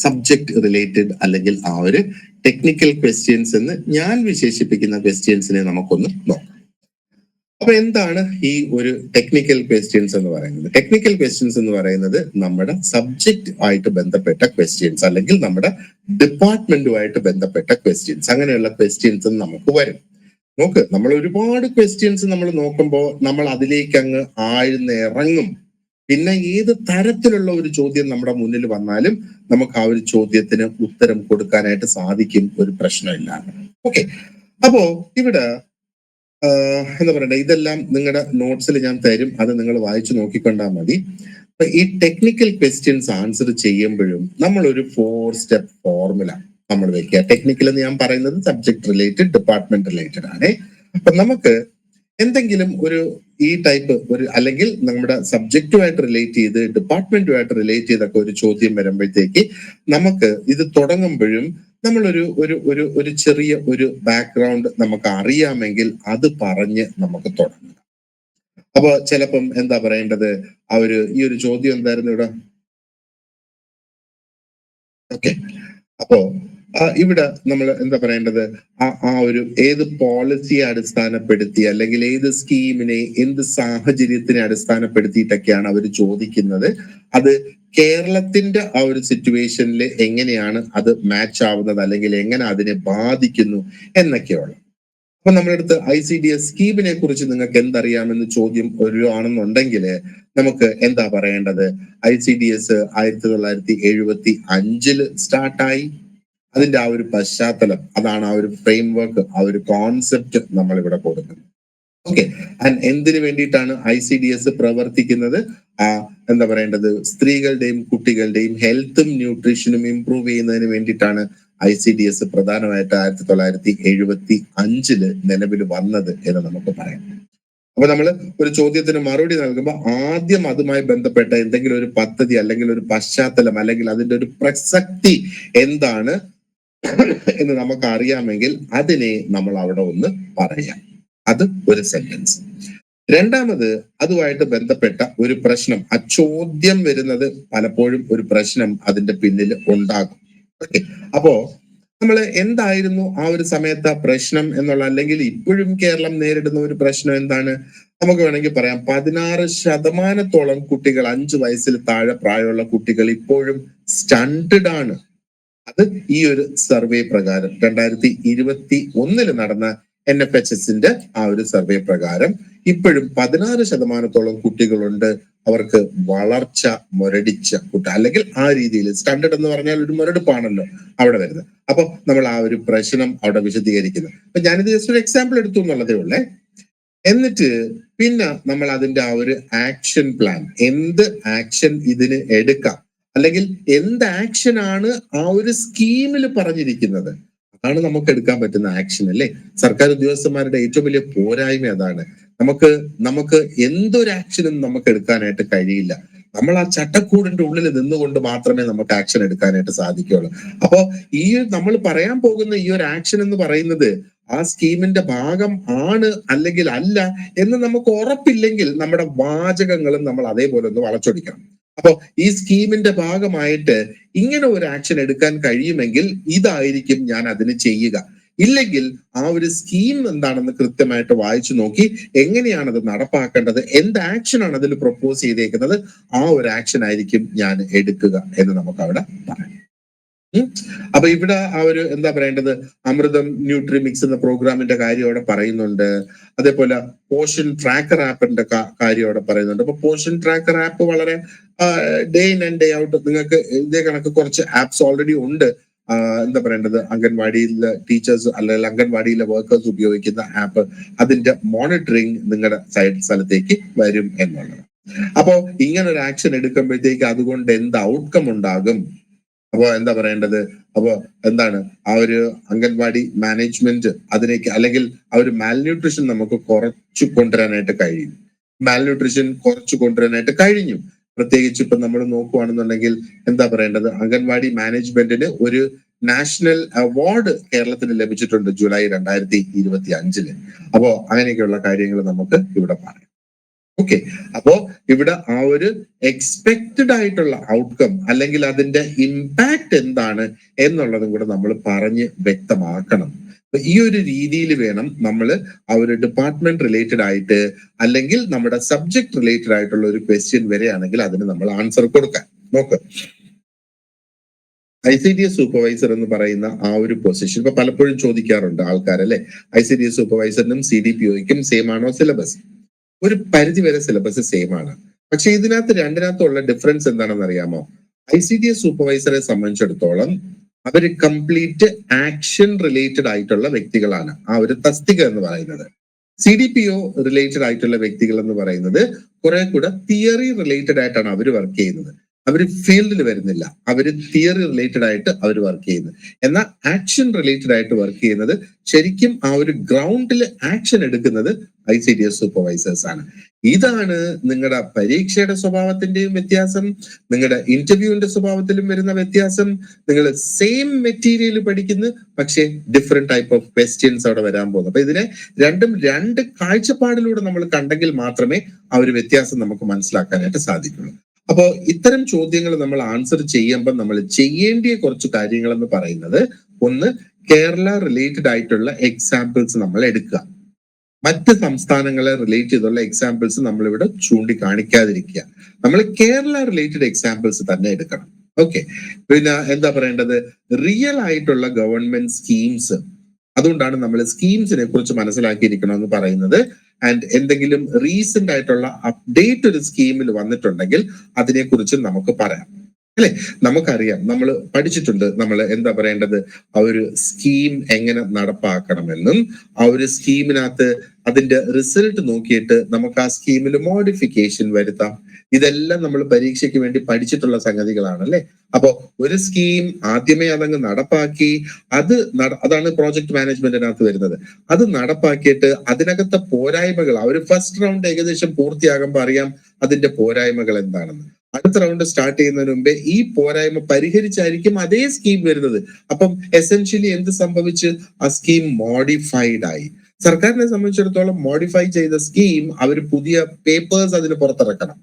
A: subject related, അല്ലെങ്കിൽ ആ ഒരു ടെക്നിക്കൽ ക്വസ്റ്റ്യൻസ് എന്ന് ഞാൻ വിശേഷിപ്പിക്കുന്ന ക്വസ്റ്റ്യൻസിനെ നമുക്കൊന്ന് നോക്കാം. അപ്പൊ എന്താണ് ഈ ഒരു ടെക്നിക്കൽ ക്വസ്റ്റ്യൻസ് എന്ന് പറയുന്നത്? ടെക്നിക്കൽ ക്വസ്റ്റ്യൻസ് എന്ന് പറയുന്നത് നമ്മുടെ സബ്ജക്ട് ആയിട്ട് ബന്ധപ്പെട്ട ക്വസ്റ്റ്യൻസ്, അല്ലെങ്കിൽ നമ്മുടെ ഡിപ്പാർട്ട്മെന്റുമായിട്ട് ബന്ധപ്പെട്ട ക്വസ്റ്റ്യൻസ്. അങ്ങനെയുള്ള ക്വസ്റ്റ്യൻസ് നമുക്ക് വരും. നോക്ക്, നമ്മൾ ഒരുപാട് ക്വസ്റ്റ്യൻസ് നമ്മൾ നോക്കുമ്പോൾ നമ്മൾ അതിലേക്ക് അങ്ങ് ആഴ്ന്നിറങ്ങും. പിന്നെ ഏത് തരത്തിലുള്ള ഒരു ചോദ്യം നമ്മുടെ മുന്നിൽ വന്നാലും നമുക്ക് ആ ഒരു ചോദ്യത്തിന് ഉത്തരം കൊടുക്കാനായിട്ട് സാധിക്കും, ഒരു പ്രശ്നമില്ല. ഓക്കെ, അപ്പോ ഇവിടെ എന്താ പറയണ്ടേ, ഇതെല്ലാം നിങ്ങളുടെ നോട്ട്സിൽ ഞാൻ തരും, അത് നിങ്ങൾ വായിച്ചു നോക്കിക്കൊണ്ടാൽ മതി. അപ്പൊ ഈ ടെക്നിക്കൽ ക്വസ്റ്റ്യൻസ് ആൻസർ ചെയ്യുമ്പോഴും നമ്മൾ ഒരു 4 സ്റ്റെപ്പ് ഫോർമുല നമ്മൾ വെക്കുക. ടെക്നിക്കൽ എന്ന് ഞാൻ പറയുന്നത് സബ്ജക്ട് റിലേറ്റഡ്, ഡിപ്പാർട്ട്മെന്റ് റിലേറ്റഡ് ആണ്. അപ്പൊ നമുക്ക് എന്തെങ്കിലും ഒരു ഈ ടൈപ്പ് ഒരു, അല്ലെങ്കിൽ നമ്മുടെ സബ്ജക്റ്റുമായിട്ട് റിലേറ്റ് ചെയ്ത് ഡിപ്പാർട്ട്മെന്റുമായിട്ട് റിലേറ്റ് ചെയ്തൊക്കെ ഒരു ചോദ്യം വരുമ്പോഴത്തേക്ക് നമുക്ക് ഇത് തുടങ്ങുമ്പോഴും നമ്മളൊരു ഒരു ഒരു ഒരു ചെറിയ ഒരു ബാക്ക്ഗ്രൗണ്ട് നമുക്ക് അറിയാമെങ്കിൽ അത് പറഞ്ഞ് നമുക്ക് തുടങ്ങാം. അപ്പൊ ചിലപ്പം എന്താ പറയേണ്ടത്, ഈ ഒരു ചോദ്യം എന്തായിരുന്നു ഇവിടെ? ഓക്കെ, അപ്പോ ഇവിടെ നമ്മൾ എന്താ പറയേണ്ടത്, ആ ഒരു ഏത് പോളിസിയെ അടിസ്ഥാനപ്പെടുത്തി, അല്ലെങ്കിൽ ഏത് സ്കീമിനെ, എന്ത് സാഹചര്യത്തിനെ അടിസ്ഥാനപ്പെടുത്തിയിട്ടൊക്കെയാണ് അവർ ചോദിക്കുന്നത്, അത് കേരളത്തിന്റെ ആ ഒരു സിറ്റുവേഷനിൽ എങ്ങനെയാണ് അത് മാച്ച് ആവുന്നത്, അല്ലെങ്കിൽ എങ്ങനെ അതിനെ ബാധിക്കുന്നു എന്നൊക്കെയുള്ള. അപ്പൊ നമ്മുടെ അടുത്ത് ICDS സ്കീമിനെ കുറിച്ച് നിങ്ങൾക്ക് എന്തറിയാമെന്ന് ചോദ്യം ആണെന്നുണ്ടെങ്കിൽ നമുക്ക് എന്താ പറയേണ്ടത്? ICDS 1975 സ്റ്റാർട്ടായി. അതിന്റെ ആ ഒരു പശ്ചാത്തലം, അതാണ് ആ ഒരു ഫ്രെയിം വർക്ക്, ആ ഒരു കോൺസെപ്റ്റ് നമ്മൾ ഇവിടെ കൊടുക്കുന്നത്. ഓക്കെ, ആൻഡ് എന്തിനു വേണ്ടിയിട്ടാണ് ICDS പ്രവർത്തിക്കുന്നത്? എന്താ പറയേണ്ടത്, സ്ത്രീകളുടെയും കുട്ടികളുടെയും ഹെൽത്തും ന്യൂട്രീഷനും ഇംപ്രൂവ് ചെയ്യുന്നതിന് വേണ്ടിയിട്ടാണ് ICDS പ്രധാനമായിട്ട് 1975 നിലവിൽ വന്നത് എന്ന് നമുക്ക് പറയാം. അപ്പൊ നമ്മൾ ഒരു ചോദ്യത്തിന് മറുപടി നൽകുമ്പോൾ ആദ്യം അതുമായി ബന്ധപ്പെട്ട എന്തെങ്കിലും ഒരു പദ്ധതി, അല്ലെങ്കിൽ ഒരു പശ്ചാത്തലം, അല്ലെങ്കിൽ അതിന്റെ ഒരു പ്രസക്തി എന്താണ് എന്ന് നമുക്ക് അറിയാമെങ്കിൽ അതിനെ നമ്മൾ അവിടെ ഒന്ന് പറയാം. അത് ഒരു സെന്റൻസ്. രണ്ടാമത്, അതുമായിട്ട് ബന്ധപ്പെട്ട ഒരു പ്രശ്നം, ആ ചോദ്യം വരുന്നത് പലപ്പോഴും ഒരു പ്രശ്നം അതിന്റെ പിന്നിൽ ഉണ്ടാകും. ഓക്കെ. അപ്പോ നമ്മൾ എന്തായിരുന്നു ആ ഒരു സമയത്ത് ആ പ്രശ്നം എന്നുള്ള, അല്ലെങ്കിൽ ഇപ്പോഴും കേരളം നേരിടുന്ന ഒരു പ്രശ്നം എന്താണ്? നമുക്ക് വേണമെങ്കിൽ പറയാം, 16% കുട്ടികൾ, 5 വയസ്സിൽ താഴെ പ്രായമുള്ള കുട്ടികൾ ഇപ്പോഴും സ്റ്റണ്ടഡ് ആണ്. അത് ഈ ഒരു സർവേ പ്രകാരം 2021 നടന്ന NFHSന്റെ ആ ഒരു സർവേ പ്രകാരം ഇപ്പോഴും 16% കുട്ടികളുണ്ട് അവർക്ക് വളർച്ച മുരടിച്ച കുട്ടി, അല്ലെങ്കിൽ ആ രീതിയിൽ സ്റ്റാൻഡേർഡ് എന്ന് പറഞ്ഞാൽ ഒരു മുരടിപ്പാണല്ലോ അവിടെ വരുന്നത്. അപ്പൊ നമ്മൾ ആ ഒരു പ്രശ്നം അവിടെ വിശദീകരിക്കുന്നു. അപ്പൊ ഞാനിത് ജസ്റ്റ് ഒരു എക്സാമ്പിൾ എടുത്തു എന്നുള്ളതേ ഉള്ളേ. എന്നിട്ട് പിന്നെ നമ്മൾ അതിന്റെ ആ ഒരു ആക്ഷൻ പ്ലാൻ, എന്ത് ആക്ഷൻ ഇതിന് എടുക്കാം, അല്ലെങ്കിൽ എന്ത് ആക്ഷൻ ആണ് ആ ഒരു സ്കീമിൽ പറഞ്ഞിരിക്കുന്നത്, അതാണ് നമുക്ക് എടുക്കാൻ പറ്റുന്ന ആക്ഷൻ അല്ലേ. സർക്കാർ ഉദ്യോഗസ്ഥന്മാരുടെ ഏറ്റവും വലിയ പോരായ്മ അതാണ്. നമുക്ക് നമുക്ക് എന്തൊരു ആക്ഷനും നമുക്ക് എടുക്കാനായിട്ട് കഴിയില്ല. നമ്മൾ ആ ചട്ടക്കൂടിന്റെ ഉള്ളിൽ നിന്നുകൊണ്ട് മാത്രമേ നമുക്ക് ആക്ഷൻ എടുക്കാനായിട്ട് സാധിക്കുകയുള്ളൂ. അപ്പോ ഈ നമ്മൾ പറയാൻ പോകുന്ന ഈ ഒരു ആക്ഷൻ എന്ന് പറയുന്നത് ആ സ്കീമിന്റെ ഭാഗം ആണ് അല്ലെങ്കിൽ അല്ല എന്ന് നമുക്ക് ഉറപ്പില്ലെങ്കിൽ നമ്മുടെ വാചകങ്ങളും നമ്മൾ അതേപോലെ ഒന്ന് വളച്ചൊടിക്കണം. അപ്പോ ഈ സ്കീമിന്റെ ഭാഗമായിട്ട് ഇങ്ങനെ ഒരു ആക്ഷൻ എടുക്കാൻ കഴിയുമെങ്കിൽ ഇതായിരിക്കും ഞാൻ അതിന് ചെയ്യുക. ഇല്ലെങ്കിൽ ആ ഒരു സ്കീം എന്താണെന്ന് കൃത്യമായിട്ട് വായിച്ചു നോക്കി എങ്ങനെയാണ് അത് നടപ്പാക്കേണ്ടത്, എന്ത് ആക്ഷൻ ആണ് അതിൽ പ്രൊപ്പോസ് ചെയ്തേക്കുന്നത്, ആ ഒരു ആക്ഷൻ ആയിരിക്കും ഞാൻ എടുക്കുക എന്ന് നമുക്ക് അവിടെ പറയാം. അപ്പൊ ഇവിടെ ആ ഒരു എന്താ പറയേണ്ടത്, അമൃതം ന്യൂട്രിമിക്സ് എന്ന പ്രോഗ്രാമിന്റെ കാര്യം അവിടെ പറയുന്നുണ്ട്. അതേപോലെ പോഷൻ ട്രാക്കർ ആപ്പിന്റെ കാര്യം അവിടെ പറയുന്നുണ്ട്. അപ്പൊ പോഷൻ ട്രാക്കർ ആപ്പ് വളരെ day in and day out നിങ്ങൾക്ക് ഇതേ കണക്ക് കുറച്ച് ആപ്സ് ഓൾറെഡി ഉണ്ട്. എന്താ പറയേണ്ടത്, അംഗൻവാടിയിലെ ടീച്ചേഴ്സ് അല്ലെങ്കിൽ അംഗൻവാടിയിലെ വർക്കേഴ്സ് ഉപയോഗിക്കുന്ന ആപ്പ്, അതിന്റെ മോണിറ്ററിങ് നിങ്ങളുടെ സ്ഥലത്തേക്ക് വരും എന്നുള്ളത്. അപ്പോ ഇങ്ങനെ ഒരു ആക്ഷൻ എടുക്കുമ്പോഴത്തേക്ക് അതുകൊണ്ട് എന്ത് ഔട്ട്കം ഉണ്ടാകും? അപ്പൊ എന്താ പറയേണ്ടത്, അപ്പൊ എന്താണ് ആ ഒരു അംഗൻവാടി മാനേജ്മെന്റ് അതിലേക്ക്, അല്ലെങ്കിൽ ആ ഒരു മാൽന്യൂട്രീഷൻ നമുക്ക് കുറച്ചു കൊണ്ടുവരാനായിട്ട് കഴിയും. മാൽന്യൂട്രീഷൻ കുറച്ചു കൊണ്ടുവരാനായിട്ട് കഴിഞ്ഞു. പ്രത്യേകിച്ച് ഇപ്പൊ നമ്മൾ നോക്കുകയാണെന്നുണ്ടെങ്കിൽ എന്താ പറയേണ്ടത്, അംഗൻവാടി മാനേജ്മെന്റിന് ഒരു നാഷണൽ അവാർഡ് കേരളത്തിന് ലഭിച്ചിട്ടുണ്ട് ജൂലൈ 2025. അപ്പോ അങ്ങനെയൊക്കെയുള്ള കാര്യങ്ങൾ നമുക്ക് ഇവിടെ പറയാം. ഓക്കെ. അപ്പോ ഇവിടെ ആ ഒരു എക്സ്പെക്റ്റഡ് ആയിട്ടുള്ള ഔട്ട്കം അല്ലെങ്കിൽ അതിന്റെ ഇമ്പാക്ട് എന്താണ് എന്നുള്ളതും കൂടെ നമ്മൾ പറഞ്ഞ് വ്യക്തമാക്കണം. ഈ ഒരു രീതിയിൽ വേണം നമ്മൾ ആ ഒരു ഡിപ്പാർട്ട്മെന്റ് റിലേറ്റഡ് ആയിട്ട്, അല്ലെങ്കിൽ നമ്മുടെ സബ്ജക്ട് റിലേറ്റഡ് ആയിട്ടുള്ള ഒരു ക്വസ്റ്റ്യൻ വരെയാണെങ്കിൽ അതിന് നമ്മൾ ആൻസർ കൊടുക്കാൻ നോക്ക്. ICDS സൂപ്പർവൈസർ എന്ന് പറയുന്ന ആ ഒരു പൊസിഷൻ ഇപ്പൊ പലപ്പോഴും ചോദിക്കാറുണ്ട് ആൾക്കാർ, അല്ലെ, ICDS സൂപ്പർവൈസറിനും CDPOയ്ക്കും സെയിം ആണോ സിലബസ്? ഒരു പരിധി വരെ സിലബസ് സെയിം ആണ്. പക്ഷെ ഇതിനകത്ത് രണ്ടിനകത്തുള്ള ഡിഫറൻസ് എന്താണെന്ന് അറിയാമോ? ICDS സൂപ്പർവൈസറെ സംബന്ധിച്ചിടത്തോളം അവര് കംപ്ലീറ്റ് ആക്ഷൻ റിലേറ്റഡ് ആയിട്ടുള്ള വ്യക്തികളാണ് ആ ഒരു തസ്തിക എന്ന് പറയുന്നത്. CDPO റിലേറ്റഡ് ആയിട്ടുള്ള വ്യക്തികൾ എന്ന് പറയുന്നത് കുറെ കൂടെ തിയറി റിലേറ്റഡ് ആയിട്ടാണ് അവർ വർക്ക് ചെയ്യുന്നത്. അവര് ഫീൽഡിൽ വരുന്നില്ല, അവര് തിയറി റിലേറ്റഡ് ആയിട്ട് അവർ വർക്ക് ചെയ്യുന്നത്. എന്നാൽ ആക്ഷൻ റിലേറ്റഡ് ആയിട്ട് വർക്ക് ചെയ്യുന്നത്, ശരിക്കും ആ ഒരു ഗ്രൗണ്ടിൽ ആക്ഷൻ എടുക്കുന്നത് ICDS സൂപ്പർവൈസേഴ്സ് ആണ്. ഇതാണ് നിങ്ങളുടെ പരീക്ഷയുടെ സ്വഭാവത്തിന്റെയും വ്യത്യാസം, നിങ്ങളുടെ ഇന്റർവ്യൂവിന്റെ സ്വഭാവത്തിലും വരുന്ന വ്യത്യാസം. നിങ്ങൾ സെയിം മെറ്റീരിയൽ പഠിക്കുന്നു, പക്ഷേ ഡിഫറെന്റ് ടൈപ്പ് ഓഫ് ക്വസ്റ്റ്യൻസ് അവിടെ വരാൻ പോകുന്നു. അപ്പൊ ഇതിനെ രണ്ടും രണ്ട് കാഴ്ചപ്പാടിലൂടെ നമ്മൾ കണ്ടെങ്കിൽ മാത്രമേ ആ ഒരു വ്യത്യാസം നമുക്ക് മനസ്സിലാക്കാനായിട്ട് സാധിക്കുള്ളൂ. അപ്പോ ഇത്തരം ചോദ്യങ്ങൾ നമ്മൾ ആൻസർ ചെയ്യുമ്പോൾ നമ്മൾ ചെയ്യേണ്ടിയ കുറച്ച് കാര്യങ്ങൾ എന്ന് പറയുന്നത്, ഒന്ന്, കേരള റിലേറ്റഡ് ആയിട്ടുള്ള എക്സാമ്പിൾസ് നമ്മൾ എടുക്കുക. മറ്റ് സംസ്ഥാനങ്ങളെ റിലേറ്റ് ചെയ്തുള്ള എക്സാമ്പിൾസ് നമ്മൾ ഇവിടെ ചൂണ്ടിക്കാണിക്കാതിരിക്കുക. നമ്മൾ കേരള റിലേറ്റഡ് എക്സാമ്പിൾസ് തന്നെ എടുക്കണം. ഓക്കെ. പിന്നെ എന്താ പറയേണ്ടത്, റിയൽ ആയിട്ടുള്ള ഗവൺമെന്റ് സ്കീംസ്, അതുകൊണ്ടാണ് നമ്മൾ സ്കീംസിനെ കുറിച്ച് മനസ്സിലാക്കിയിരിക്കണം എന്ന് പറയുന്നത്. ആൻഡ് എന്തെങ്കിലും റീസെന്റ് ആയിട്ടുള്ള അപ്ഡേറ്റ് ഒരു സ്കീമിൽ വന്നിട്ടുണ്ടെങ്കിൽ അതിനെക്കുറിച്ച് നമുക്ക് പറയാം, അല്ലെ. നമുക്കറിയാം, നമ്മൾ പഠിച്ചിട്ടുണ്ട്, നമ്മൾ എന്താ പറയേണ്ടത്, ആ ഒരു സ്കീം എങ്ങനെ നടപ്പാക്കണമെന്നും ആ ഒരു സ്കീമിനകത്ത് അതിന്റെ റിസൾട്ട് നോക്കിയിട്ട് നമുക്ക് ആ സ്കീമിൽ മോഡിഫിക്കേഷൻ വരുത്താം. ഇതെല്ലാം നമ്മൾ പരീക്ഷയ്ക്ക് വേണ്ടി പഠിച്ചിട്ടുള്ള സംഗതികളാണ്, അല്ലെ. അപ്പോ ഒരു സ്കീം ആദ്യമേ അതങ്ങ് നടപ്പാക്കി, അതാണ് പ്രോജക്ട് മാനേജ്മെന്റിനകത്ത് വരുന്നത്. അത് നടപ്പാക്കിയിട്ട് അതിനകത്തെ പോരായ്മകൾ, ആ ഒരു ഫസ്റ്റ് റൗണ്ട് ഏകദേശം പൂർത്തിയാകുമ്പോൾ അറിയാം അതിന്റെ പോരായ്മകൾ എന്താണെന്ന്. അടുത്ത റൗണ്ട് സ്റ്റാർട്ട് ചെയ്യുന്നതിന് മുമ്പേ ഈ പോരായ്മ പരിഹരിച്ചായിരിക്കും അതേ സ്കീം വരുന്നത്. അപ്പം എസെൻഷ്യലി എന്ത് സംഭവിച്ച്, ആ സ്കീം മോഡിഫൈഡ് ആയി. സർക്കാരിനെ സംബന്ധിച്ചിടത്തോളം മോഡിഫൈ ചെയ്ത സ്കീം അവർ പുതിയ പേപ്പേഴ്സ് അതിന് പുറത്തിറക്കണം,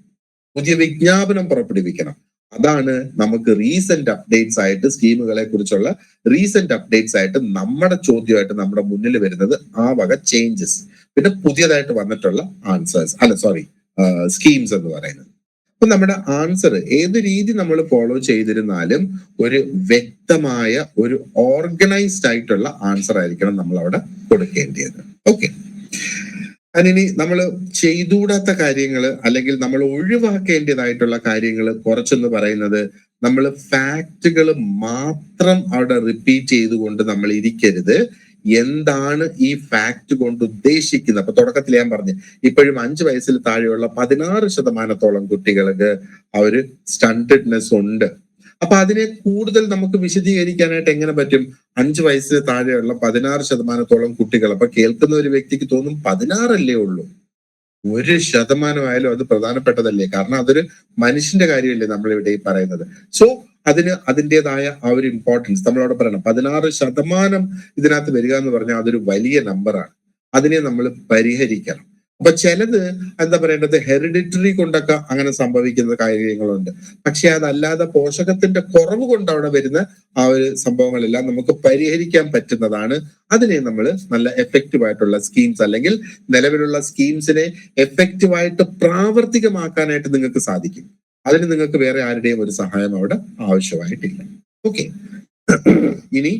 A: പുതിയ വിജ്ഞാപനം പുറപ്പെടുവിക്കണം. അതാണ് നമുക്ക് റീസെന്റ് അപ്ഡേറ്റ്സ് ആയിട്ട് സ്കീമുകളെ കുറിച്ചുള്ള റീസെന്റ് അപ്ഡേറ്റ്സ് ആയിട്ട് നമ്മുടെ ചോദ്യമായിട്ട് നമ്മുടെ മുന്നിൽ വരുന്നത് ആ വക ചേഞ്ചസ്. പിന്നെ പുതിയതായിട്ട് വന്നിട്ടുള്ള ആൻസേഴ്സ്, അല്ല സോറി, സ്കീംസ് എന്ന് പറയുന്നത്. അപ്പൊ നമ്മുടെ ആൻസർ ഏത് രീതി നമ്മൾ ഫോളോ ചെയ്തിരുന്നാലും ഒരു വ്യക്തമായ ഒരു ഓർഗനൈസ്ഡ് ആയിട്ടുള്ള ആൻസർ ആയിരിക്കണം നമ്മൾ അവിടെ കൊടുക്കേണ്ടത്. ഓക്കെ, അതിനി നമ്മൾ ചെയ്തുകൂടാത്ത കാര്യങ്ങൾ അല്ലെങ്കിൽ നമ്മൾ ഒഴിവാക്കേണ്ടതായിട്ടുള്ള കാര്യങ്ങൾ കുറച്ചെന്ന് പറയുന്നത്, നമ്മൾ ഫാക്റ്റുകൾ മാത്രം അവിടെ റിപ്പീറ്റ് ചെയ്തുകൊണ്ട് നമ്മൾ ഇരിക്കരുത്. എന്താണ് ഈ ഫാക്ട് കൊണ്ട് ഉദ്ദേശിക്കുന്നത്? അപ്പൊ തുടക്കത്തിൽ ഞാൻ പറഞ്ഞു, ഇപ്പോഴും 5 വയസ്സിൽ താഴെയുള്ള 16% കുട്ടികൾക്ക് ആ ഒരു സ്റ്റണ്ടഡ്നെസ് ഉണ്ട്. അപ്പൊ അതിനെ കൂടുതൽ നമുക്ക് വിശദീകരിക്കാനായിട്ട് എങ്ങനെ പറ്റും? 5 വയസ്സിന് താഴെയുള്ള 16% കുട്ടികൾ. അപ്പൊ കേൾക്കുന്ന ഒരു വ്യക്തിക്ക് തോന്നും 16 ഉള്ളൂ. 1% അത് പ്രധാനപ്പെട്ടതല്ലേ? കാരണം അതൊരു മനുഷ്യന്റെ കാര്യമല്ലേ നമ്മൾ ഇവിടെ ഈ പറയുന്നത്. സോ അതിന് അതിൻ്റെതായ ആ ഒരു ഇമ്പോർട്ടൻസ് നമ്മളവിടെ പറയണം. 16% ഇതിനകത്ത് വരിക എന്ന് പറഞ്ഞാൽ അതൊരു വലിയ നമ്പറാണ്. അതിനെ നമ്മൾ പരിഹരിക്കണം. അപ്പൊ ചിലത് എന്താ പറയേണ്ടത്, ഹെറിഡിറ്ററി കൊണ്ടൊക്കെ അങ്ങനെ സംഭവിക്കുന്ന കാര്യങ്ങളുണ്ട്. പക്ഷെ അതല്ലാതെ പോഷകത്തിന്റെ കുറവ് കൊണ്ട് അവിടെ വരുന്ന ആ ഒരു സംഭവങ്ങളെല്ലാം നമുക്ക് പരിഹരിക്കാൻ പറ്റുന്നതാണ്. അതിനെ നമ്മൾ നല്ല എഫക്റ്റീവ് ആയിട്ടുള്ള സ്കീംസ് അല്ലെങ്കിൽ നിലവിലുള്ള സ്കീംസിനെ എഫക്റ്റീവായിട്ട് പ്രാവർത്തികമാക്കാനായിട്ട് നിങ്ങൾക്ക് സാധിക്കും. അതിന് നിങ്ങൾക്ക് വേറെ ആരുടെയും ഒരു സഹായം അവിടെ ആവശ്യമായിട്ടില്ല. ഓക്കെ, ഇനി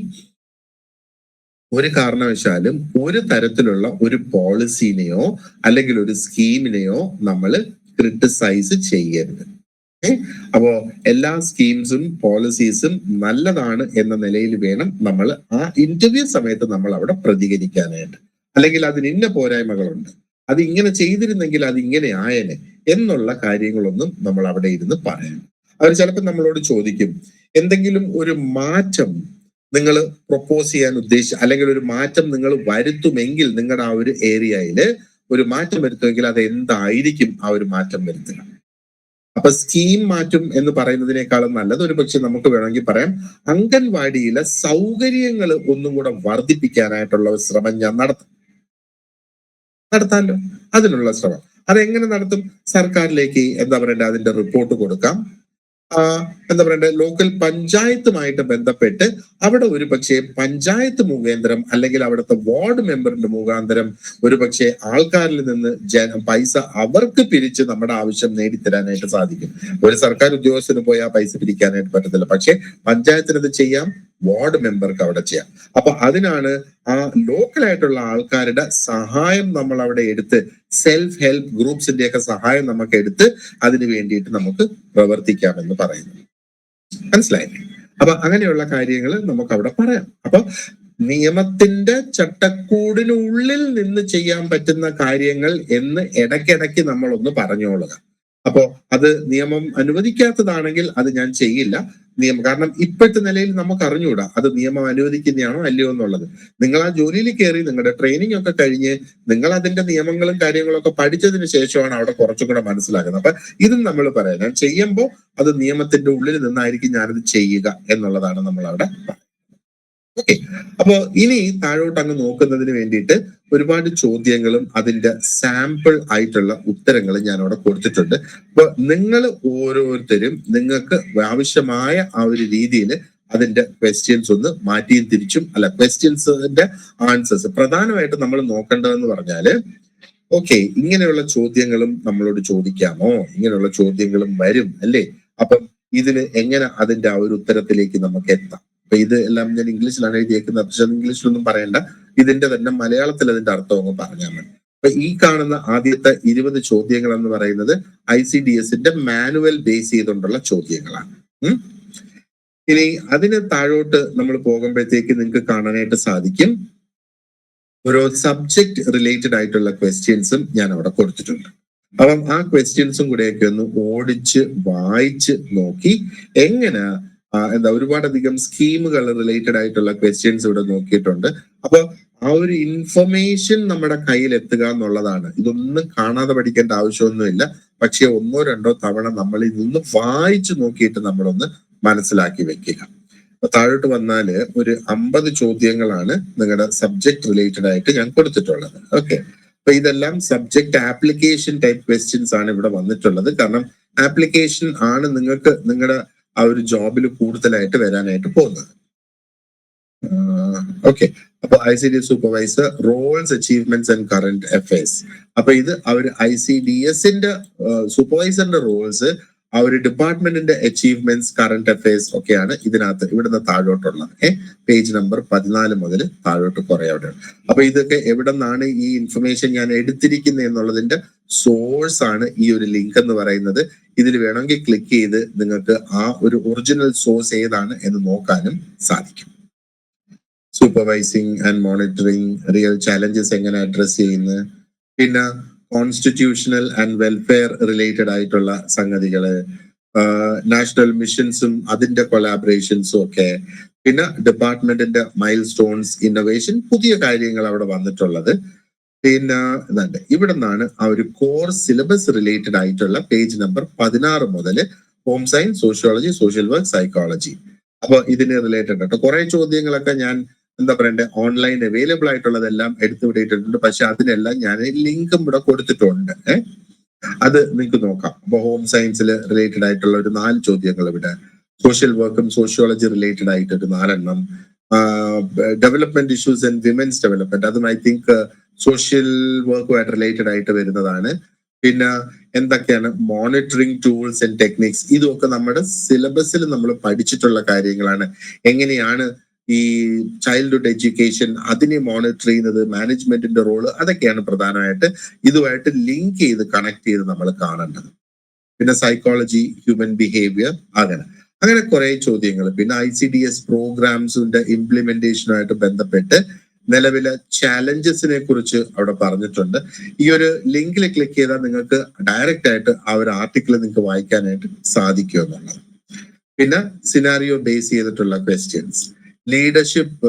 A: ഒരു കാരണവശാലും ഒരു തരത്തിലുള്ള ഒരു പോളിസിനെയോ അല്ലെങ്കിൽ ഒരു സ്കീമിനെയോ നമ്മൾ ക്രിട്ടിസൈസ് ചെയ്യരുത്. അപ്പോ എല്ലാ സ്കീംസും പോളിസീസും നല്ലതാണ് എന്ന നിലയിൽ വേണം നമ്മൾ ആ ഇന്റർവ്യൂ സമയത്ത് നമ്മൾ അവിടെ പ്രതികരിക്കാനായിട്ട്. അല്ലെങ്കിൽ അതിന് ഇന്ന പോരായ്മകളുണ്ട്, അത് ഇങ്ങനെ ചെയ്തിരുന്നെങ്കിൽ അത് ഇങ്ങനെ ആയേനെ എന്നുള്ള കാര്യങ്ങളൊന്നും നമ്മൾ അവിടെ ഇരുന്ന് പറയാം. അവർ ചിലപ്പോൾ നമ്മളോട് ചോദിക്കും, എന്തെങ്കിലും ഒരു മാറ്റം നിങ്ങൾ പ്രൊപ്പോസ് ചെയ്യാൻ അല്ലെങ്കിൽ ഒരു മാറ്റം നിങ്ങൾ വരുത്തുമെങ്കിൽ നിങ്ങളുടെ ആ ഒരു ഏരിയയിൽ ഒരു മാറ്റം വരുത്തുമെങ്കിൽ അത് എന്തായിരിക്കും ആ ഒരു മാറ്റം വരുത്തുക? അപ്പൊ സ്കീം മാറ്റും എന്ന് പറയുന്നതിനേക്കാളും നല്ലത് ഒരു പക്ഷെ നമുക്ക് വേണമെങ്കിൽ പറയാം, അംഗൻവാടിയിലെ സൗകര്യങ്ങൾ ഒന്നും കൂടെ വർദ്ധിപ്പിക്കാനായിട്ടുള്ള ഒരു ശ്രമം ഞാൻ നടത്താമല്ലോ. അതിനുള്ള ശ്രമം അതെങ്ങനെ നടത്തും? സർക്കാരിലേക്ക് എന്താ പറയണ്ടേ, അതിന്റെ റിപ്പോർട്ട് കൊടുക്കാം. എന്താ പറയണ്ടേ, ലോക്കൽ പഞ്ചായത്തുമായിട്ട് ബന്ധപ്പെട്ട് അവിടെ ഒരു പക്ഷേ പഞ്ചായത്ത് മുഖാന്തരം അല്ലെങ്കിൽ അവിടുത്തെ വാർഡ് മെമ്പറിന്റെ മുഖാന്തരം ഒരു പക്ഷേ ആൾക്കാരിൽ നിന്ന് പൈസ അവർക്ക് പിരിച്ച് നമ്മുടെ ആവശ്യം നേടിത്തരാനായിട്ട് സാധിക്കും. ഒരു സർക്കാർ ഉദ്യോഗസ്ഥന് പോയി ആ പൈസ പിരിക്കാനായിട്ട് പറ്റത്തില്ല. പക്ഷെ പഞ്ചായത്തിനത് ചെയ്യാം, വാർഡ് മെമ്പർക്ക് അവിടെ ചെയ്യാം. അപ്പൊ അതിനാണ് ആ ലോക്കലായിട്ടുള്ള ആൾക്കാരുടെ സഹായം നമ്മൾ അവിടെ എടുത്ത്, സെൽഫ് ഹെൽപ്പ് ഗ്രൂപ്പ്സിന്റെ ഒക്കെ സഹായം നമുക്ക് എടുത്ത് അതിന് വേണ്ടിയിട്ട് നമുക്ക് പ്രവർത്തിക്കാമെന്ന് പറയുന്നത്. മനസ്സിലായില്ലേ? അപ്പൊ അങ്ങനെയുള്ള കാര്യങ്ങൾ നമുക്ക് അവിടെ പറയാം. അപ്പൊ നിയമത്തിന്റെ ചട്ടക്കൂടിനുള്ളിൽ നിന്ന് ചെയ്യാൻ പറ്റുന്ന കാര്യങ്ങൾ എന്ന് ഇടയ്ക്കിടയ്ക്ക് നമ്മളൊന്ന് പറഞ്ഞോളുക. അപ്പോ അത് നിയമം അനുവദിക്കാത്തതാണെങ്കിൽ അത് ഞാൻ ചെയ്യില്ല. കാരണം ഇപ്പോഴത്തെ നിലയിൽ നമുക്ക് അറിഞ്ഞുകൂടാ അത് നിയമം അനുവദിക്കുന്നതാണോ അല്ലയോ എന്നുള്ളത്. നിങ്ങൾ ആ ജോലിയിൽ കയറി നിങ്ങളുടെ ട്രെയിനിങ് ഒക്കെ കഴിഞ്ഞ് നിങ്ങൾ അതിന്റെ നിയമങ്ങളും കാര്യങ്ങളും ഒക്കെ പഠിച്ചതിന് ശേഷമാണ് അവിടെ കുറച്ചും കൂടെ മനസ്സിലാക്കുന്നത്. അപ്പൊ ഇതും നമ്മൾ പറയാം, ഞാൻ ചെയ്യുമ്പോൾ അത് നിയമത്തിന്റെ ഉള്ളിൽ നിന്നായിരിക്കും ഞാനത് ചെയ്യുക എന്നുള്ളതാണ് നമ്മൾ അവിടെ. ഓക്കെ, അപ്പോ ഇനി താഴോട്ട് അങ്ങ് നോക്കുന്നതിന് വേണ്ടിയിട്ട് ഒരുപാട് ചോദ്യങ്ങളും അതിന്റെ സാമ്പിൾ ആയിട്ടുള്ള ഉത്തരങ്ങളും ഞാൻ അവിടെ കൊടുത്തിട്ടുണ്ട്. അപ്പൊ നിങ്ങൾ ഓരോരുത്തരും നിങ്ങൾക്ക് ആവശ്യമായ ആ ഒരു രീതിയിൽ അതിന്റെ ക്വസ്റ്റ്യൻസ് ഒന്ന് മാറ്റിയും തിരിച്ചും, അല്ല ക്വസ്റ്റ്യൻസിന്റെ ആൻസേഴ്സ് പ്രധാനമായിട്ട് നമ്മൾ നോക്കേണ്ടതെന്ന് പറഞ്ഞാല്, ഓക്കെ ഇങ്ങനെയുള്ള ചോദ്യങ്ങളും നമ്മളോട് ചോദിക്കാമോ, ഇങ്ങനെയുള്ള ചോദ്യങ്ങളും വരും അല്ലേ, അപ്പം ഇതിന് എങ്ങനെ അതിന്റെ ആ ഒരു ഉത്തരത്തിലേക്ക് നമുക്ക് എത്താം. അപ്പൊ ഇത് എല്ലാം ഞാൻ ഇംഗ്ലീഷിലാണ് എഴുതിയേക്കുന്നത്, പക്ഷെ ഇംഗ്ലീഷിലൊന്നും പറയണ്ട, ഇതിന്റെ തന്നെ മലയാളത്തിൽ അതിന്റെ അർത്ഥം ഒന്ന് പറഞ്ഞാൽ മതി. അപ്പൊ ഈ കാണുന്ന ആദ്യത്തെ 20 ചോദ്യങ്ങൾ എന്ന് പറയുന്നത് ICDSന്റെ മാനുവൽ ബേസ് ചെയ്തുകൊണ്ടുള്ള ചോദ്യങ്ങളാണ്. ഇനി അതിന് താഴോട്ട് നമ്മൾ പോകുമ്പോഴത്തേക്ക് നിങ്ങൾക്ക് കാണാനായിട്ട് സാധിക്കും ഓരോ സബ്ജക്ട് റിലേറ്റഡ് ആയിട്ടുള്ള ക്വസ്റ്റ്യൻസും ഞാൻ അവിടെ കൊടുത്തിട്ടുണ്ട്. അപ്പം ആ ക്വസ്റ്റ്യൻസും കൂടെയൊക്കെ ഒന്ന് ഓടിച്ച് വായിച്ച് നോക്കി എങ്ങനെ ഒരുപാടധികം സ്കീമുകൾ റിലേറ്റഡ് ആയിട്ടുള്ള ക്വസ്റ്റ്യൻസ് ഇവിടെ നോക്കിയിട്ടുണ്ട്. അപ്പൊ ആ ഒരു ഇൻഫർമേഷൻ നമ്മുടെ കയ്യിൽ എത്തുക എന്നുള്ളതാണ്. ഇതൊന്നും കാണാതെ പഠിക്കേണ്ട ആവശ്യമൊന്നുമില്ല. പക്ഷെ 1-2 തവണ നമ്മൾ ഇതൊന്ന് വായിച്ചു നോക്കിയിട്ട് നമ്മളൊന്ന് മനസ്സിലാക്കി വെക്കുക. താഴോട്ട് വന്നാല് ഒരു 50 ചോദ്യങ്ങളാണ് നിങ്ങളുടെ സബ്ജക്ട് റിലേറ്റഡ് ആയിട്ട് ഞാൻ കൊടുത്തിട്ടുള്ളത്. ഓക്കെ, അപ്പൊ ഇതെല്ലാം സബ്ജക്ട് ആപ്ലിക്കേഷൻ ടൈപ്പ് ക്വസ്റ്റ്യൻസ് ആണ് ഇവിടെ വന്നിട്ടുള്ളത്. കാരണം ആപ്ലിക്കേഷൻ ആണ് നിങ്ങൾക്ക് നിങ്ങളുടെ ആ ഒരു ജോബിൽ കൂടുതലായിട്ട് വരാനായിട്ട് പോകുന്നത്. ഓക്കെ, അപ്പൊ ICD supervisor roles, achievements and current affairs. അപ്പൊ ഇത് അവർ ICDSന്റെ സൂപ്പർവൈസറിന്റെ റോൾസ്, ആ ഒരു ഡിപ്പാർട്ട്മെന്റിന്റെ അച്ചീവ്മെന്റ്സ്, കറന്റ് അഫയേഴ്സ് ഒക്കെയാണ് ഇതിനകത്ത് ഇവിടുന്ന് താഴോട്ടുള്ളത്. പേജ് നമ്പർ 14 മുതൽ താഴോട്ട് കുറെ അവിടെയാണ്. അപ്പൊ ഇതൊക്കെ എവിടെ നിന്നാണ് ഈ ഇൻഫർമേഷൻ ഞാൻ എടുത്തിരിക്കുന്നത് എന്നുള്ളതിന്റെ സോഴ്സ് ആണ് ഈ ഒരു ലിങ്ക് എന്ന് പറയുന്നത്. ഇതിൽ വേണമെങ്കിൽ ക്ലിക്ക് ചെയ്ത് നിങ്ങൾക്ക് ആ ഒരു ഒറിജിനൽ സോഴ്സ് ഏതാണ് എന്ന് നോക്കാനും സാധിക്കും. Supervising and monitoring, real challenges എങ്ങനെ അഡ്രസ് ചെയ്യുന്നത്, പിന്നെ കോൺസ്റ്റിറ്റ്യൂഷണൽ ആൻഡ് വെൽഫെയർ റിലേറ്റഡ് ആയിട്ടുള്ള സംഗതികള്, നാഷണൽ മിഷൻസും അതിന്റെ കൊളാബറേഷൻസും ഒക്കെ, പിന്നെ ഡിപ്പാർട്ട്മെന്റിന്റെ മൈൽ സ്റ്റോൺസ്, ഇന്നോവേഷൻ, പുതിയ കാര്യങ്ങൾ അവിടെ വന്നിട്ടുള്ളത്. പിന്നെ ഇതുണ്ട്, ഇവിടെ നിന്നാണ് ആ ഒരു കോർ സിലബസ് റിലേറ്റഡ് ആയിട്ടുള്ള പേജ് നമ്പർ 16 മുതൽ home science, sociology, social work, psychology. അപ്പൊ ഇതിന് റിലേറ്റഡ് ആയിട്ട് കുറെ ചോദ്യങ്ങളൊക്കെ ഞാൻ എന്താ പറയണ്ടേ ഓൺലൈൻ അവൈലബിൾ ആയിട്ടുള്ളതെല്ലാം എടുത്തു വിട്ടിട്ടുണ്ട്. പക്ഷെ അതിനെല്ലാം ഞാൻ ലിങ്കും ഇവിടെ കൊടുത്തിട്ടുണ്ട്. അത് നിങ്ങൾക്ക് നോക്കാം. അപ്പൊ ഹോം സയൻസിൽ റിലേറ്റഡ് ആയിട്ടുള്ള ഒരു 4 ചോദ്യങ്ങൾ ഇവിടെ, സോഷ്യൽ വർക്കും സോഷ്യോളജി റിലേറ്റഡ് ആയിട്ട് ഒരു 4 എണ്ണം, development issues and women's development, അതും ഐ തിങ്ക് സോഷ്യൽ വർക്കുമായിട്ട് റിലേറ്റഡ് ആയിട്ട് വരുന്നതാണ്. പിന്നെ എന്തൊക്കെയാണ് മോണിറ്ററിംഗ് ടൂൾസ് ആൻഡ് ടെക്നിക്സ്, ഇതൊക്കെ നമ്മുടെ സിലബസിൽ നമ്മൾ പഠിച്ചിട്ടുള്ള കാര്യങ്ങളാണ്. എങ്ങനെയാണ് ഈ ചൈൽഡ്ഹുഡ് എഡ്യൂക്കേഷൻ അതിനെ മോണിറ്റർ ചെയ്യുന്നത്, മാനേജ്മെന്റിന്റെ റോള്, അതൊക്കെയാണ് പ്രധാനമായിട്ട് ഇതുമായിട്ട് ലിങ്ക് ചെയ്ത് കണക്ട് ചെയ്ത് നമ്മൾ കാണേണ്ടത്. പിന്നെ സൈക്കോളജി, ഹ്യൂമൻ ബിഹേവിയർ, അങ്ങനെ കുറെ ചോദ്യങ്ങൾ. പിന്നെ ICDS പ്രോഗ്രാംസിന്റെ ഇംപ്ലിമെന്റേഷനുമായിട്ട് ബന്ധപ്പെട്ട് നിലവിലെ ചാലഞ്ചസിനെ കുറിച്ച് അവിടെ പറഞ്ഞിട്ടുണ്ട്. ഈ ഒരു ലിങ്കിൽ ക്ലിക്ക് ചെയ്താൽ നിങ്ങൾക്ക് ഡയറക്റ്റ് ആയിട്ട് ആ ഒരു ആർട്ടിക്കിൾ നിങ്ങൾക്ക് വായിക്കാനായിട്ട് സാധിക്കും എന്നുള്ളത്. പിന്നെ സിനാരിയോ ബേസ് ചെയ്തിട്ടുള്ള ക്വസ്റ്റ്യൻസ്, ലീഡർഷിപ്പ്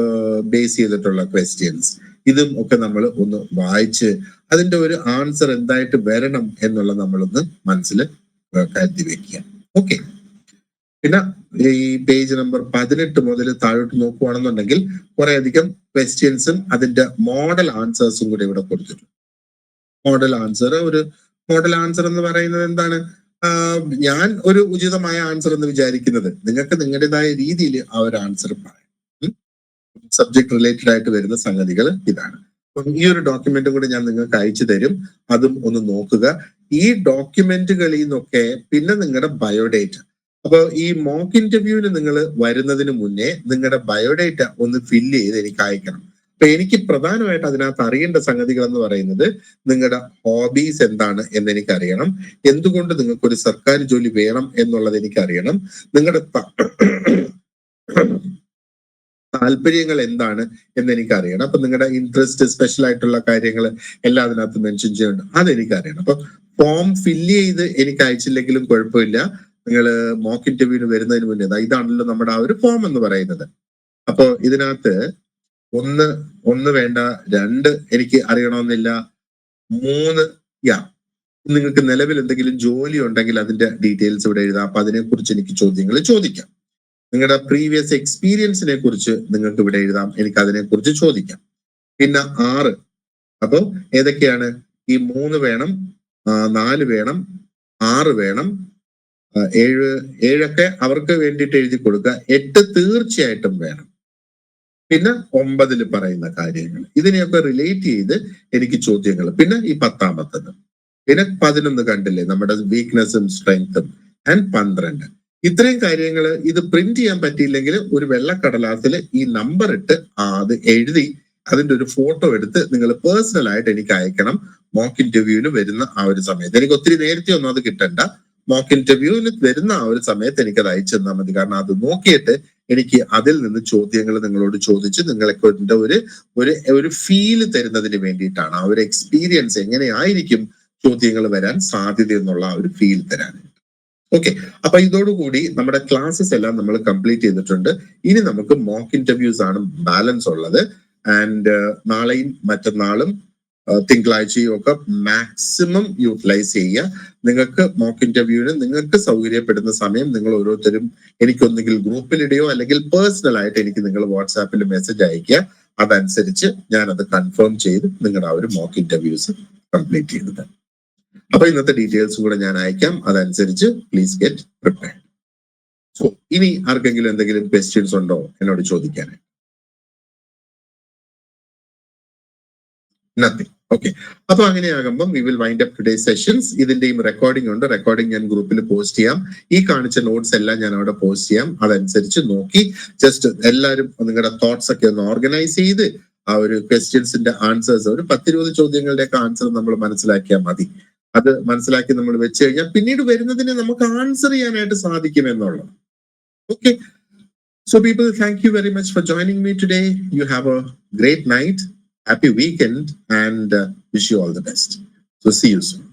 A: ബേസ് ചെയ്തിട്ടുള്ള ക്വസ്റ്റ്യൻസ്, ഇതും ഒക്കെ നമ്മൾ ഒന്ന് വായിച്ച് അതിന്റെ ഒരു ആൻസർ എന്തായിട്ട് വരണം എന്നുള്ളത് നമ്മളൊന്ന് മനസ്സിൽ കരുതി വെക്കുക. ഓക്കെ, പിന്നെ ഈ പേജ് നമ്പർ 18 മുതൽ താഴോട്ട് നോക്കുകയാണെന്നുണ്ടെങ്കിൽ കുറെ അധികം ക്വസ്റ്റ്യൻസും അതിന്റെ മോഡൽ ആൻസേഴ്സും കൂടി ഇവിടെ കൊടുത്തിട്ടുണ്ട്. മോഡൽ ആൻസർ എന്ന് പറയുന്നത് എന്താണ്? ഞാൻ ഒരു ഉചിതമായ ആൻസർ എന്ന് വിചാരിക്കുന്നത്, നിങ്ങൾക്ക് നിങ്ങളുടേതായ രീതിയിൽ ആ ഒരു ആൻസർ പറയാം. സബ്ജക്ട് റിലേറ്റഡ് ആയിട്ട് വരുന്ന സംഗതികൾ ഇതാണ്. അപ്പം ഈ ഒരു ഡോക്യുമെന്റ് കൂടെ ഞാൻ നിങ്ങൾക്ക് അയച്ചു തരും, അതും ഒന്ന് നോക്കുക. ഈ ഡോക്യുമെന്റുകളിൽ നിന്നൊക്കെ പിന്നെ നിങ്ങളുടെ ബയോഡേറ്റ, അപ്പൊ ഈ മോക്ക് ഇന്റർവ്യൂവിന് നിങ്ങൾ വരുന്നതിന് മുന്നേ നിങ്ങളുടെ ബയോഡേറ്റ ഒന്ന് ഫില്ല് ചെയ്ത് എനിക്ക് അയക്കണം. അപ്പൊ എനിക്ക് പ്രധാനമായിട്ട് അതിനകത്ത് അറിയേണ്ട സംഗതികൾ എന്ന് പറയുന്നത് നിങ്ങളുടെ ഹോബീസ് എന്താണ് എന്ന് എനിക്കറിയണം, എന്തുകൊണ്ട് നിങ്ങൾക്ക് ഒരു സർക്കാർ ജോലി വേണം എന്നുള്ളത് എനിക്കറിയണം, നിങ്ങളുടെ താല്പര്യങ്ങൾ എന്താണ് എന്ന് എനിക്കറിയണം. അപ്പൊ നിങ്ങളുടെ ഇൻട്രസ്റ്റ്, സ്പെഷ്യൽ ആയിട്ടുള്ള കാര്യങ്ങൾ എല്ലാം അതിനകത്ത് മെൻഷൻ ചെയ്യുന്നുണ്ട്, അതെനിക്കറിയണം. അപ്പൊ ഫോം ഫില്ല് ചെയ്ത് എനിക്ക് അയച്ചില്ലെങ്കിലും കുഴപ്പമില്ല, നിങ്ങൾ മോക്ക് ഇന്റർവ്യൂവിന് വരുന്നതിന് മുന്നേ ഇതാണല്ലോ നമ്മുടെ ആ ഒരു ഫോം എന്ന് പറയുന്നത്. അപ്പൊ ഇതിനകത്ത് ഒന്ന് വേണ്ട, 2 എനിക്ക് അറിയണമെന്നില്ല, 3 നിങ്ങൾക്ക് നിലവിൽ എന്തെങ്കിലും ജോലി ഉണ്ടെങ്കിൽ അതിന്റെ ഡീറ്റെയിൽസ് ഇവിടെ എഴുതാം. അപ്പൊ അതിനെക്കുറിച്ച് എനിക്ക് ചോദ്യങ്ങൾ ചോദിക്കാം. നിങ്ങളുടെ പ്രീവിയസ് എക്സ്പീരിയൻസിനെ കുറിച്ച് നിങ്ങൾക്ക് ഇവിടെ എഴുതാം, എനിക്ക് അതിനെക്കുറിച്ച് ചോദിക്കാം. പിന്നെ 6, അപ്പൊ ഏതൊക്കെയാണ്? ഈ 3 വേണം, 4 വേണം, 6 വേണം, 7 അവർക്ക് വേണ്ടിയിട്ട് എഴുതി കൊടുക്കുക, 8 തീർച്ചയായിട്ടും വേണം. പിന്നെ 9 പറയുന്ന കാര്യങ്ങൾ, ഇതിനെയൊക്കെ റിലേറ്റ് ചെയ്ത് എനിക്ക് ചോദ്യങ്ങൾ. പിന്നെ ഈ 10ാമത്തത്, പിന്നെ 11 കണ്ടില്ലേ നമ്മുടെ വീക്ക്നെസ്സും സ്ട്രെങ്ത്തും, ആൻഡ് 12. ഇത്രയും കാര്യങ്ങൾ ഇത് പ്രിന്റ് ചെയ്യാൻ പറ്റിയില്ലെങ്കിൽ ഒരു വെള്ളക്കടലാസിൽ ഈ നമ്പർ ഇട്ട് അത് എഴുതി അതിന്റെ ഒരു ഫോട്ടോ എടുത്ത് നിങ്ങൾ പേഴ്സണൽ ആയിട്ട് എനിക്ക് അയക്കണം. മോക്ക് ഇന്റർവ്യൂവിന് വരുന്ന ആ ഒരു സമയത്ത്, എനിക്ക് ഒത്തിരി നേരത്തെ ഒന്നും അത് കിട്ടണ്ട, മോക്ക് ഇന്റർവ്യൂവിന് വരുന്ന ആ ഒരു സമയത്ത് എനിക്കത് അയച്ചു തന്നാൽ മതി. കാരണം അത് നോക്കിയിട്ട് എനിക്ക് അതിൽ നിന്ന് ചോദ്യങ്ങൾ നിങ്ങളോട് ചോദിച്ച് നിങ്ങൾക്ക് ഒരു ഫീല് തരുന്നതിന് വേണ്ടിയിട്ടാണ്, ആ ഒരു എക്സ്പീരിയൻസ് എങ്ങനെയായിരിക്കും ചോദ്യങ്ങൾ വരാൻ സാധ്യത എന്നുള്ള ആ ഒരു ഫീൽ തരാൻ. ഓക്കെ, അപ്പൊ ഇതോടുകൂടി നമ്മുടെ ക്ലാസ്സസ് എല്ലാം നമ്മൾ കംപ്ലീറ്റ് ചെയ്തിട്ടുണ്ട്. ഇനി നമുക്ക് മോക്ക് ഇന്റർവ്യൂസ് ആണ് ബാലൻസ് ഉള്ളത്. ആൻഡ് നാളെയും മറ്റന്നാളും തിങ്കളാഴ്ചയും ഒക്കെ മാക്സിമം യൂട്ടിലൈസ് ചെയ്യുക. നിങ്ങൾക്ക് മോക്ക് ഇന്റർവ്യൂവിന് നിങ്ങൾക്ക് സൗകര്യപ്പെടുന്ന സമയം നിങ്ങൾ ഓരോരുത്തരും എനിക്കൊന്നെങ്കിൽ ഗ്രൂപ്പിലിടെയോ അല്ലെങ്കിൽ പേഴ്സണൽ ആയിട്ട് എനിക്ക് നിങ്ങൾ വാട്സാപ്പിൽ മെസ്സേജ് അയക്കുക. അതനുസരിച്ച് ഞാനത് കൺഫേം ചെയ്ത് നിങ്ങളുടെ ആ ഒരു മോക്ക് ഇന്റർവ്യൂസ് കംപ്ലീറ്റ് ചെയ്തത്. അപ്പൊ ഇന്നത്തെ ഡീറ്റെയിൽസ് കൂടെ ഞാൻ അയക്കാം. അതനുസരിച്ച് പ്ലീസ് ഗെറ്റ് പ്രിപ്പയർഡ്. സോ ഇനി ആർക്കെങ്കിലും എന്തെങ്കിലും ക്വസ്റ്റ്യൻസ് ഉണ്ടോ എന്നോട് ചോദിക്കാൻ? നത്തിങ്. ഓക്കെ, അപ്പൊ അങ്ങനെയാകുമ്പോൾ we will wind up today sessions. ഇതിന്റെയും റെക്കോർഡിംഗ് ഉണ്ട്. റെക്കോർഡിംഗ് ഞാൻ ഗ്രൂപ്പിൽ പോസ്റ്റ് ചെയ്യാം. ഈ കാണിച്ച നോട്ട്സ് എല്ലാം ഞാൻ അവിടെ പോസ്റ്റ് ചെയ്യാം. അതനുസരിച്ച് നോക്കി ജസ്റ്റ് എല്ലാവരും നിങ്ങളുടെ തോട്ട്സ് ഒക്കെ ഒന്ന് ഓർഗനൈസ് ചെയ്ത് ആ ഒരു ക്വസ്റ്റ്യൻസിന്റെ ആൻസേഴ്സ്, ഒരു 10-20 ചോദ്യങ്ങളുടെയൊക്കെ ആൻസർ നമ്മൾ മനസ്സിലാക്കിയാൽ മതി. അത് മനസ്സിലാക്കി നമ്മൾ വെച്ച് കഴിഞ്ഞാൽ പിന്നീട് വരുന്നതിനെ നമുക്ക് ആൻസർ ചെയ്യാനായിട്ട് സാധിക്കും എന്നുള്ളത്. Okay, so people, thank you very much for joining me today. You have a great night, happy weekend, and wish you all the best. So see you soon.